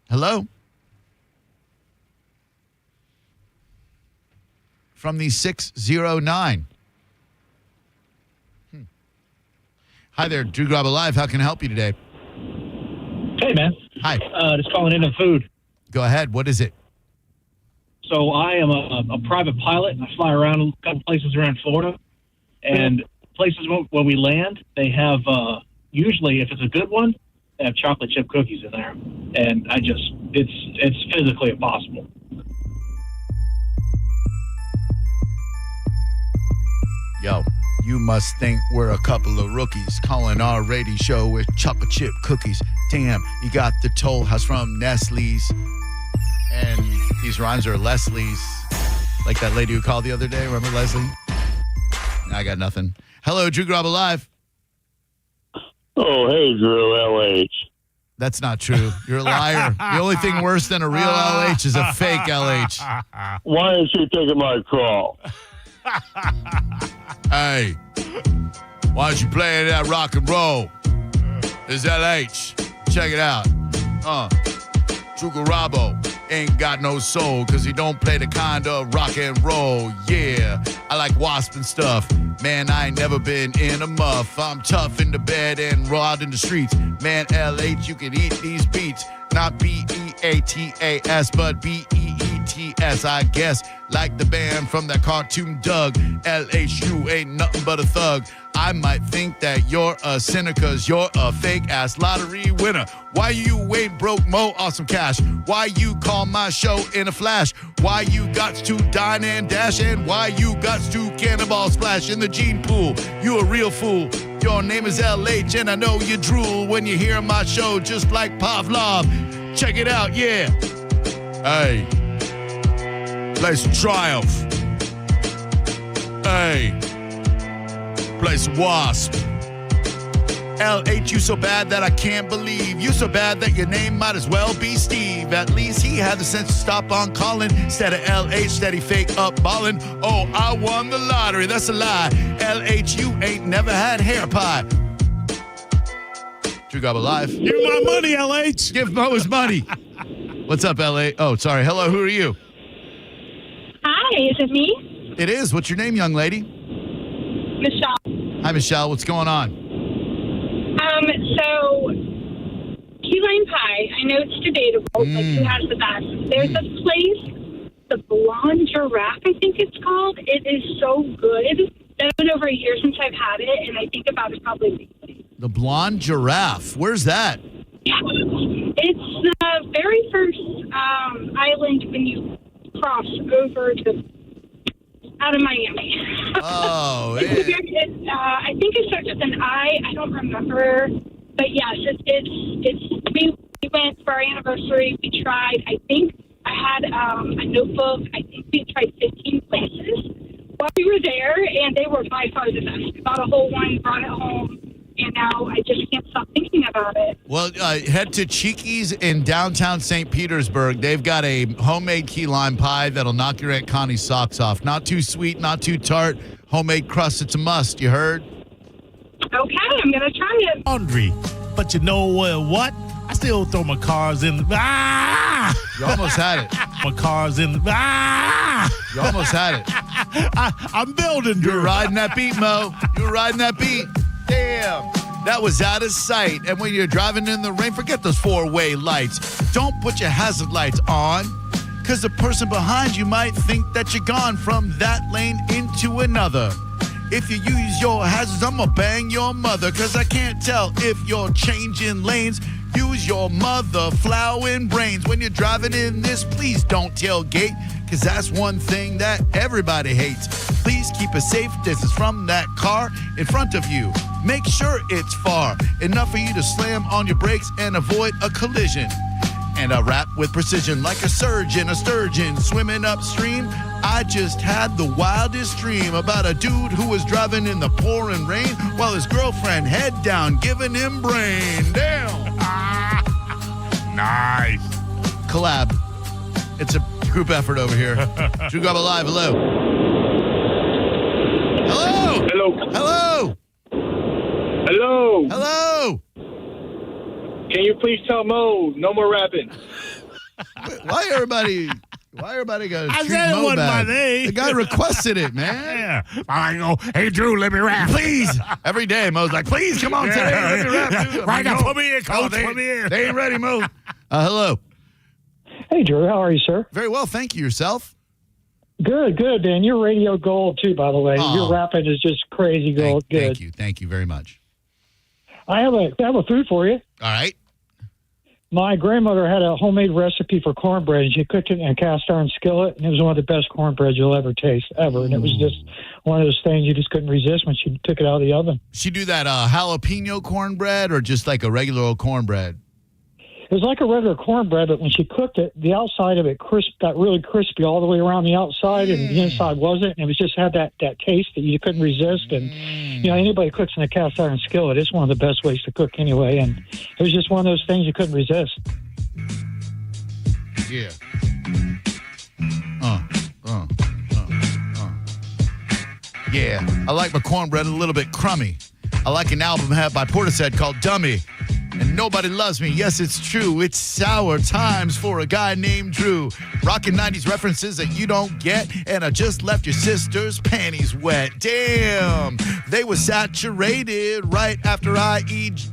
Hello? From the 609. Hi there, Drew Garabo Live. How can I help you today? Hey, man. Hi. Just calling in on food. Go ahead. What is it? So I am a private pilot. I fly around a couple places around Florida. And places where we land, they have, usually if it's a good one, they have chocolate chip cookies in there, and it's physically impossible. Yo, you must think we're a couple of rookies calling our radio show with chocolate chip cookies. Damn, you got the Toll House from Nestle's. And these rhymes are Leslie's. Like that lady who called the other day. Remember Leslie? I got nothing. Hello, Drew Garabo Live. Oh, hey, Drew, LH. That's not true. You're a liar. The only thing worse than a real LH is a fake LH. Why is she taking my call? Hey, why don't you play that rock and roll? It's LH. Check it out. Drew Garabo ain't got no soul because he don't play the kind of rock and roll. Yeah, I like wasp and stuff. Man, I ain't never been in a muff. I'm tough in the bed and raw out in the streets. Man, LH, you can eat these beats. Not B-E-A-T-A-S, but B-E-E-T-S, I guess. Like the band from that cartoon Doug. LHU ain't nothing but a thug. I might think that you're a sinner cause you're a fake-ass lottery winner. Why you ain't broke Mo off some cash? Why you call my show in a flash? Why you got to dine and dash? And why you got to cannonball splash in the gene pool? You a real fool. Your name is LH and I know you drool when you hear my show just like Pavlov. Check it out, yeah. Hey. Play some Triumph. Hey. Play some Wasp. LH, you so bad that I can't believe. You so bad that your name might as well be Steve. At least he had the sense to stop on calling instead of LH, steady fake up ballin'. Oh, I won the lottery, that's a lie. LH, you ain't never had hair pie. Drew Garabo Live. Give my money, LH. Give Mo his money. What's up, LH? Oh, sorry. Hello, who are you? Hi, is it me? It is. What's your name, young lady? Michelle. Hi, Michelle. What's going on? So, key lime pie, I know it's debatable, like who has the best. There's this place, the Blonde Giraffe, I think it's called. It is so good. It's been over a year since I've had it, and I think about it probably weekly. The Blonde Giraffe. Where's that? Yeah. It's the very first island when you cross over to out of Miami. Oh, yeah. I think it starts with an I. I don't remember, but yes, we went for our anniversary. We tried. I think I had a notebook. I think we tried 15 places while we were there, and they were by far the best. Got a whole one, brought it home. And now I just can't stop thinking about it. Well, head to Cheeky's in downtown St. Petersburg. They've got a homemade key lime pie that'll knock your Aunt Connie's socks off. Not too sweet, not too tart. Homemade crust, it's a must. You heard? Okay, I'm going to try it. Laundry. But you know what? I still throw my cars in the... You almost had it. My car's in the... You almost had it. I'm building, Drew. You were riding that beat, Mo. You were riding that beat. Damn, that was out of sight. And when you're driving in the rain, forget those four-way lights. Don't put your hazard lights on, because the person behind you might think that you're gone from that lane into another. If you use your hazards, I'm gonna bang your mother, because I can't tell if you're changing lanes. Use your mother flowing brains. When you're driving in this, please don't tailgate, because that's one thing that everybody hates. Please keep a safe distance from that car in front of you. Make sure it's far enough for you to slam on your brakes and avoid a collision. And I rap with precision like a surgeon, a sturgeon swimming upstream. I just had the wildest dream about a dude who was driving in the pouring rain while his girlfriend head down giving him brain. Damn. Nice. Collab. It's a group effort over here. Drew Garabo Live. Hello. Hello. Hello. Hello. Hello. Hello. Can you please tell Mo no more rapping? Why everybody goes? I said it wasn't my name. The guy requested it, man. Yeah. I go, hey, Drew, let me rap. Please. Every day, Mo's like, please, come on, today, let me rap. Dude. Right now, put me in, Coach. Put me in. They ain't ready, Mo. Hello. Hey, Drew. How are you, sir? Very well, thank you. Yourself? Good, and you're radio gold, too, by the way. Oh. Your rapping is just crazy gold. Thank you very much. I have a food for you. All right. My grandmother had a homemade recipe for cornbread, and she cooked it in a cast iron skillet, and it was one of the best cornbread you'll ever taste, ever. And it was just one of those things you just couldn't resist when she took it out of the oven. She do that jalapeno cornbread or just like a regular old cornbread? It was like a regular cornbread, but when she cooked it, the outside of it got really crispy all the way around the outside, and the inside wasn't. And it was just had that taste that you couldn't resist. And anybody cooks in a cast iron skillet, it's one of the best ways to cook anyway. And it was just one of those things you couldn't resist. Yeah. Yeah, I like my cornbread a little bit crummy. I like an album had by Portishead called Dummy. And nobody loves me. Yes, it's true. It's sour times for a guy named Drew. Rockin' 90s references that you don't get. And I just left your sister's panties wet. Damn, they were saturated right after I eat.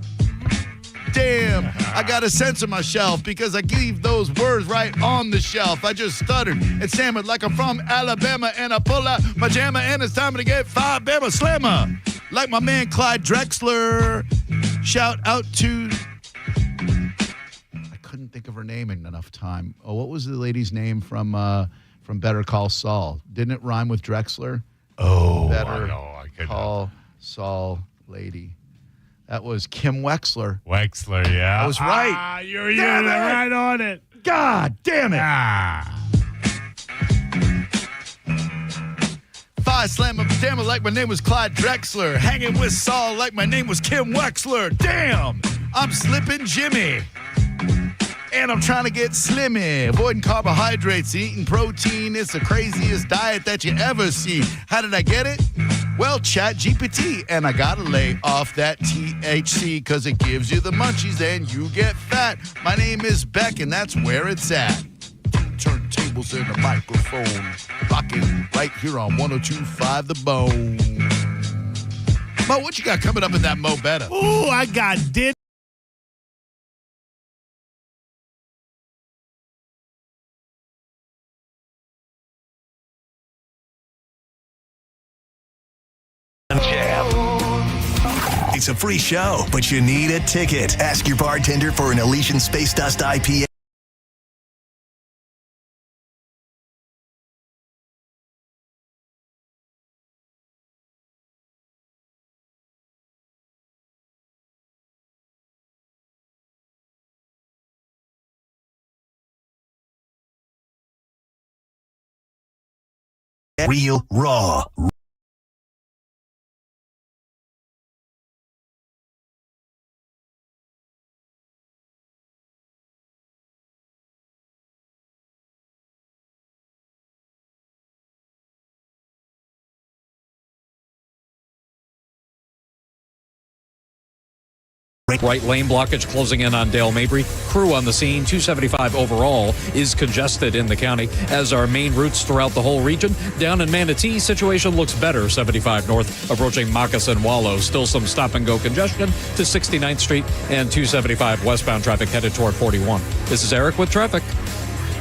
Damn, I gotta censor myself because I gave those words right on the shelf. I just stuttered and stammered like I'm from Alabama, and I pull out my jammer, and it's time to get 5 Bama Slammer. Like my man Clyde Drexler. Shout out to... I couldn't think of her name in enough time. Oh, what was the lady's name from Better Call Saul? Didn't it rhyme with Drexler? Oh, Better I know. I could Call Saul lady. That was Kim Wexler. Wexler, yeah. I was right. You're right on it. God damn it. Five slammer, damn it, like my name was Clyde Drexler. Hanging with Saul like my name was Kim Wexler. Damn, I'm slipping Jimmy. And I'm trying to get slimmy. Avoiding carbohydrates, eating protein. It's the craziest diet that you ever see. How did I get it? Well, Chat GPT. And I gotta lay off that THC because it gives you the munchies and you get fat. My name is Beck and that's where it's at. Turntables and a microphone. Rocking right here on 102.5 The Bone. Mo, what you got coming up in that Mo Betta? Ooh, I got did. It's a free show, but you need a ticket. Ask your bartender for an Elysian Space Dust IPA. Real raw. Right lane blockage closing in on Dale Mabry. Crew on the scene. 275 overall is congested in the county, as are main routes throughout the whole region. Down in Manatee, situation looks better. 75 north approaching Moccasin Wallow. Still some stop and go congestion to 69th Street and 275 westbound traffic headed toward 41. This is Eric with traffic.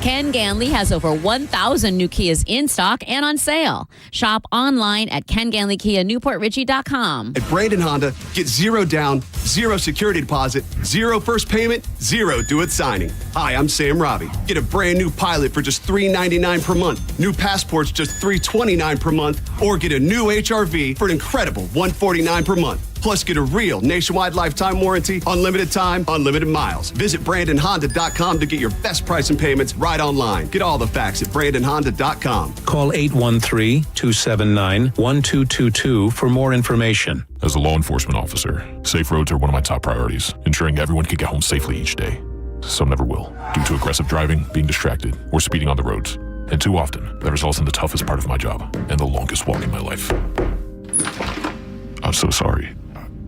Ken Ganley has over 1,000 new Kias in stock and on sale. Shop online at KenGanleyKiaNewportRichie.com. At Brandon Honda, get 0 down, 0 security deposit, 0 first payment, 0 do-it signing. Hi, I'm Sam Robbie. Get a brand new Pilot for just $399 per month, new Passports just $329 per month, or get a new HRV for an incredible $149 per month. Plus, get a real nationwide lifetime warranty, unlimited time, unlimited miles. Visit BrandonHonda.com to get your best price and payments right online. Get all the facts at BrandonHonda.com. Call 813-279-1222 for more information. As a law enforcement officer, safe roads are one of my top priorities, ensuring everyone can get home safely each day. Some never will, due to aggressive driving, being distracted, or speeding on the roads. And too often, that results in the toughest part of my job and the longest walk in my life. I'm so sorry.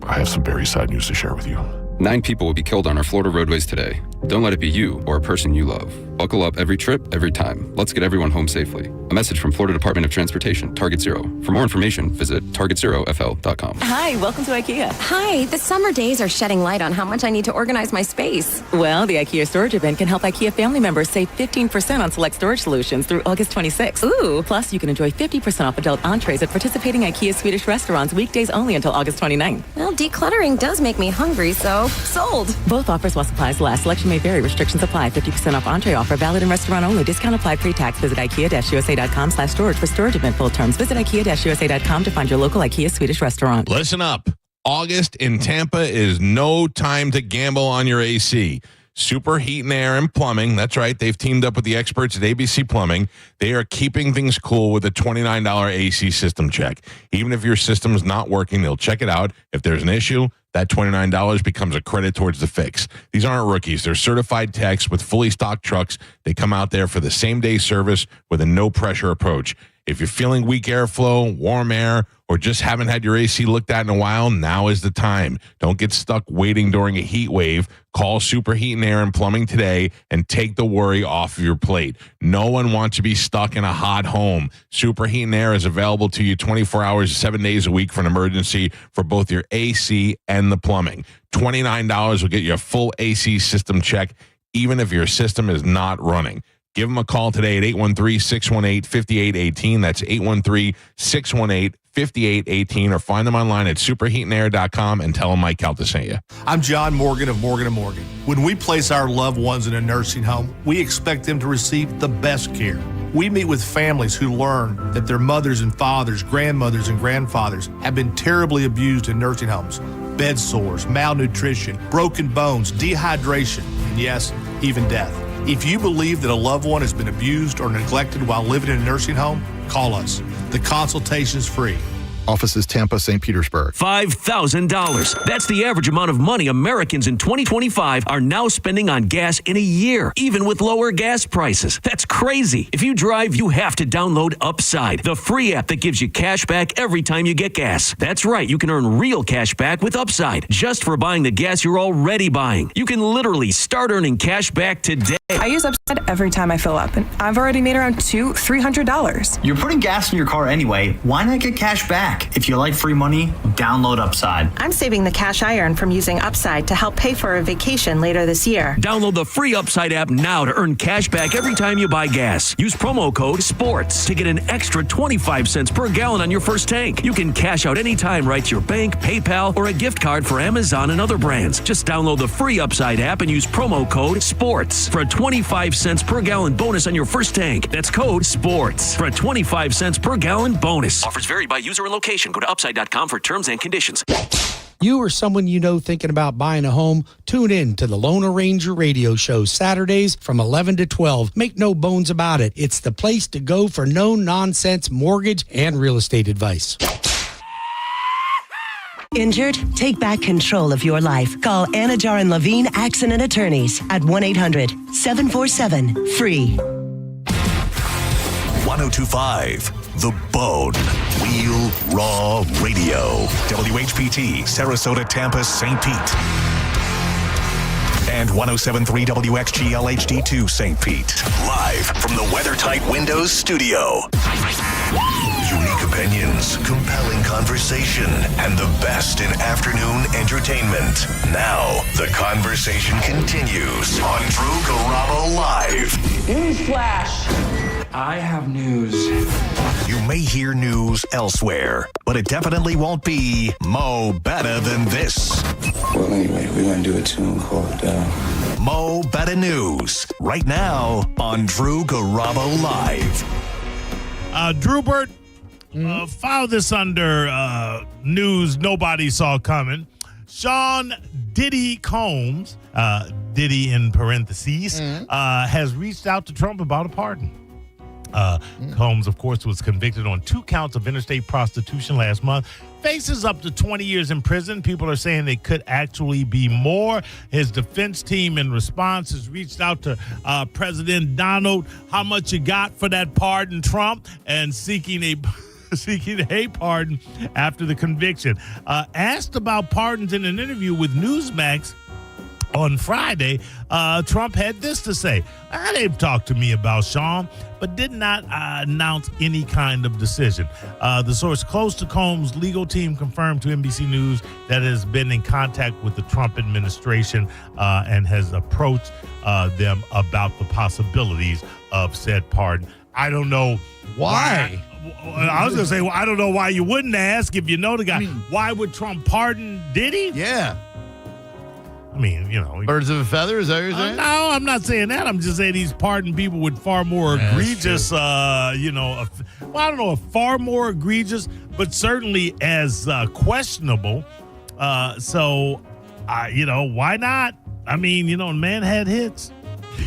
I have some very sad news to share with you. 9 people will be killed on our Florida roadways today. Don't let it be you or a person you love. Buckle up every trip, every time. Let's get everyone home safely. A message from Florida Department of Transportation, Target Zero. For more information, visit targetzerofl.com. Hi, welcome to IKEA. Hi, the summer days are shedding light on how much I need to organize my space. Well, the IKEA storage event can help IKEA family members save 15% on select storage solutions through August 26th. Ooh. Plus, you can enjoy 50% off adult entrees at participating IKEA Swedish restaurants weekdays only until August 29th. Well, decluttering does make me hungry, so sold. Both offers while supplies last. Selection may vary. Restrictions apply. 50% off entree offer valid in restaurant only. Discount applied pre-tax. Visit IKEA-USA.com/storage for storage event full terms. Visit IKEA-USA.com to find your local IKEA Swedish restaurant. Listen up. August in Tampa is no time to gamble on your AC. Super Heat and Air and Plumbing. That's right. They've teamed up with the experts at ABC Plumbing. They are keeping things cool with a $29 AC system check. Even if your system's not working, they'll check it out. If there's an issue, that $29 becomes a credit towards the fix. These aren't rookies. They're certified techs with fully stocked trucks. They come out there for the same-day service with a no-pressure approach. If you're feeling weak airflow, warm air, or just haven't had your AC looked at in a while, now is the time. Don't get stuck waiting during a heat wave. Call Super Heat and Air and Plumbing today and take the worry off of your plate. No one wants to be stuck in a hot home. Super Heat and Air is available to you 24 hours, 7 days a week for an emergency for both your AC and the plumbing. $29 will get you a full AC system check, even if your system is not running. Give them a call today at 813-618-5818. That's 813-618-5818. Or find them online at superheatandair.com and tell them Mike Calta sent you. I'm John Morgan of Morgan & Morgan. When we place our loved ones in a nursing home, we expect them to receive the best care. We meet with families who learn that their mothers and fathers, grandmothers and grandfathers have been terribly abused in nursing homes. Bed sores, malnutrition, broken bones, dehydration, and yes, even death. If you believe that a loved one has been abused or neglected while living in a nursing home, call us. The consultation is free. Offices Tampa, St. Petersburg. $5,000. That's the average amount of money Americans in 2025 are now spending on gas in a year, even with lower gas prices. That's crazy. If you drive, you have to download Upside, the free app that gives you cash back every time you get gas. That's right. You can earn real cash back with Upside just for buying the gas you're already buying. You can literally start earning cash back today. I use Upside every time I fill up, and I've already made around $200-$300. You're putting gas in your car anyway. Why not get cash back? If you like free money, download Upside. I'm saving the cash I earn from using Upside to help pay for a vacation later this year. Download the free Upside app now to earn cash back every time you buy gas. Use promo code SPORTS to get an extra 25 cents per gallon on your first tank. You can cash out anytime right to your bank, PayPal, or a gift card for Amazon and other brands. Just download the free Upside app and use promo code SPORTS for a 25 cents per gallon bonus on your first tank. That's code SPORTS for a 25 cents per gallon bonus. Offers vary by user and location. Go to upside.com for terms and conditions. You or someone you know thinking about buying a home, tune in to the Lone Ranger radio show Saturdays from 11 to 12. Make no bones about it. It's the place to go for no-nonsense mortgage and real estate advice. Injured? Take back control of your life. Call Anajar and Levine Accident Attorneys at 1-800-747-FREE. 1025 The Bone. Real Raw Radio. WHPT, Sarasota, Tampa, St. Pete. And 1073 WXGL HD2 St. Pete. Live from the WeatherTight Windows studio. Unique opinions, compelling conversation, and the best in afternoon entertainment. Now, the conversation continues on Drew Garabo Live. Newsflash! I have news. You may hear news elsewhere, but it definitely won't be Mo Better Than This. Well, anyway, we're going to do a tune called Mo Better News, right now on Drew Garabo Live. Drewbert, file this under news nobody saw coming. Sean Diddy Combs, Diddy in parentheses, has reached out to Trump about a pardon. Combs, of course, was convicted on 2 counts of interstate prostitution last month. Faces up to 20 years in prison. People are saying it could actually be more. His defense team, in response, has reached out to President Donald. How much you got for that pardon, Trump? And seeking a pardon after the conviction. Asked about pardons in an interview with Newsmax, On Friday, Trump had this to say. They've talked to me about Sean, but did not announce any kind of decision. The source close to Combs' legal team confirmed to NBC News that it has been in contact with the Trump administration and has approached them about the possibilities of said pardon. I don't know why. I was going to say, well, I don't know why you wouldn't ask if you know the guy. Why would Trump pardon Diddy? Yeah. I mean, birds of a feather, is that what you're saying? No, I'm not saying that. I'm just saying he's pardoned people with far more egregious, I don't know, far more egregious, but certainly as questionable. So, why not? I mean, the man had hits.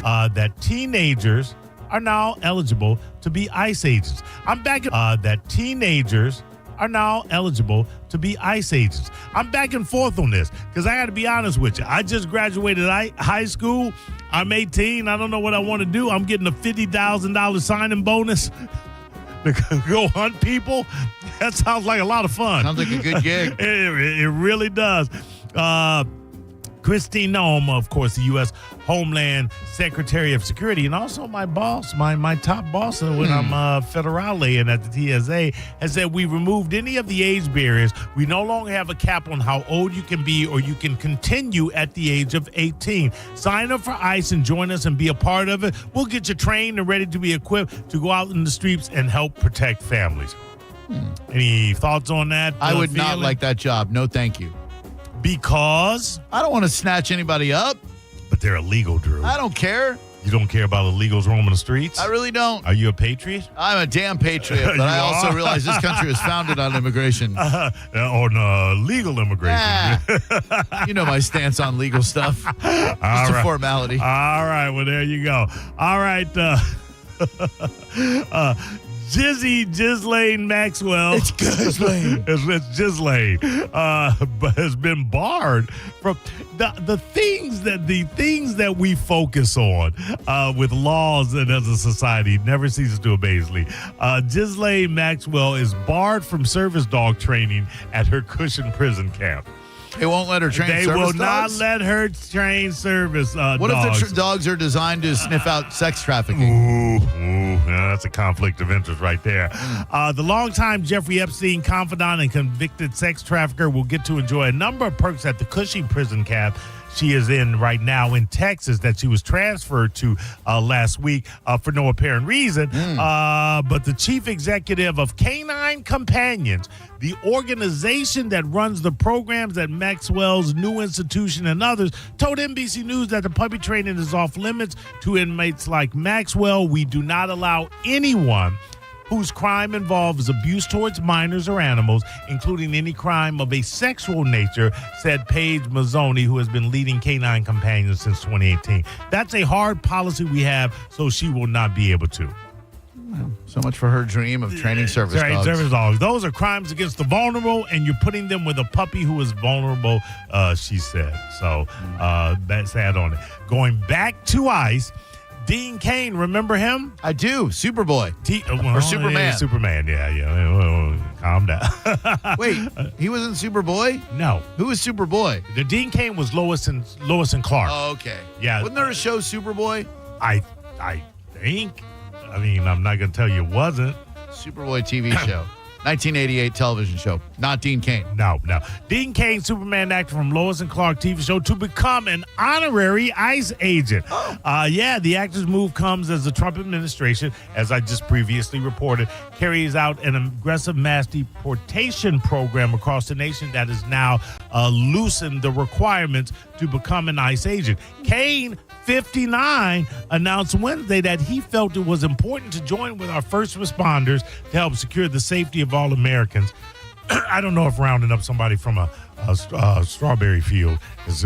That teenagers are now eligible to be ICE agents. I'm back at that teenagers are now eligible to be ICE agents. I'm back and forth on this because I got to be honest with you. I just graduated high school. I'm 18. I don't know what I want to do. I'm getting a $50,000 signing bonus to go hunt people. That sounds like a lot of fun. Sounds like a good gig. It really does. Christine Noem, of course, the U.S. Homeland Secretary of Security, and also my boss, my top boss when I'm federale and at the TSA, has said we removed any of the age barriers. We no longer have a cap on how old you can be, or you can continue at the age of 18. Sign up for ICE and join us and be a part of it. We'll get you trained and ready to be equipped to go out in the streets and help protect families. Any thoughts on that? I would not like that job. No, thank you. Because? I don't want to snatch anybody up. But they're illegal, Drew. I don't care. You don't care about illegals roaming the streets? I really don't. Are you a patriot? I'm a damn patriot, but I also realize this country was founded on immigration. On legal immigration. You know my stance on legal stuff. Just a formality. All right, well, there you go. All right. Ghislaine Maxwell. It's Ghislaine. It's Ghislaine. But has been barred from the things that we focus on with laws and as a society never ceases to amaze me. Ghislaine Maxwell is barred from service dog training at her Cushing prison camp. They won't let her train service dogs? They will not let her train service dogs. What if the dogs are designed to sniff out sex trafficking? That's a conflict of interest right there. The longtime Jeffrey Epstein confidant and convicted sex trafficker will get to enjoy a number of perks at the Cushing prison camp she is in right now in Texas that she was transferred to last week for no apparent reason. But the chief executive of Canine Companions, the organization that runs the programs at Maxwell's new institution and others, told NBC News that the puppy training is off limits to inmates like Maxwell. We do not allow anyone whose crime involves abuse towards minors or animals, including any crime of a sexual nature, said Paige Mazzoni, who has been leading Canine Companions since 2018. That's a hard policy we have, so she will not be able to. Well, so much for her dream of training service dogs. Service dogs. Those are crimes against the vulnerable, and you're putting them with a puppy who is vulnerable, she said. So that's that on it. Going back to ICE, Dean Cain, remember him? I do. Superboy. Or Superman. Yeah, Superman, yeah. Calm down. Wait, he was in Superboy? No. Who was Superboy? The Dean Cain was Lois and Clark. Oh, okay. Yeah. Wasn't there a show, Superboy? I think. I mean, I'm not going to tell you it wasn't. Superboy TV show. 1988 television show. Not Dean Cain. No. Dean Cain, Superman actor from Lois and Clark TV show, to become an honorary ICE agent. The actor's move comes as the Trump administration, as I just previously reported, carries out an aggressive mass deportation program across the nation that has now loosened the requirements to become an ICE agent. Cain, 59, announced Wednesday that he felt it was important to join with our first responders to help secure the safety of all Americans. I don't know if rounding up somebody from a strawberry field is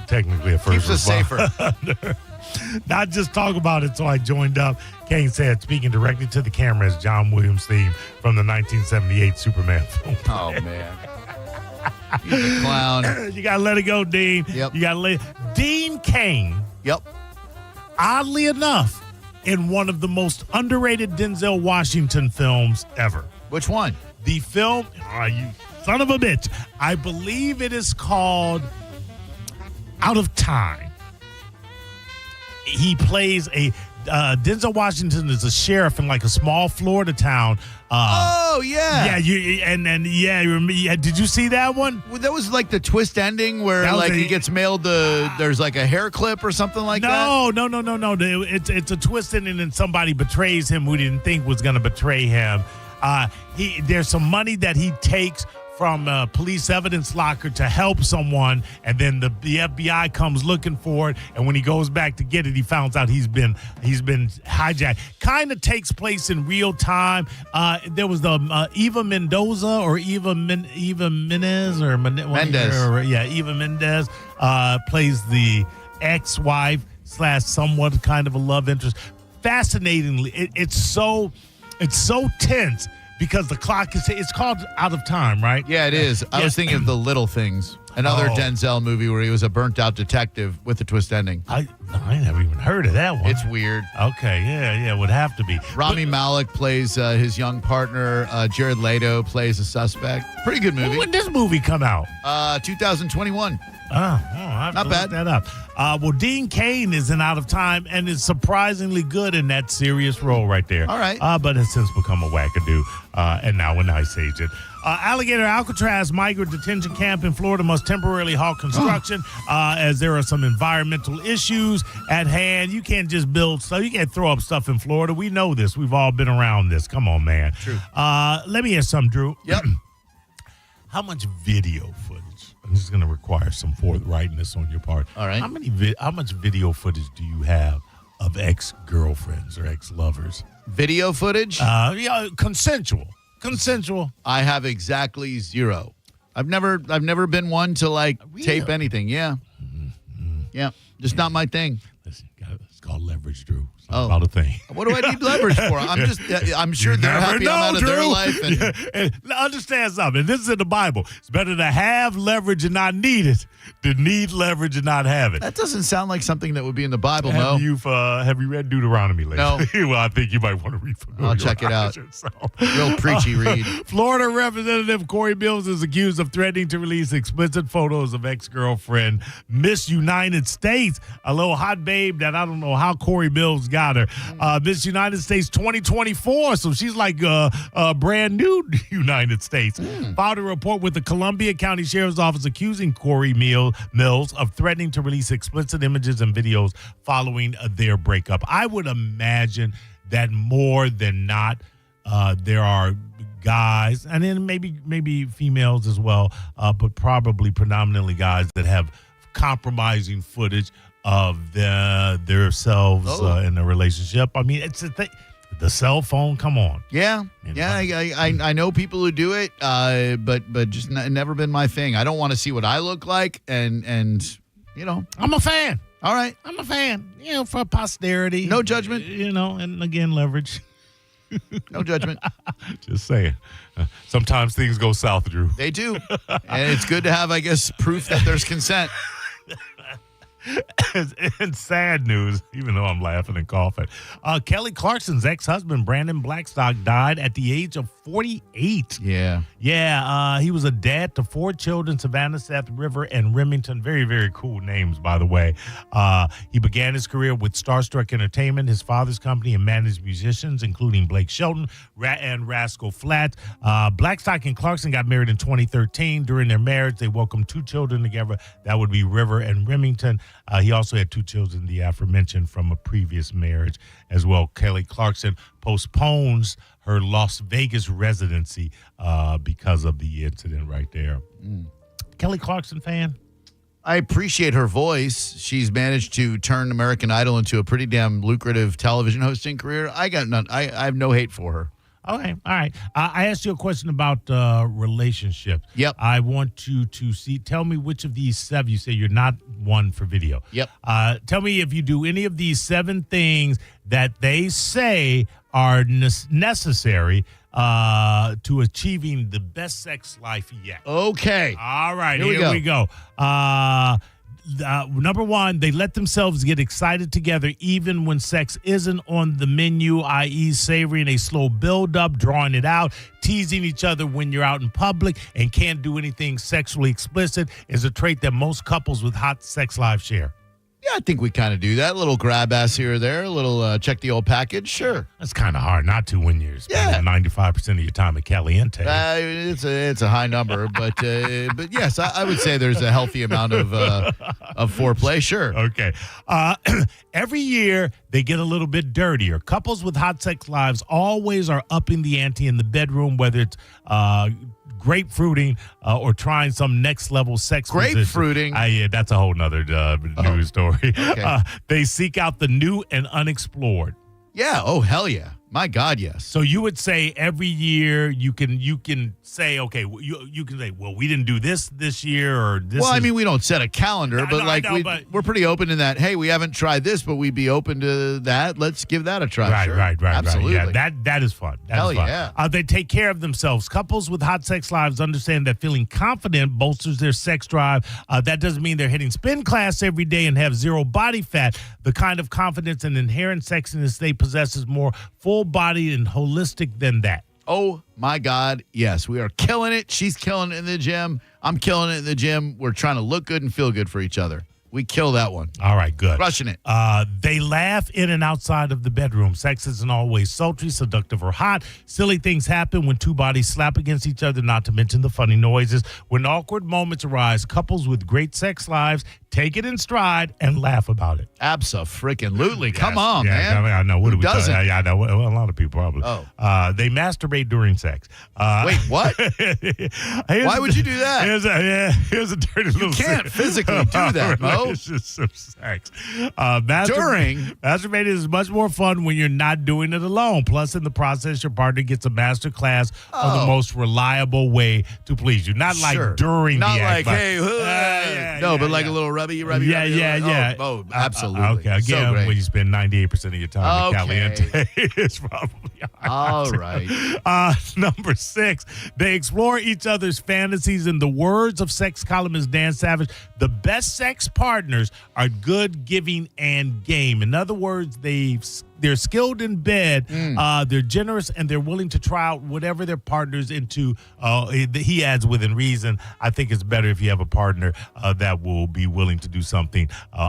technically a first responder. Keeps us safer. Not just talk about it, so I joined up. Cain said, speaking directly to the camera, as John Williams' theme from the 1978 Superman film. Oh, man. He's a clown. You got to let it go, Dean. Yep. You got to let Dean Cain. Yep. Oddly enough, in one of the most underrated Denzel Washington films ever. Which one? The film, you son of a bitch. I believe it is called Out of Time. He plays Denzel Washington is a sheriff in like a small Florida town. Yeah. Yeah. Did you see that one? Well, that was like the twist ending where he gets mailed there's like a hair clip or something like that. No. It's a twist ending and somebody betrays him who didn't think was going to betray him. There's some money that he takes from a police evidence locker to help someone, and then the FBI comes looking for it, and when he goes back to get it, he finds out he's been hijacked. Kind of takes place in real time. There was the Eva Mendoza or Eva Menez or Mendez. Eva Mendez plays the ex-wife / somewhat kind of a love interest. Fascinatingly, it's so tense. Because the clock it's called Out of Time, right? Yeah, it is. I was thinking of The Little Things, another Denzel movie where he was a burnt-out detective with a twist ending. I never even heard of that one. It's weird. Okay, yeah, it would have to be. Rami Malek plays his young partner. Jared Leto plays a suspect. Pretty good movie. When did this movie come out? 2021. I have Not to bad. look that up. Well, Dean Cain is in Out of Time and is surprisingly good in that serious role right there. All right. But has since become a wackadoo and now an ice agent. Alligator Alcatraz migrant detention camp in Florida must temporarily halt construction as there are some environmental issues at hand. You can't just build stuff. You can't throw up stuff in Florida. We know this. We've all been around this. Come on, man. True. Let me hear something, Drew. Yep. How much video footage? This is going to require some forthrightness on your part. All right. How much video footage do you have of ex-girlfriends or ex-lovers? Video footage? Consensual. I have exactly 0. I've never been one to tape anything. Yeah. Yeah. Just not my thing. Listen, it's called leverage, Drew. It's not about a thing. What do I need leverage for? I'm sure they're happy I'm out of their life. And understand something. This is in the Bible. It's better to have leverage and not need it than need leverage and not have it. That doesn't sound like something that would be in the Bible, Have no. you read Deuteronomy lately? No. Well, I think you might want to refamiliarize I'll check it out. yourself. Real preachy read. Florida Representative Corey Mills is accused of threatening to release explicit photos of ex-girlfriend Miss United States, a little hot babe that I don't know how Corey Mills got her. Miss United States 2024, so she's like a brand new United States. Filed a report with the Columbia County Sheriff's Office accusing Corey Mills of threatening to release explicit images and videos following their breakup. I would imagine that more than not, there are guys, and then maybe females as well, but probably predominantly guys that have compromising footage of themselves in a relationship. I mean, it's a thing. The cell phone, come on. Yeah. I know people who do it, but just never been my thing. I don't want to see what I look like, and I'm a fan. All right. I'm a fan, for posterity. No judgment. And again, leverage. No judgment. Just saying. Sometimes things go south, Drew. They do. And it's good to have, I guess, proof that there's consent. In sad news, even though I'm laughing and coughing, Kelly Clarkson's ex-husband, Brandon Blackstock, died at the age of 48. Yeah. He was a dad to 4 children, Savannah, Seth, River, and Remington. Very, very cool names, by the way. He began his career with Starstruck Entertainment, his father's company, and managed musicians, including Blake Shelton and Rascal Flatts. Blackstock and Clarkson got married in 2013. During their marriage, they welcomed 2 children together. That would be River and Remington. He also had 2 children, the aforementioned, from a previous marriage as well. Kelly Clarkson postpones her Las Vegas residency because of the incident right there. Kelly Clarkson fan? I appreciate her voice. She's managed to turn American Idol into a pretty damn lucrative television hosting career. I have no hate for her. Okay, all right. I asked you a question about relationships. Yep. I want you to tell me which of these 7, you say you're not one for video. Yep. Tell me if you do any of these 7 things that they say are necessary to achieving the best sex life yet. Okay. All right, here we go. number one, they let themselves get excited together even when sex isn't on the menu, i.e. savoring a slow build-up, drawing it out, teasing each other when you're out in public, and can't do anything sexually explicit is a trait that most couples with hot sex lives share. Yeah, I think we kind of do that. A little grab ass here or there, a little check the old package. Sure. That's kind of hard not to when you're spending 95% of your time at Caliente. It's a high number, but yes, I would say there's a healthy amount of foreplay. Sure. Okay. Every year they get a little bit dirtier. Couples with hot sex lives always are upping the ante in the bedroom, whether it's grapefruiting or trying some next level sex grapefruiting. Yeah, that's a whole nother news story. Okay. They seek out the new and unexplored. Yeah. Oh, hell yeah. My God, yes. So you would say every year you can say, okay, you can say, well, we didn't do this year or this. Well, I mean, we don't set a calendar, we're pretty open in that. Hey, we haven't tried this, but we'd be open to that. Let's give that a try. Right. Absolutely. Yeah, that is fun. Hell yeah. They take care of themselves. Couples with hot sex lives understand that feeling confident bolsters their sex drive. That doesn't mean they're hitting spin class every day and have zero body fat. The kind of confidence and inherent sexiness they possess is more full-bodied and holistic than that. Oh, my God, yes. We are killing it. She's killing it in the gym. I'm killing it in the gym. We're trying to look good and feel good for each other. We kill that one. All right, good. Crushing it. They laugh in and outside of the bedroom. Sex isn't always sultry, seductive, or hot. Silly things happen when two bodies slap against each other, not to mention the funny noises. When awkward moments arise, couples with great sex lives take it in stride and laugh about it. Abso-freaking-lutely. Come on, yeah, man. I know. What Who do we doesn't? Yeah, I know. Well, a lot of people probably. Oh. They masturbate during sex. Wait, what? Why would you do that? Here's a dirty little. You can't physically do that, Mo. It's just some sex. Masturbating is much more fun when you're not doing it alone. Plus, in the process, your partner gets a master class on the most reliable way to please you. Not like during not the act. Not like, hey, but like a little rubby. Yeah. Oh, absolutely. Okay, again, so great. when you spend 98% of your time in Caliente, it's probably all right. Number 6, they explore each other's fantasies. In the words of sex columnist Dan Savage, the best sex partners are good, giving, and game. In other words, they're skilled in bed, they're generous, and they're willing to try out whatever their partner's into. He adds within reason. I think it's better if you have a partner that will be willing to do something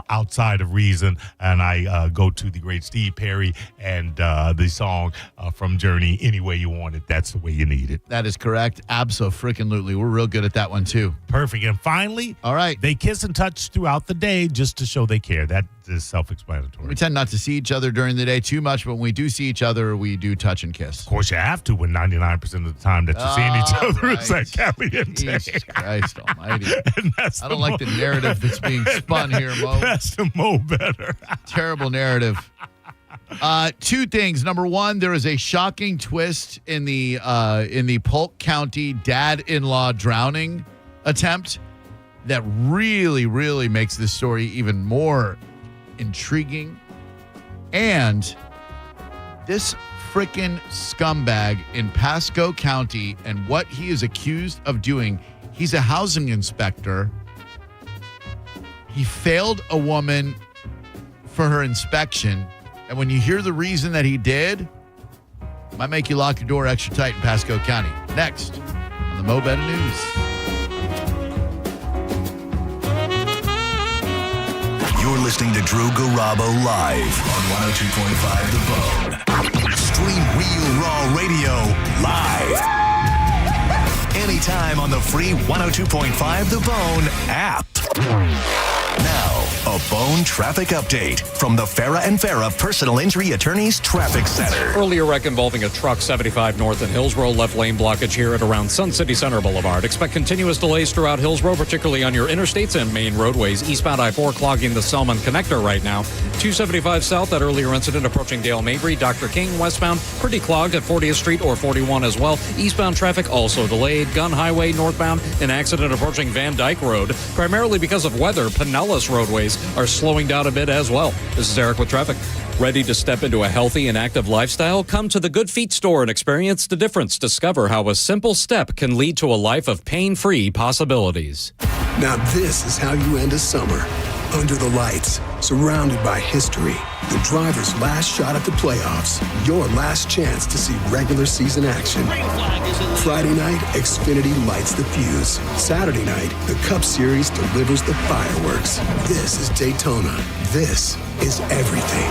outside of reason. And I go to the great Steve Perry and the song from Journey, Any Way You Want It, That's the Way You Need It. That is correct. Abso-freaking-lutely. We're real good at that one, too. Perfect. And finally, all right, they kiss and touch throughout the day just to show they care. That is self-explanatory. We tend not to see each other during the day too much, but when we do see each other, we do touch and kiss. Of course, you have to when 99% of the time that you're seeing each other is at Caliente. Jesus Christ almighty. I don't like the narrative that's being spun here, Mo. That's the Mo better. Terrible narrative. 2 things. Number 1, there is a shocking twist in the Polk County dad-in-law drowning attempt that really, really makes this story even more intriguing. And this frickin' scumbag in Pasco County and what he is accused of doing, he's a housing inspector. He failed a woman for her inspection. And when you hear the reason that he did, it might make you lock your door extra tight in Pasco County. Next on the Mo Better News. You're listening to Drew Garabo live on 102.5 The Bone. Stream Real Raw Radio live. Anytime on the free 102.5 The Bone app. Now, a Bone traffic update from the Farah and Farah Personal Injury Attorneys Traffic Center. Earlier wreck involving a truck 75 north in Hillsborough. Left lane blockage here at around Sun City Center Boulevard. Expect continuous delays throughout Hillsborough, particularly on your interstates and main roadways. Eastbound I-4 clogging the Selman connector right now. 275 south, that earlier incident approaching Dale Mabry. Dr. King westbound, pretty clogged at 40th Street or 41 as well. Eastbound traffic also delayed. Gun Highway northbound, an accident approaching Van Dyke Road. Primarily because of weather, Pinellas roadways are slowing down a bit as well. This is Eric with traffic. Ready to step into a healthy and active lifestyle? Come to the Good Feet store and experience the difference. Discover how a simple step can lead to a life of pain-free possibilities. Now this is how you end a summer. Under the lights, surrounded by history. The driver's last shot at the playoffs. Your last chance to see regular season action. Friday night, Xfinity lights the fuse. Saturday night, the Cup Series delivers the fireworks. This is Daytona. This is everything.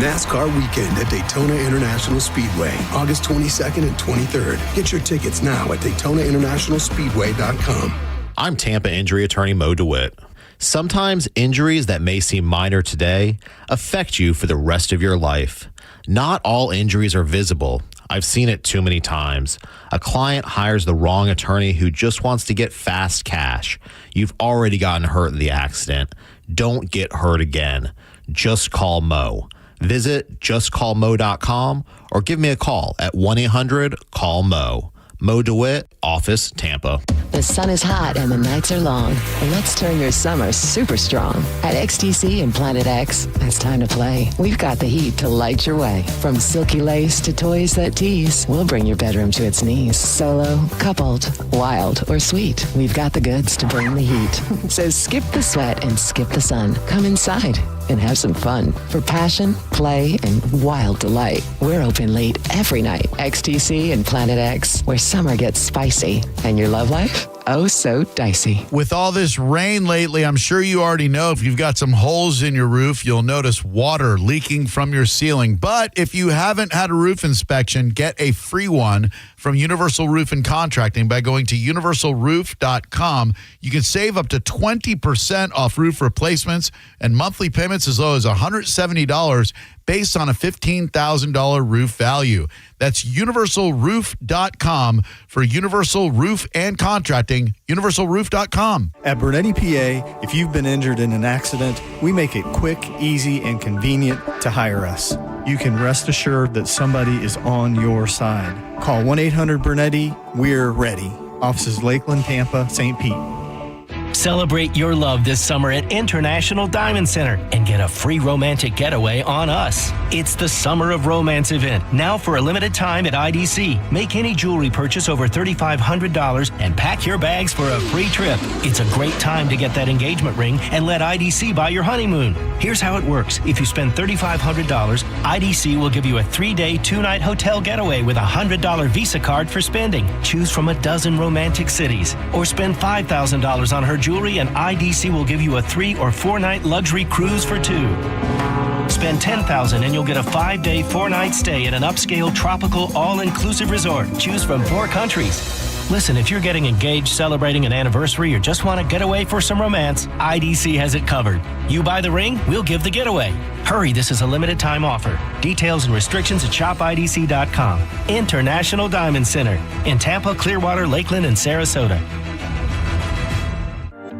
NASCAR weekend at Daytona International Speedway, August 22nd and 23rd. Get your tickets now at DaytonaInternationalSpeedway.com. I'm Tampa injury attorney Mo DeWitt. Sometimes injuries that may seem minor today affect you for the rest of your life. Not all injuries are visible. I've seen it too many times. A client hires the wrong attorney who just wants to get fast cash. You've already gotten hurt in the accident. Don't get hurt again. Just call Mo. Visit justcallmo.com or give me a call at 1-800-CALL-MO. Mo DeWitt, Office, Tampa. The sun is hot and the nights are long. Let's turn your summer super strong. At XTC and Planet X, it's time to play. We've got the heat to light your way. From silky lace to toys that tease, we'll bring your bedroom to its knees. Solo, coupled, wild, or sweet, we've got the goods to bring the heat. So skip the sweat and skip the sun. Come inside and have some fun. For passion, play, and wild delight, we're open late every night. XTC and Planet X, where summer gets spicy and your love life, oh so dicey. With all this rain lately, I'm sure you already know if you've got some holes in your roof, you'll notice water leaking from your ceiling. But if you haven't had a roof inspection, get a free one from Universal Roof and Contracting by going to universalroof.com. You can save up to 20% off roof replacements and monthly payments as low as $170 based on a $15,000 roof value. That's universalroof.com for Universal Roof and Contracting, universalroof.com. At Bernetti PA, if you've been injured in an accident, we make it quick, easy, and convenient to hire us. You can rest assured that somebody is on your side. Call 1-800-BERNETTI. We're ready. Offices Lakeland, Tampa, St. Pete. Celebrate your love this summer at International Diamond Center and get a free romantic getaway on us. It's the Summer of Romance event, now for a limited time at IDC. Make any jewelry purchase over $3,500 and pack your bags for a free trip. It's a great time to get that engagement ring and let IDC buy your honeymoon. Here's how it works. If you spend $3,500, IDC will give you a 3-day, 2-night hotel getaway with a $100 Visa card for spending. Choose from a dozen romantic cities. Or spend $5,000 on her jewelry and IDC will give you a 3 or 4-night luxury cruise for 2. Spend $10,000 and you'll get a 5-day, 4-night stay at an upscale tropical all-inclusive resort. Choose from 4 countries. Listen, if you're getting engaged, celebrating an anniversary, or just want to get away for some romance, IDC has it covered. You buy the ring, we'll give the getaway. Hurry, this is a limited time offer. Details and restrictions at shopidc.com. International Diamond Center in Tampa, Clearwater, Lakeland, and Sarasota.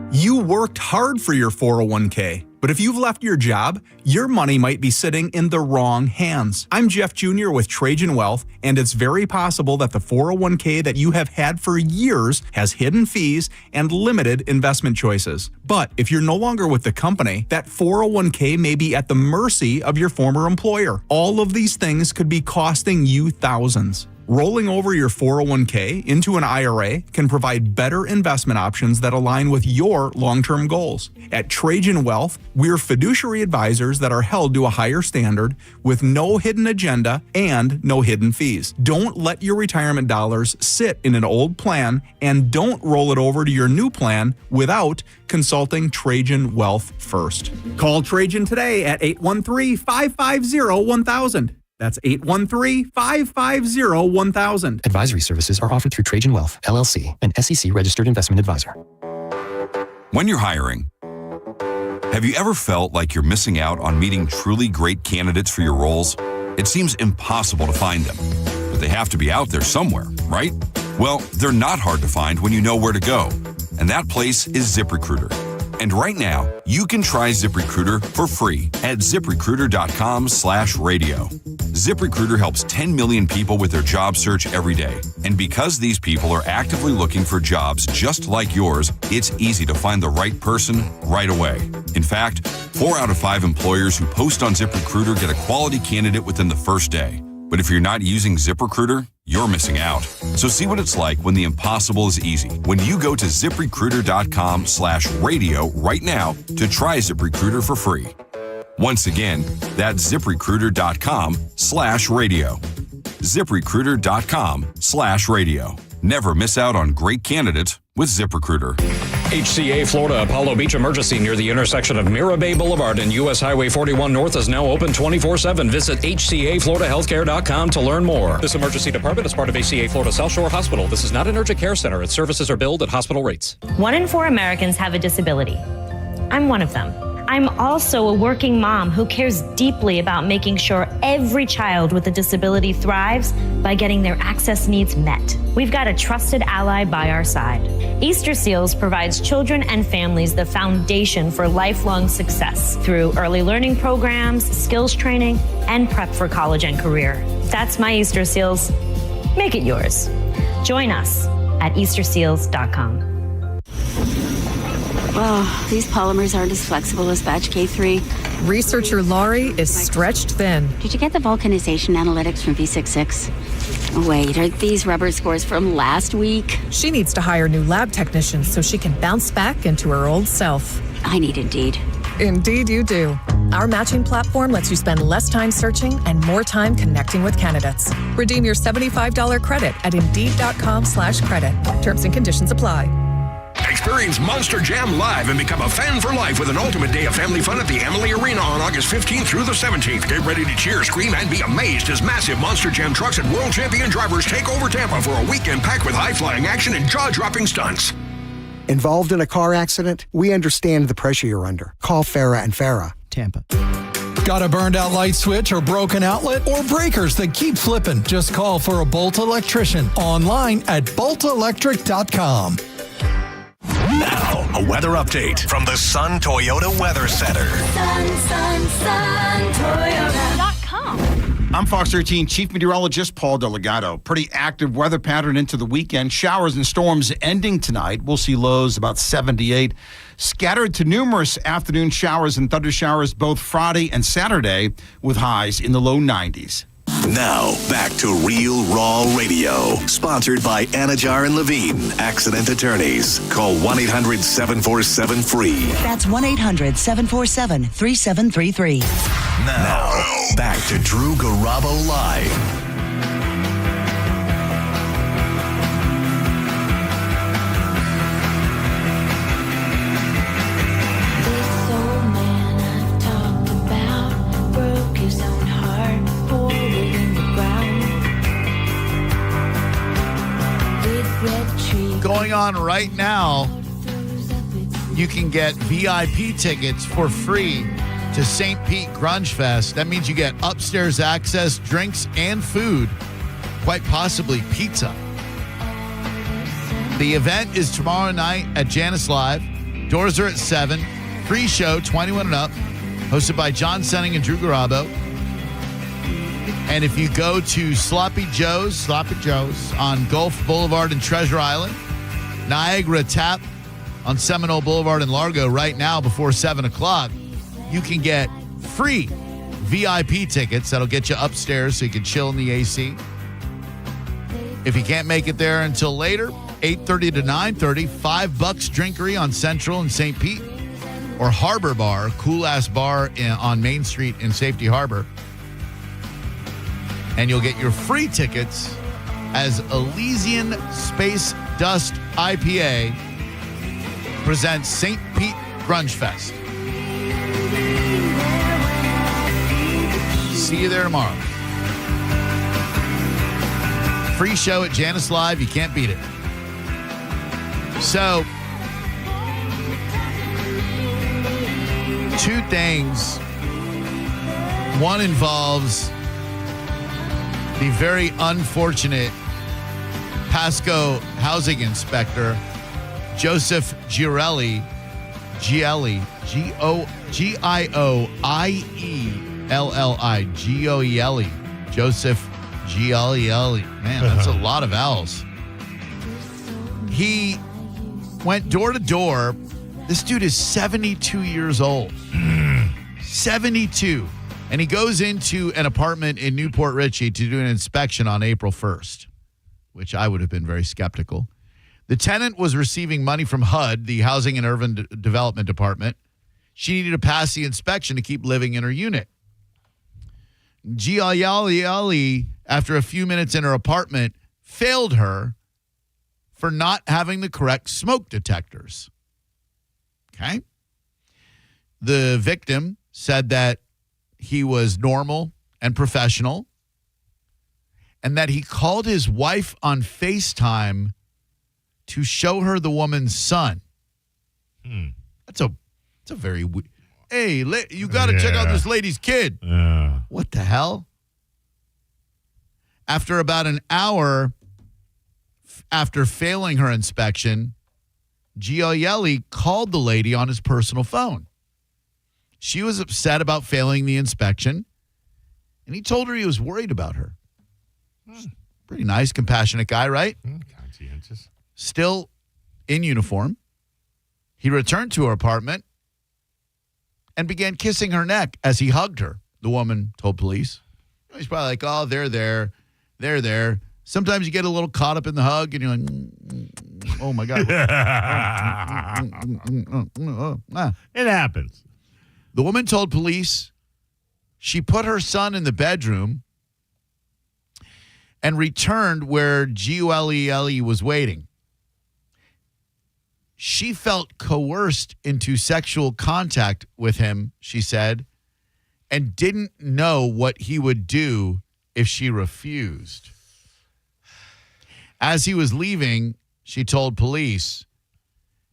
You worked hard for your 401k, but if you've left your job, your money might be sitting in the wrong hands. I'm Jeff Jr. with Trajan Wealth, and it's very possible that the 401k that you have had for years has hidden fees and limited investment choices. But if you're no longer with the company, that 401k may be at the mercy of your former employer. All of these things could be costing you thousands. Rolling over your 401k into an IRA can provide better investment options that align with your long-term goals. At Trajan Wealth, we're fiduciary advisors that are held to a higher standard with no hidden agenda and no hidden fees. Don't let your retirement dollars sit in an old plan and don't roll it over to your new plan without consulting Trajan Wealth first. Call Trajan today at 813-550-1000. That's 813-550-1000. Advisory services are offered through Trajan Wealth, LLC, an SEC-registered investment advisor. When you're hiring, have you ever felt like you're missing out on meeting truly great candidates for your roles? It seems impossible to find them, but they have to be out there somewhere, right? Well, they're not hard to find when you know where to go, and that place is ZipRecruiter. And right now, you can try ZipRecruiter for free at ZipRecruiter.com/radio. ZipRecruiter helps 10 million people with their job search every day. And because these people are actively looking for jobs just like yours, it's easy to find the right person right away. In fact, 4 out of 5 employers who post on ZipRecruiter get a quality candidate within the first day. But if you're not using ZipRecruiter, you're missing out. So see what it's like when the impossible is easy. When you go to ZipRecruiter.com/radio right now to try ZipRecruiter for free. Once again, that's ZipRecruiter.com/radio. ZipRecruiter.com/radio. Never miss out on great candidates with ZipRecruiter. HCA Florida Apollo Beach emergency near the intersection of Mirabay Boulevard and U.S. Highway 41 North is now open 24/7. Visit HCAFloridaHealthcare.com to learn more. This emergency department is part of HCA Florida South Shore Hospital. This is not an urgent care center. Its services are billed at hospital rates. 1 in 4 Americans have a disability. I'm one of them. I'm also a working mom who cares deeply about making sure every child with a disability thrives by getting their access needs met. We've got a trusted ally by our side. Easter Seals provides children and families the foundation for lifelong success through early learning programs, skills training, and prep for college and career. That's my Easter Seals. Make it yours. Join us at easterseals.com. Oh, these polymers aren't as flexible as batch K3. Researcher Laurie is stretched thin. Did you get the vulcanization analytics from V66? Wait, are these rubber scores from last week? She needs to hire new lab technicians so she can bounce back into her old self. I need Indeed. Indeed you do. Our matching platform lets you spend less time searching and more time connecting with candidates. Redeem your $75 credit at Indeed.com/credit. Terms and conditions apply. Experience Monster Jam live and become a fan for life with an ultimate day of family fun at the Amalie Arena on August 15th through the 17th. Get ready to cheer, scream, and be amazed as massive Monster Jam trucks and world champion drivers take over Tampa for a weekend packed with high-flying action and jaw-dropping stunts. Involved in a car accident? We understand the pressure you're under. Call Farah and Farah. Tampa. Got a burned out light switch or broken outlet or breakers that keep flipping? Just call for a Bolt electrician online at boltelectric.com. Now, a weather update from the Sun Toyota Weather Center. Toyota.com. I'm Fox 13 Chief Meteorologist Paul Delgado. Pretty active weather pattern into the weekend. Showers and storms ending tonight. We'll see lows about 78. Scattered to numerous afternoon showers and thunder showers both Friday and Saturday with highs in the low 90s. Now, back to Real Raw Radio. Sponsored by Anajar and Levine, accident attorneys. Call 1-800-747-FREE. That's 1-800-747-3733. Now, back to Drew Garabo Live. Going on right now, you can get VIP tickets for free to St. Pete Grunge Fest. That means you get upstairs access, drinks, and food, quite possibly pizza. The event is tomorrow night at Janice Live. Doors are at 7. Free show, 21 and up, hosted by John Senning and Drew Garabo. And if you go to Sloppy Joe's on Gulf Boulevard and Treasure Island, Niagara Tap on Seminole Boulevard in Largo right now before 7 o'clock, you can get free VIP tickets that'll get you upstairs so you can chill in the AC. If you can't make it there until later, 8:30 to 9:30, $5 drinkery on Central and St. Pete, or Harbor Bar, cool-ass bar on Main Street in Safety Harbor. And you'll get your free tickets as Elysian Space Dust IPA presents St. Pete Grunge Fest. See you there tomorrow. Free show at Janice Live. You can't beat it. So, two things. One involves the very unfortunate Pasco housing inspector, Joseph Giorelli, Giolelli, Giolelli, Joseph Giolelli. Man, that's a lot of L's. He went door to door. This dude is 72 years old. 72. And he goes into an apartment in Newport Richey to do an inspection on April 1st, which I would have been very skeptical. The tenant was receiving money from HUD, the Housing and Urban Development Department. She needed to pass the inspection to keep living in her unit. Giagliali, after a few minutes in her apartment, failed her for not having the correct smoke detectors. Okay? The victim said that he was normal and professional and that he called his wife on FaceTime to show her the woman's son. That's a very hey, you got to check out this lady's kid. What the hell? After about an hour after failing her inspection, Gioielli called the lady on his personal phone. She was upset about failing the inspection, and he told her he was worried about her. Pretty nice, compassionate guy, right? Conscientious. Still in uniform, he returned to her apartment and began kissing her neck as he hugged her, the woman told police. He's probably like, oh, they're there. Sometimes you get a little caught up in the hug and you're like, oh, my God. It happens. The woman told police she put her son in the bedroom and returned where Gioielli was waiting. She felt coerced into sexual contact with him, she said, and didn't know what he would do if she refused. As he was leaving, she told police,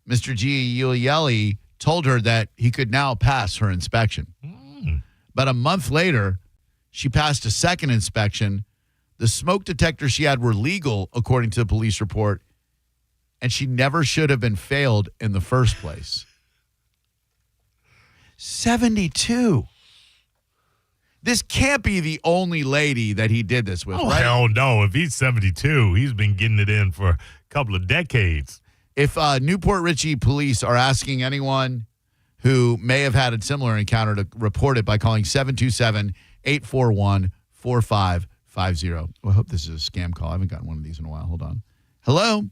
Mr. Gioielli told her that he could now pass her inspection. About a month later, she passed a second inspection. The smoke detectors she had were legal, according to the police report, and she never should have been failed in the first place. 72. This can't be the only lady that he did this with, right? Hell no. If he's 72, he's been getting it in for a couple of decades. If Newport Richey police are asking anyone who may have had a similar encounter to report it by calling 727-841-4550. Well, I hope this is a scam call. I haven't gotten one of these in a while. Hold on. Hello?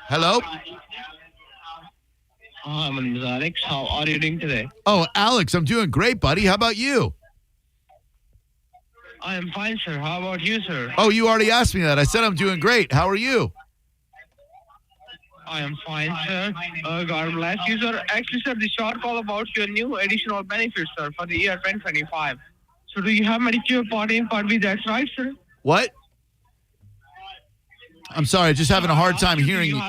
Hello? Hi, my name is Alex. How are you doing today? Oh, Alex, I'm doing great, buddy. How about you? I am fine, sir. How about you, sir? Oh, you already asked me that. I said I'm doing great. How are you? I am fine, sir. God bless you, sir. Actually, sir, the short call about your new additional benefits, sir, for the year 2025. So do you have Medicare Part A and Part B? That's right, sir. What? I'm sorry. Just having a hard time hearing you.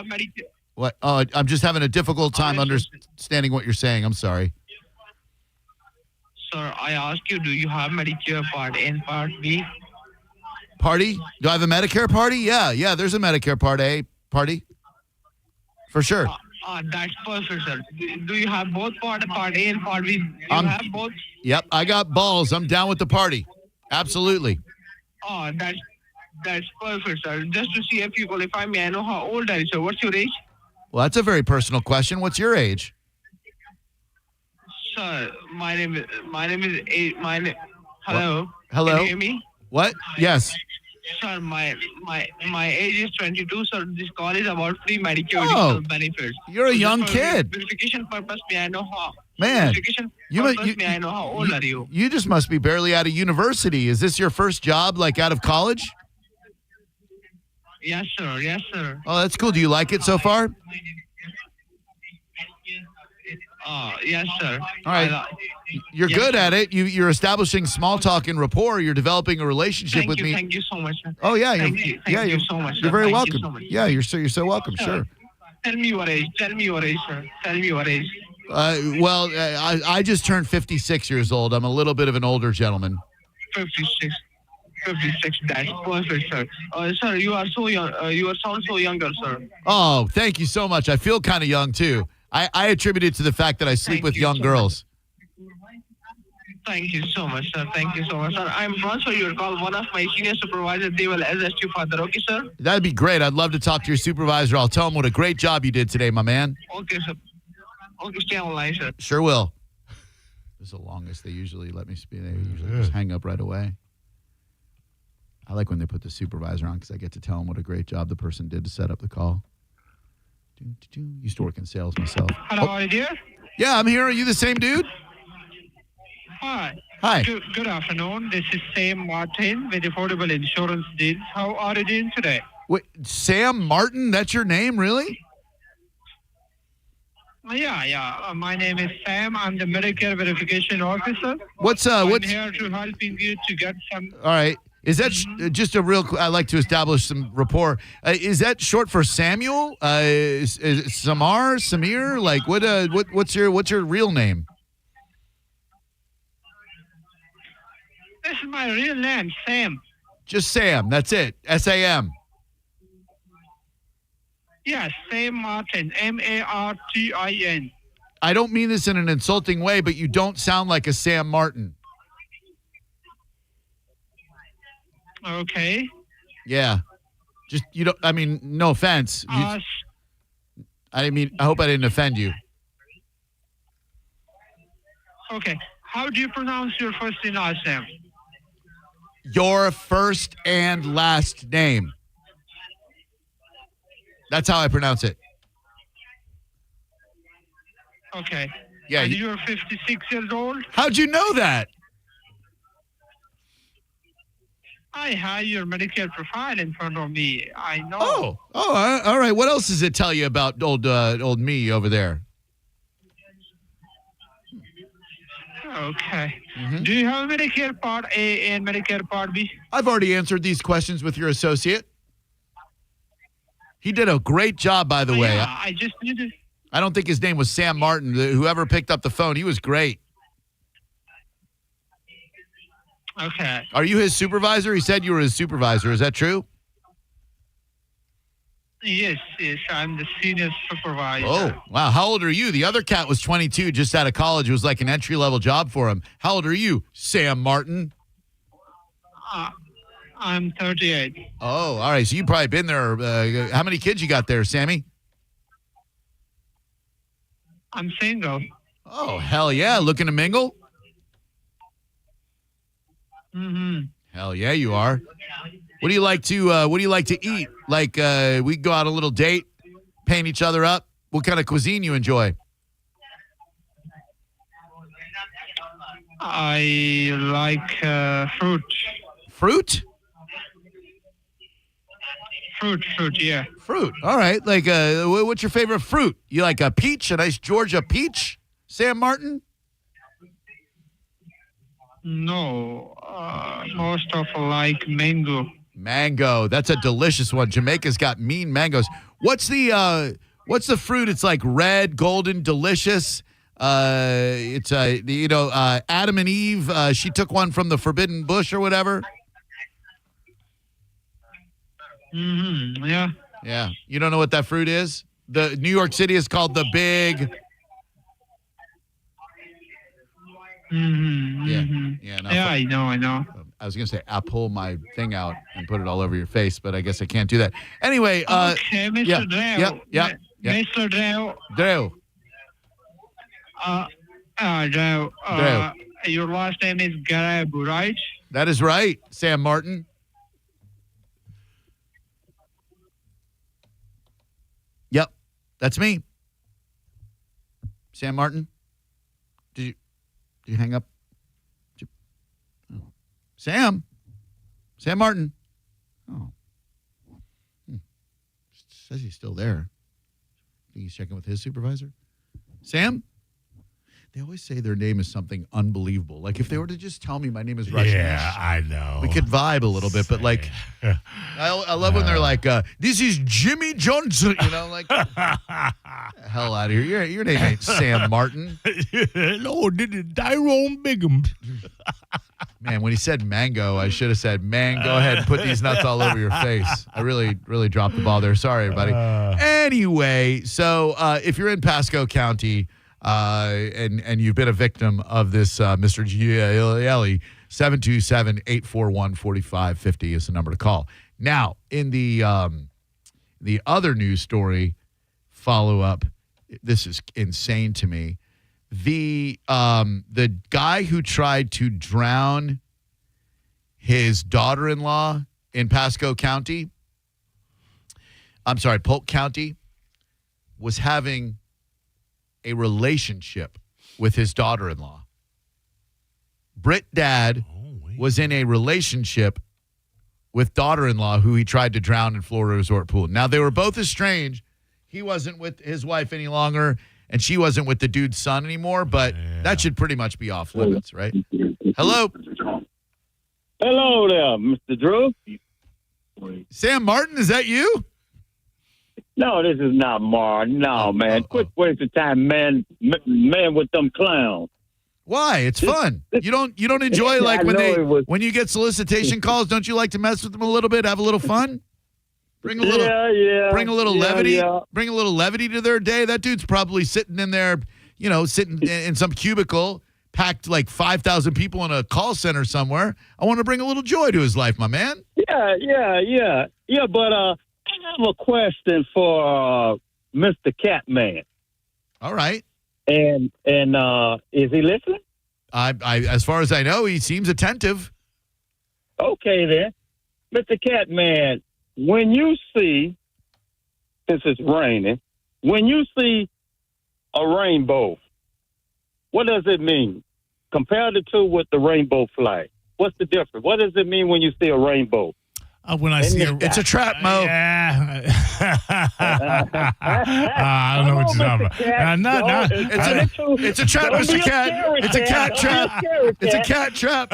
What? Oh, I'm just having a difficult time understanding what you're saying. I'm sorry. Sir, I asked you, do you have Medicare Part A and Part B? Party? Do I have a Medicare party? Yeah. There's a Medicare Part A party. For sure. That's perfect, sir. Do you have both Part A and Part B? Do you have both? Yep, I got balls. I'm down with the party. Absolutely. Oh, that's perfect, sir. Just to see if you qualify, may I know how old are you, sir? What's your age? Well, that's a very personal question. What's your age? Sir, my name is. Hello. Hello. Can you hear me? What? Yes. Sir, my age is 22, sir. This call is about free Medicare Oh, additional benefits. you're a young just for kid. Verification purpose, may I know how? Man, Verification purpose, may I know how old are you? You just must be barely out of university. Is this your first job, like out of college? Yes, sir. Yes, sir. Oh, that's cool. Do you like it so far? Yes, sir. All right. You're Yes, good sir. at it. You're establishing small talk and rapport. You're developing a relationship with me. Thank you so much, sir. Oh, yeah. Thank you so much, sir. You're very Thank welcome. you so much. Yeah, you're so welcome. Sure. Tell me your age. Tell me your age, sir. Tell me your age. Well, I just turned 56 years old. I'm a little bit of an older gentleman. 56. That's perfect, sir. Sir, you are so young. You sound so younger, sir. Oh, thank you so much. I feel kind of young, too. I attribute it to the fact that I sleep with young girls. Thank you so much, sir. Thank you so much, sir. I'm transferring your call. One of my senior supervisors, they will assist you further. Okay, sir? That'd be great. I'd love to talk to your supervisor. I'll tell him what a great job you did today, my man. Okay, sir. Okay, stay online, sir. Sure will. is the longest they usually let me speak. They usually just hang up right away. I like when they put the supervisor on because I get to tell them what a great job the person did to set up the call. Used to work in sales myself. Hello, are you there? Yeah, I'm here. Are you the same dude? Hi. Hi. Good afternoon. This is Sam Martin with Affordable Insurance Deals. How are you doing today? Wait, Sam Martin? That's your name, really? Yeah. My name is Sam. I'm the Medicare Verification Officer. What's I'm here to helping you to get some. All right. Is that just a real? I like to establish some rapport. Is that short for Samuel? Is Samir? Like what's your real name? This is my real name, Sam. Just Sam. That's it. SAM. Yes, Sam Martin. Martin. I don't mean this in an insulting way, but you don't sound like a Sam Martin. Okay. Yeah. Just, you don't, I mean, no offense. I hope I didn't offend you. Okay. How do you pronounce your first and last name? Your first and last name. That's how I pronounce it. Okay. Yeah. And you're 56 years old? How'd you know that? I have your Medicare profile in front of me. I know. Oh, all right. What else does it tell you about old me over there? Okay. Do you have Medicare Part A and Medicare Part B? I've already answered these questions with your associate. He did a great job, by the way. Yeah, I just need to. I don't think his name was Sam Martin. Whoever picked up the phone, he was great. Okay. Are you his supervisor? He said you were his supervisor. Is that true? Yes, I'm the senior supervisor. Oh, wow. How old are you? The other cat was 22, just out of college. It was like an entry-level job for him. How old are you, Sam Martin? I'm 38. Oh, all right. So you've probably been there. How many kids you got there, Sammy? I'm single. Oh, hell yeah. Looking to mingle? Mm-hmm. Hell yeah, you are. What do you like to eat? Like we go out a little date, paint each other up. What kind of cuisine you enjoy? I like fruit. Fruit? Fruit, yeah. Fruit. All right. Like what's your favorite fruit? You like a peach, a nice Georgia peach, Sam Martin? No, most of like mango. Mango. That's a delicious one. Jamaica's got mean mangoes. What's the fruit? It's like red, golden, delicious. It's Adam and Eve. She took one from the forbidden bush or whatever. Mm-hmm. Yeah. Yeah. You don't know what that fruit is? The New York City is called the Big. Mm-hmm. Yeah. Mm-hmm. Yeah. No, yeah, I know. I was going to say, I'll pull my thing out and put it all over your face, but I guess I can't do that. Anyway. Okay, Mr. Drew. Yeah. Mr. Drew. Drew. Drew. Your last name is Garabo, right? That is right, Sam Martin. Yep, that's me. Sam Martin. Did you hang up? Sam Martin. Oh. Says he's still there. Think he's checking with his supervisor? Sam? They always say their name is something unbelievable. Like if they were to just tell me my name is Russian. Yeah, I know. We could vibe a little bit, but like, I love when they're like, this is Jimmy Johnson. You know, like, hell out of here. Your name ain't Sam Martin. No, this is Tyrone Bigham. Man, when he said mango, I should have said, man, go ahead and put these nuts all over your face. I really, really dropped the ball there. Sorry, everybody. Anyway, so if you're in Pasco County, and you've been a victim of this, Mr. Gielli, 727-841-4550 is the number to call. Now, in the other news story follow-up, this is insane to me. The guy who tried to drown his daughter-in-law in Polk County, was having a relationship with his daughter-in-law. Britt dad was in a relationship with daughter-in-law who he tried to drown in Florida resort pool. Now, they were both estranged. He wasn't with his wife any longer, and she wasn't with the dude's son anymore, but that should pretty much be off limits, right? Hello? Hello there, Mr. Drew. Sam Martin, is that you? No, this is not Martin. No, man. Quit wasting time, man. Man with them clowns. Why? It's fun. You don't enjoy like when you get solicitation calls, don't you like to mess with them a little bit, have a little fun? Bring a little levity. Bring a little levity to their day. That dude's probably sitting in there, sitting in some cubicle, packed like 5,000 people in a call center somewhere. I want to bring a little joy to his life, my man. Yeah, but I have a question for Mr. Catman. All right. And is he listening? I as far as I know, he seems attentive. Okay, then. Mr. Catman, when you see, since it's raining, when you see a rainbow, what does it mean? Compared it to with the rainbow flag. What's the difference? What does it mean when you see a rainbow? When I see it's a trap, Mo. Yeah. I don't know what you're talking about. It's a trap, Mr. Cat. It's a cat trap. It's a cat trap.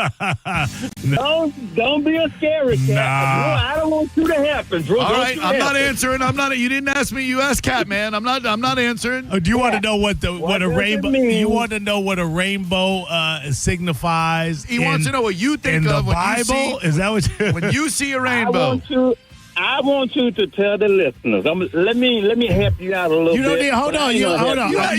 Don't be a scary cat. Nah. Drew, I don't want you to happen, Drew. All right, I'm not answering. You didn't ask me. You asked Catman. I'm not answering. Do you want to know what a rainbow? You want to know what a rainbow signifies? He wants to know what you think in of the Bible. Is that what when you see a rainbow? I want you to tell the listeners. Let me help you out a little bit. You don't need. Hold on. You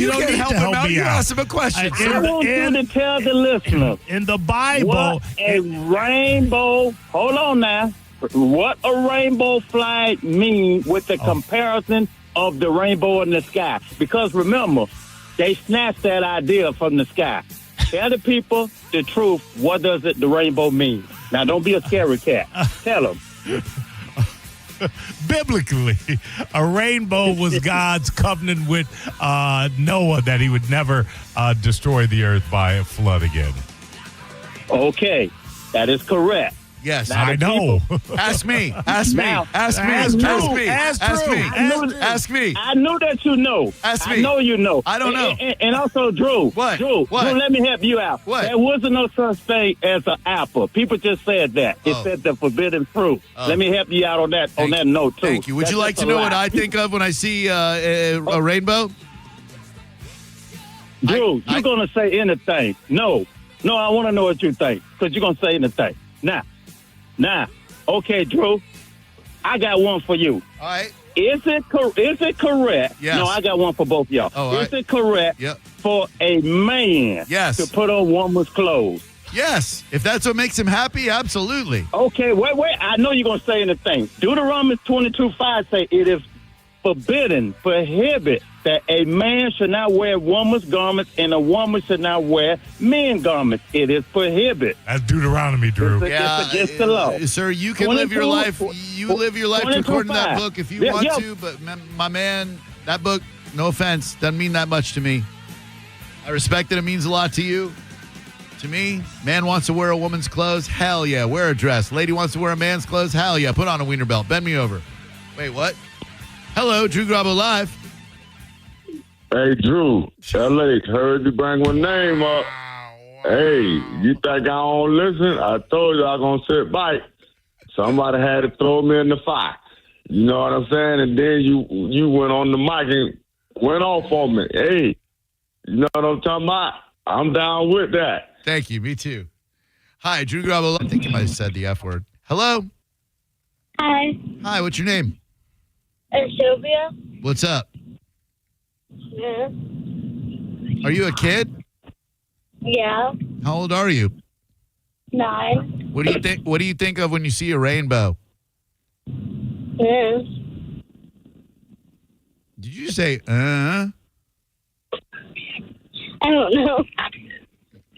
don't need to help me out. You ask him a question. I want you to tell the listeners. In the Bible, what a rainbow. Hold on now. What a rainbow flag mean with the comparison of the rainbow in the sky? Because remember, they snatched that idea from the sky. Tell the people the truth. What does the rainbow mean? Now, don't be a scary cat. Tell them. Biblically, a rainbow was God's covenant with Noah that he would never destroy the earth by a flood again. Okay, that is correct. Yes, now, I know. Ask me. Ask me. Now, ask me. Ask me. Ask me. Ask me. I know that you know. Ask me. I know you know. I don't know. And also, Drew. What? Drew, let me help you out. What? There wasn't no such thing as an apple. People just said that. It said the forbidden fruit. Let me help you out on that note, too. Thank you. Would you like to know what I think of when I see a rainbow? Drew, you're going to say anything. No, I want to know what you think because you're going to say anything. Now, okay, Drew, I got one for you. All right. Is it correct? Yes. No, I got one for both of y'all. Oh, is it correct for a man to put on woman's clothes? Yes. If that's what makes him happy, absolutely. Okay, wait. I know you're going to say anything. Deuteronomy 22:5 say it is prohibit that a man should not wear woman's garments and a woman should not wear men's garments. It is prohibited. That's Deuteronomy, Drew. It's against the law. Sir, you can live your life. You live your life according to that book if you want to, but my man, that book, no offense, doesn't mean that much to me. I respect that it means a lot to you. To me, man wants to wear a woman's clothes, hell yeah, wear a dress. Lady wants to wear a man's clothes, hell yeah, put on a wiener belt. Bend me over. Wait, what? Hello, Drew Garabo Live. Hey, Drew, LA, heard you bring one name up. Hey, you think I don't listen? I told you I was going to sit back. Somebody had to throw me in the fire. You know what I'm saying? And then you went on the mic and went off on me. Hey, you know what I'm talking about? I'm down with that. Thank you. Me too. Hi, Drew Garabo. I think you might have said the F word. Hello? Hi. Hi, what's your name? Sylvia. What's up? Yeah. Are you a kid? Yeah. How old are you? 9. What do you think? What do you think of when you see a rainbow? Yeah. Did you say I don't know.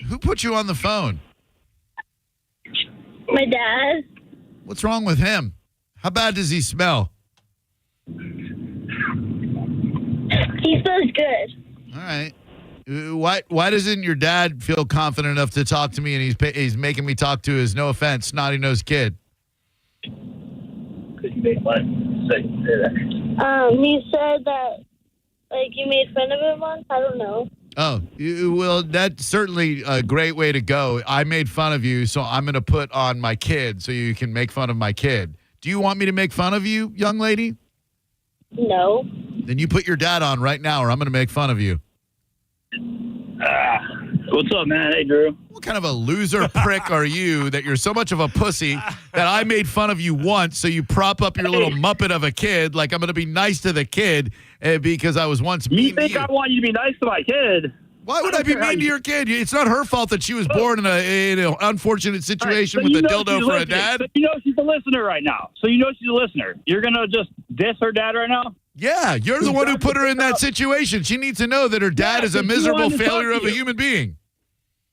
Who put you on the phone? My dad. What's wrong with him? How bad does he smell? He smells good. All right. Why doesn't your dad feel confident enough to talk to me, and he's making me talk to his, no offense, snotty-nosed kid? He said that, like, you made fun of him once. I don't know. Oh, well, that's certainly a great way to go. I made fun of you, so I'm going to put on my kid so you can make fun of my kid. Do you want me to make fun of you, young lady? No. Then you put your dad on right now, or I'm going to make fun of you. What's up, man? Hey, Drew. What kind of a loser prick are you that you're so much of a pussy that I made fun of you once, so you prop up your little muppet of a kid like I'm going to be nice to the kid because I was once mean to you? You think I want you to be nice to my kid? Why would I be mean to your kid? It's not her fault that she was born in an unfortunate situation with a dildo for a dad. So you know she's a listener right now. You're going to just diss her dad right now? Yeah, you're the one who put her in that situation. She needs to know that her dad is a miserable failure of a human being.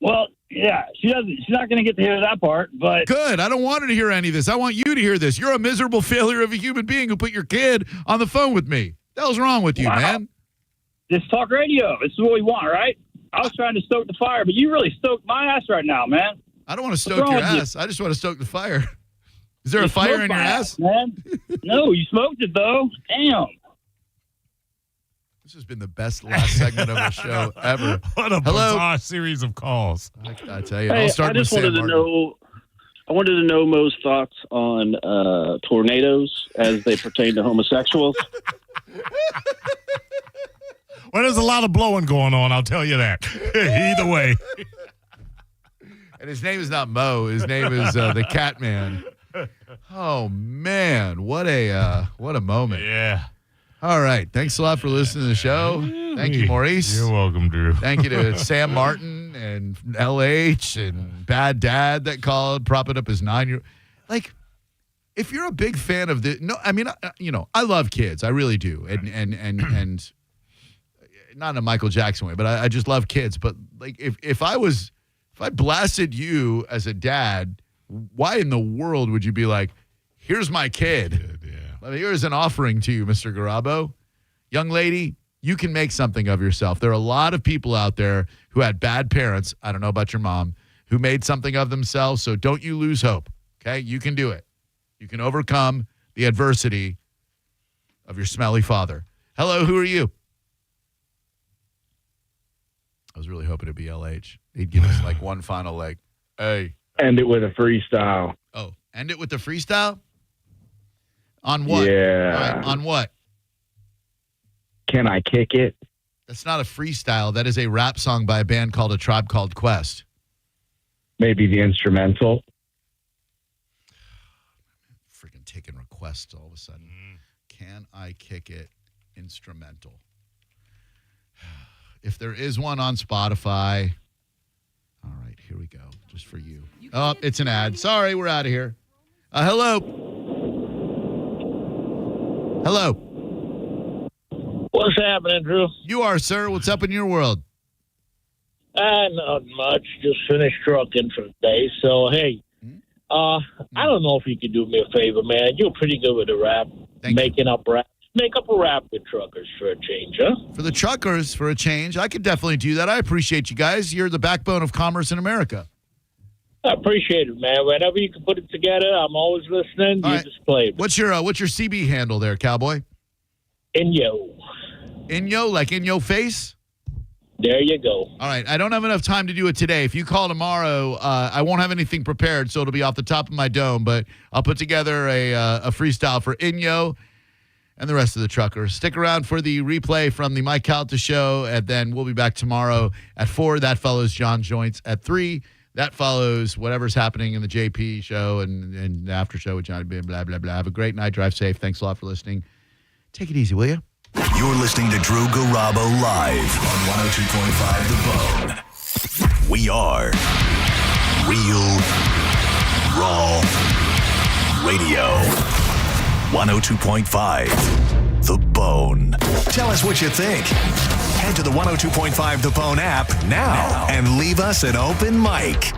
Well, yeah, she's not going to get to hear that part, but... Good. I don't want her to hear any of this. I want you to hear this. You're a miserable failure of a human being who put your kid on the phone with me. What the hell's wrong with you, man? This talk radio. This is what we want, right? I was trying to stoke the fire, but you really stoked my ass right now, man. I don't want to stoke your ass. I just want to stoke the fire. Is there a fire in your ass? Man? No, you smoked it, though. Damn. This has been the best last segment of the show ever. What a bizarre series of calls. I tell you, Hey, I'll start with Sam Martin. I wanted to know Mo's thoughts on tornadoes as they pertain to homosexuals. Well, there's a lot of blowing going on, I'll tell you that. Either way. And his name is not Mo. His name is the Cat Man. Oh, man. What a moment. Yeah. All right. Thanks a lot for listening to the show. Thank you, Maurice. You're welcome, Drew. Thank you to Sam Martin and LH and Bad Dad that called, propping up his 9-year-old. Like, if you're a big fan of this, no, I mean, I love kids. I really do. And not in a Michael Jackson way, but I just love kids. But like, if I blasted you as a dad, why in the world would you be like, here's my kid? Here's an offering to you, Mr. Garabo. Young lady, you can make something of yourself. There are a lot of people out there who had bad parents, I don't know about your mom, who made something of themselves, so don't you lose hope, okay? You can do it. You can overcome the adversity of your smelly father. Hello, who are you? I was really hoping it'd be LH. He'd give us like one final leg. Hey. End it with a freestyle. Oh, end it with the freestyle? On what? Yeah. All right, on what? Can I kick it? That's not a freestyle. That is a rap song by a band called A Tribe Called Quest. Maybe the instrumental. Freaking taking requests all of a sudden. Can I kick it? Instrumental. If there is one on Spotify. All right, here we go. Just for you. Oh, it's an ad. Sorry, we're out of here. Hello. Hello. What's happening, Drew? You are, sir. What's up in your world? Not much. Just finished trucking for the day. So, hey, I don't know if you could do me a favor, man. You're pretty good with the rap. Making up rap. Make up a rap with truckers for a change, huh? For the truckers, for a change. I could definitely do that. I appreciate you guys. You're the backbone of commerce in America. I appreciate it, man. Whenever you can put it together, I'm always listening. All You right. just play it. What's your CB handle there, cowboy? Inyo. Inyo, like in your face? There you go. All right. I don't have enough time to do it today. If you call tomorrow, I won't have anything prepared, so it'll be off the top of my dome. But I'll put together a freestyle for Inyo and the rest of the truckers. Stick around for the replay from the Mike Calta show, and then we'll be back tomorrow at 4. That follows John Joints at 3. That follows whatever's happening in the JP show and the after show with Johnny B. Blah, blah, blah. Have a great night. Drive safe. Thanks a lot for listening. Take it easy, will you? You're listening to Drew Garabo live on 102.5 The Bone. We are Real Raw Radio. 102.5 The Bone. Tell us what you think. Head to the 102.5 The Bone app now and leave us an open mic.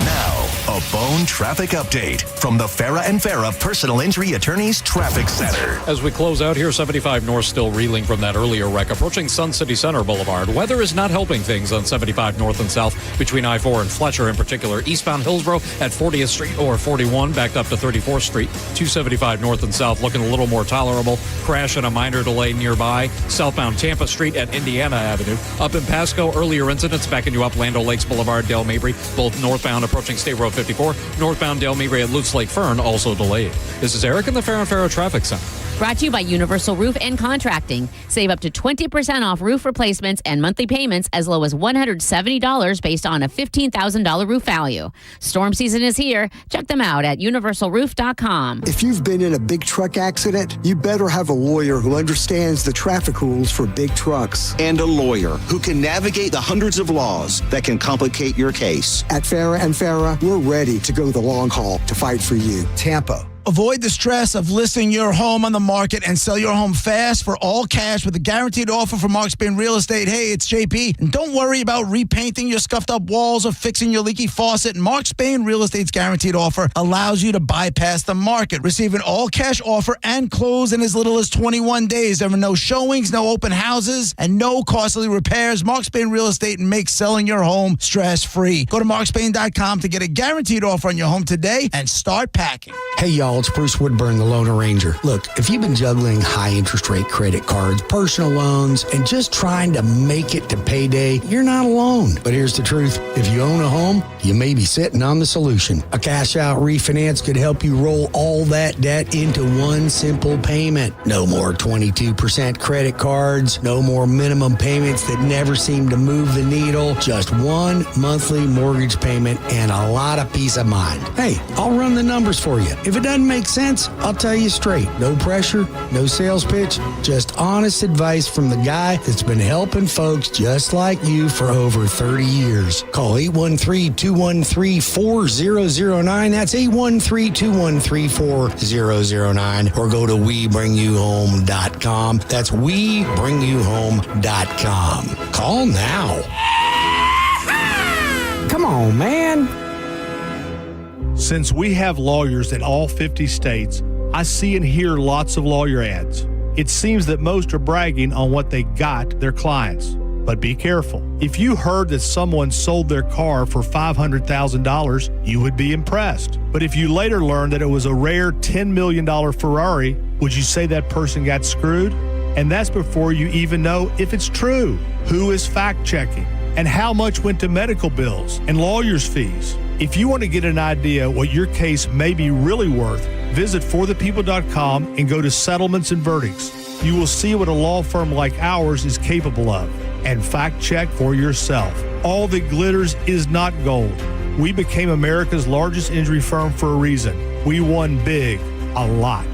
Now, a Bone traffic update from the Farah and Farah Personal Injury Attorneys Traffic Center. As we close out here, 75 North still reeling from that earlier wreck. Approaching Sun City Center Boulevard. Weather is not helping things on 75 North and South between I-4 and Fletcher in particular. Eastbound Hillsborough at 40th Street or 41 backed up to 34th Street. 275 North and South looking a little more tolerable. Crash and a minor delay nearby. Southbound Tampa Street at Indiana Avenue. Up in Pasco, earlier incidents backing you up Land O'Lakes Boulevard, Dale Mabry. Both northbound approaching State Road 54. Northbound Dale Mabry at Lutz Lake Fern also delayed. This is Eric in the Farah and Farah Traffic Center. Brought to you by Universal Roof and Contracting. Save up to 20% off roof replacements and monthly payments as low as $170 based on a $15,000 roof value. Storm season is here. Check them out at universalroof.com. If you've been in a big truck accident, you better have a lawyer who understands the traffic rules for big trucks. And a lawyer who can navigate the hundreds of laws that can complicate your case. At Farah and Farah, we're ready to go the long haul to fight for you. Tampa. Avoid the stress of listing your home on the market and sell your home fast for all cash with a guaranteed offer from Mark Spain Real Estate. Hey, it's JP. And don't worry about repainting your scuffed up walls or fixing your leaky faucet. Mark Spain Real Estate's guaranteed offer allows you to bypass the market. Receive an all cash offer and close in as little as 21 days. There are no showings, no open houses, and no costly repairs. Mark Spain Real Estate makes selling your home stress free. Go to markspain.com to get a guaranteed offer on your home today and start packing. Hey, y'all. It's Bruce Woodburn, the Loan Arranger. Look, if you've been juggling high interest rate credit cards, personal loans, and just trying to make it to payday, you're not alone. But here's the truth. If you own a home, you may be sitting on the solution. A cash out refinance could help you roll all that debt into one simple payment. No more 22% credit cards, no more minimum payments that never seem to move the needle, just one monthly mortgage payment and a lot of peace of mind. Hey, I'll run the numbers for you. If it doesn't make sense, I'll tell you straight. No pressure, no sales pitch, just honest advice from the guy that's been helping folks just like you for over 30 years. Call 813-213-4009. That's 813-213-4009. Or go to WeBringYouHome.com. That's WeBringYouHome.com. Call now. Come on, man. Since we have lawyers in all 50 states, I see and hear lots of lawyer ads. It seems that most are bragging on what they got their clients. But be careful. If you heard that someone sold their car for $500,000, you would be impressed. But if you later learned that it was a rare $10 million Ferrari, would you say that person got screwed? And that's before you even know if it's true. Who is fact-checking? And how much went to medical bills and lawyers' fees? If you want to get an idea what your case may be really worth, visit forthepeople.com and go to settlements and verdicts. You will see what a law firm like ours is capable of, and fact check for yourself. All that glitters is not gold. We became America's largest injury firm for a reason. We won big, a lot.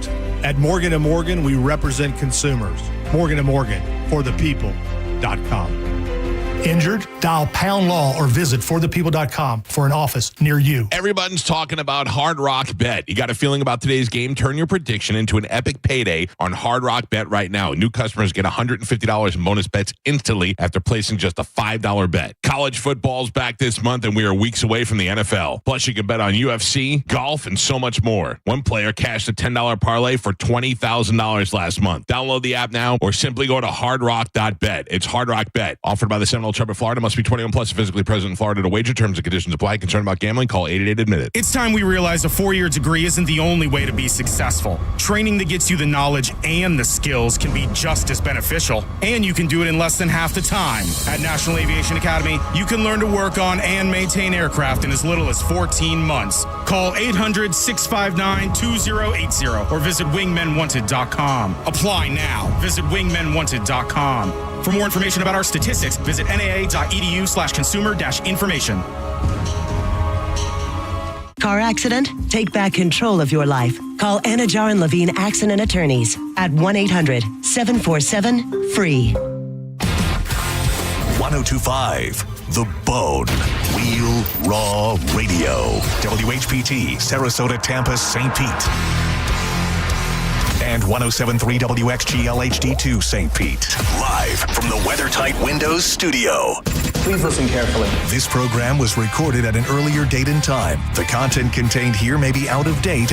At Morgan & Morgan, we represent consumers. Morgan & Morgan, forthepeople.com. Injured? Dial pound law or visit forthepeople.com for an office near you. Everyone's talking about Hard Rock Bet. You got a feeling about today's game? Turn your prediction into an epic payday on Hard Rock Bet right now. New customers get $150 in bonus bets instantly after placing just a $5 bet. College football's back this month, and we are weeks away from the NFL. Plus, you can bet on UFC, golf, and so much more. One player cashed a $10 parlay for $20,000 last month. Download the app now or simply go to hardrock.bet. It's Hard Rock Bet, offered by the Seminole Tribal Florida. Must be 21 plus, physically present in Florida to wager. Terms and conditions apply. Concerned about gambling? Call 888-ADMIT-IT. It's time we realize a 4-year degree isn't the only way to be successful. Training that gets you the knowledge and the skills can be just as beneficial, and you can do it in less than half the time. At National Aviation Academy, you can learn to work on and maintain aircraft in as little as 14 months. Call 800-659-2080 or visit wingmenwanted.com. Apply now. Visit wingmenwanted.com. For more information about our statistics, visit naa.edu/consumer-information. Car accident? Take back control of your life. Call Anna Jar and Levine Accident Attorneys at 1-800-747-FREE. 1025 The Bone. Real Raw Radio. WHPT, Sarasota, Tampa, St. Pete. And 107.3 WXGL HD2 St. Pete. Live from the WeatherTight Windows studio. Please listen carefully. This program was recorded at an earlier date and time. The content contained here may be out of date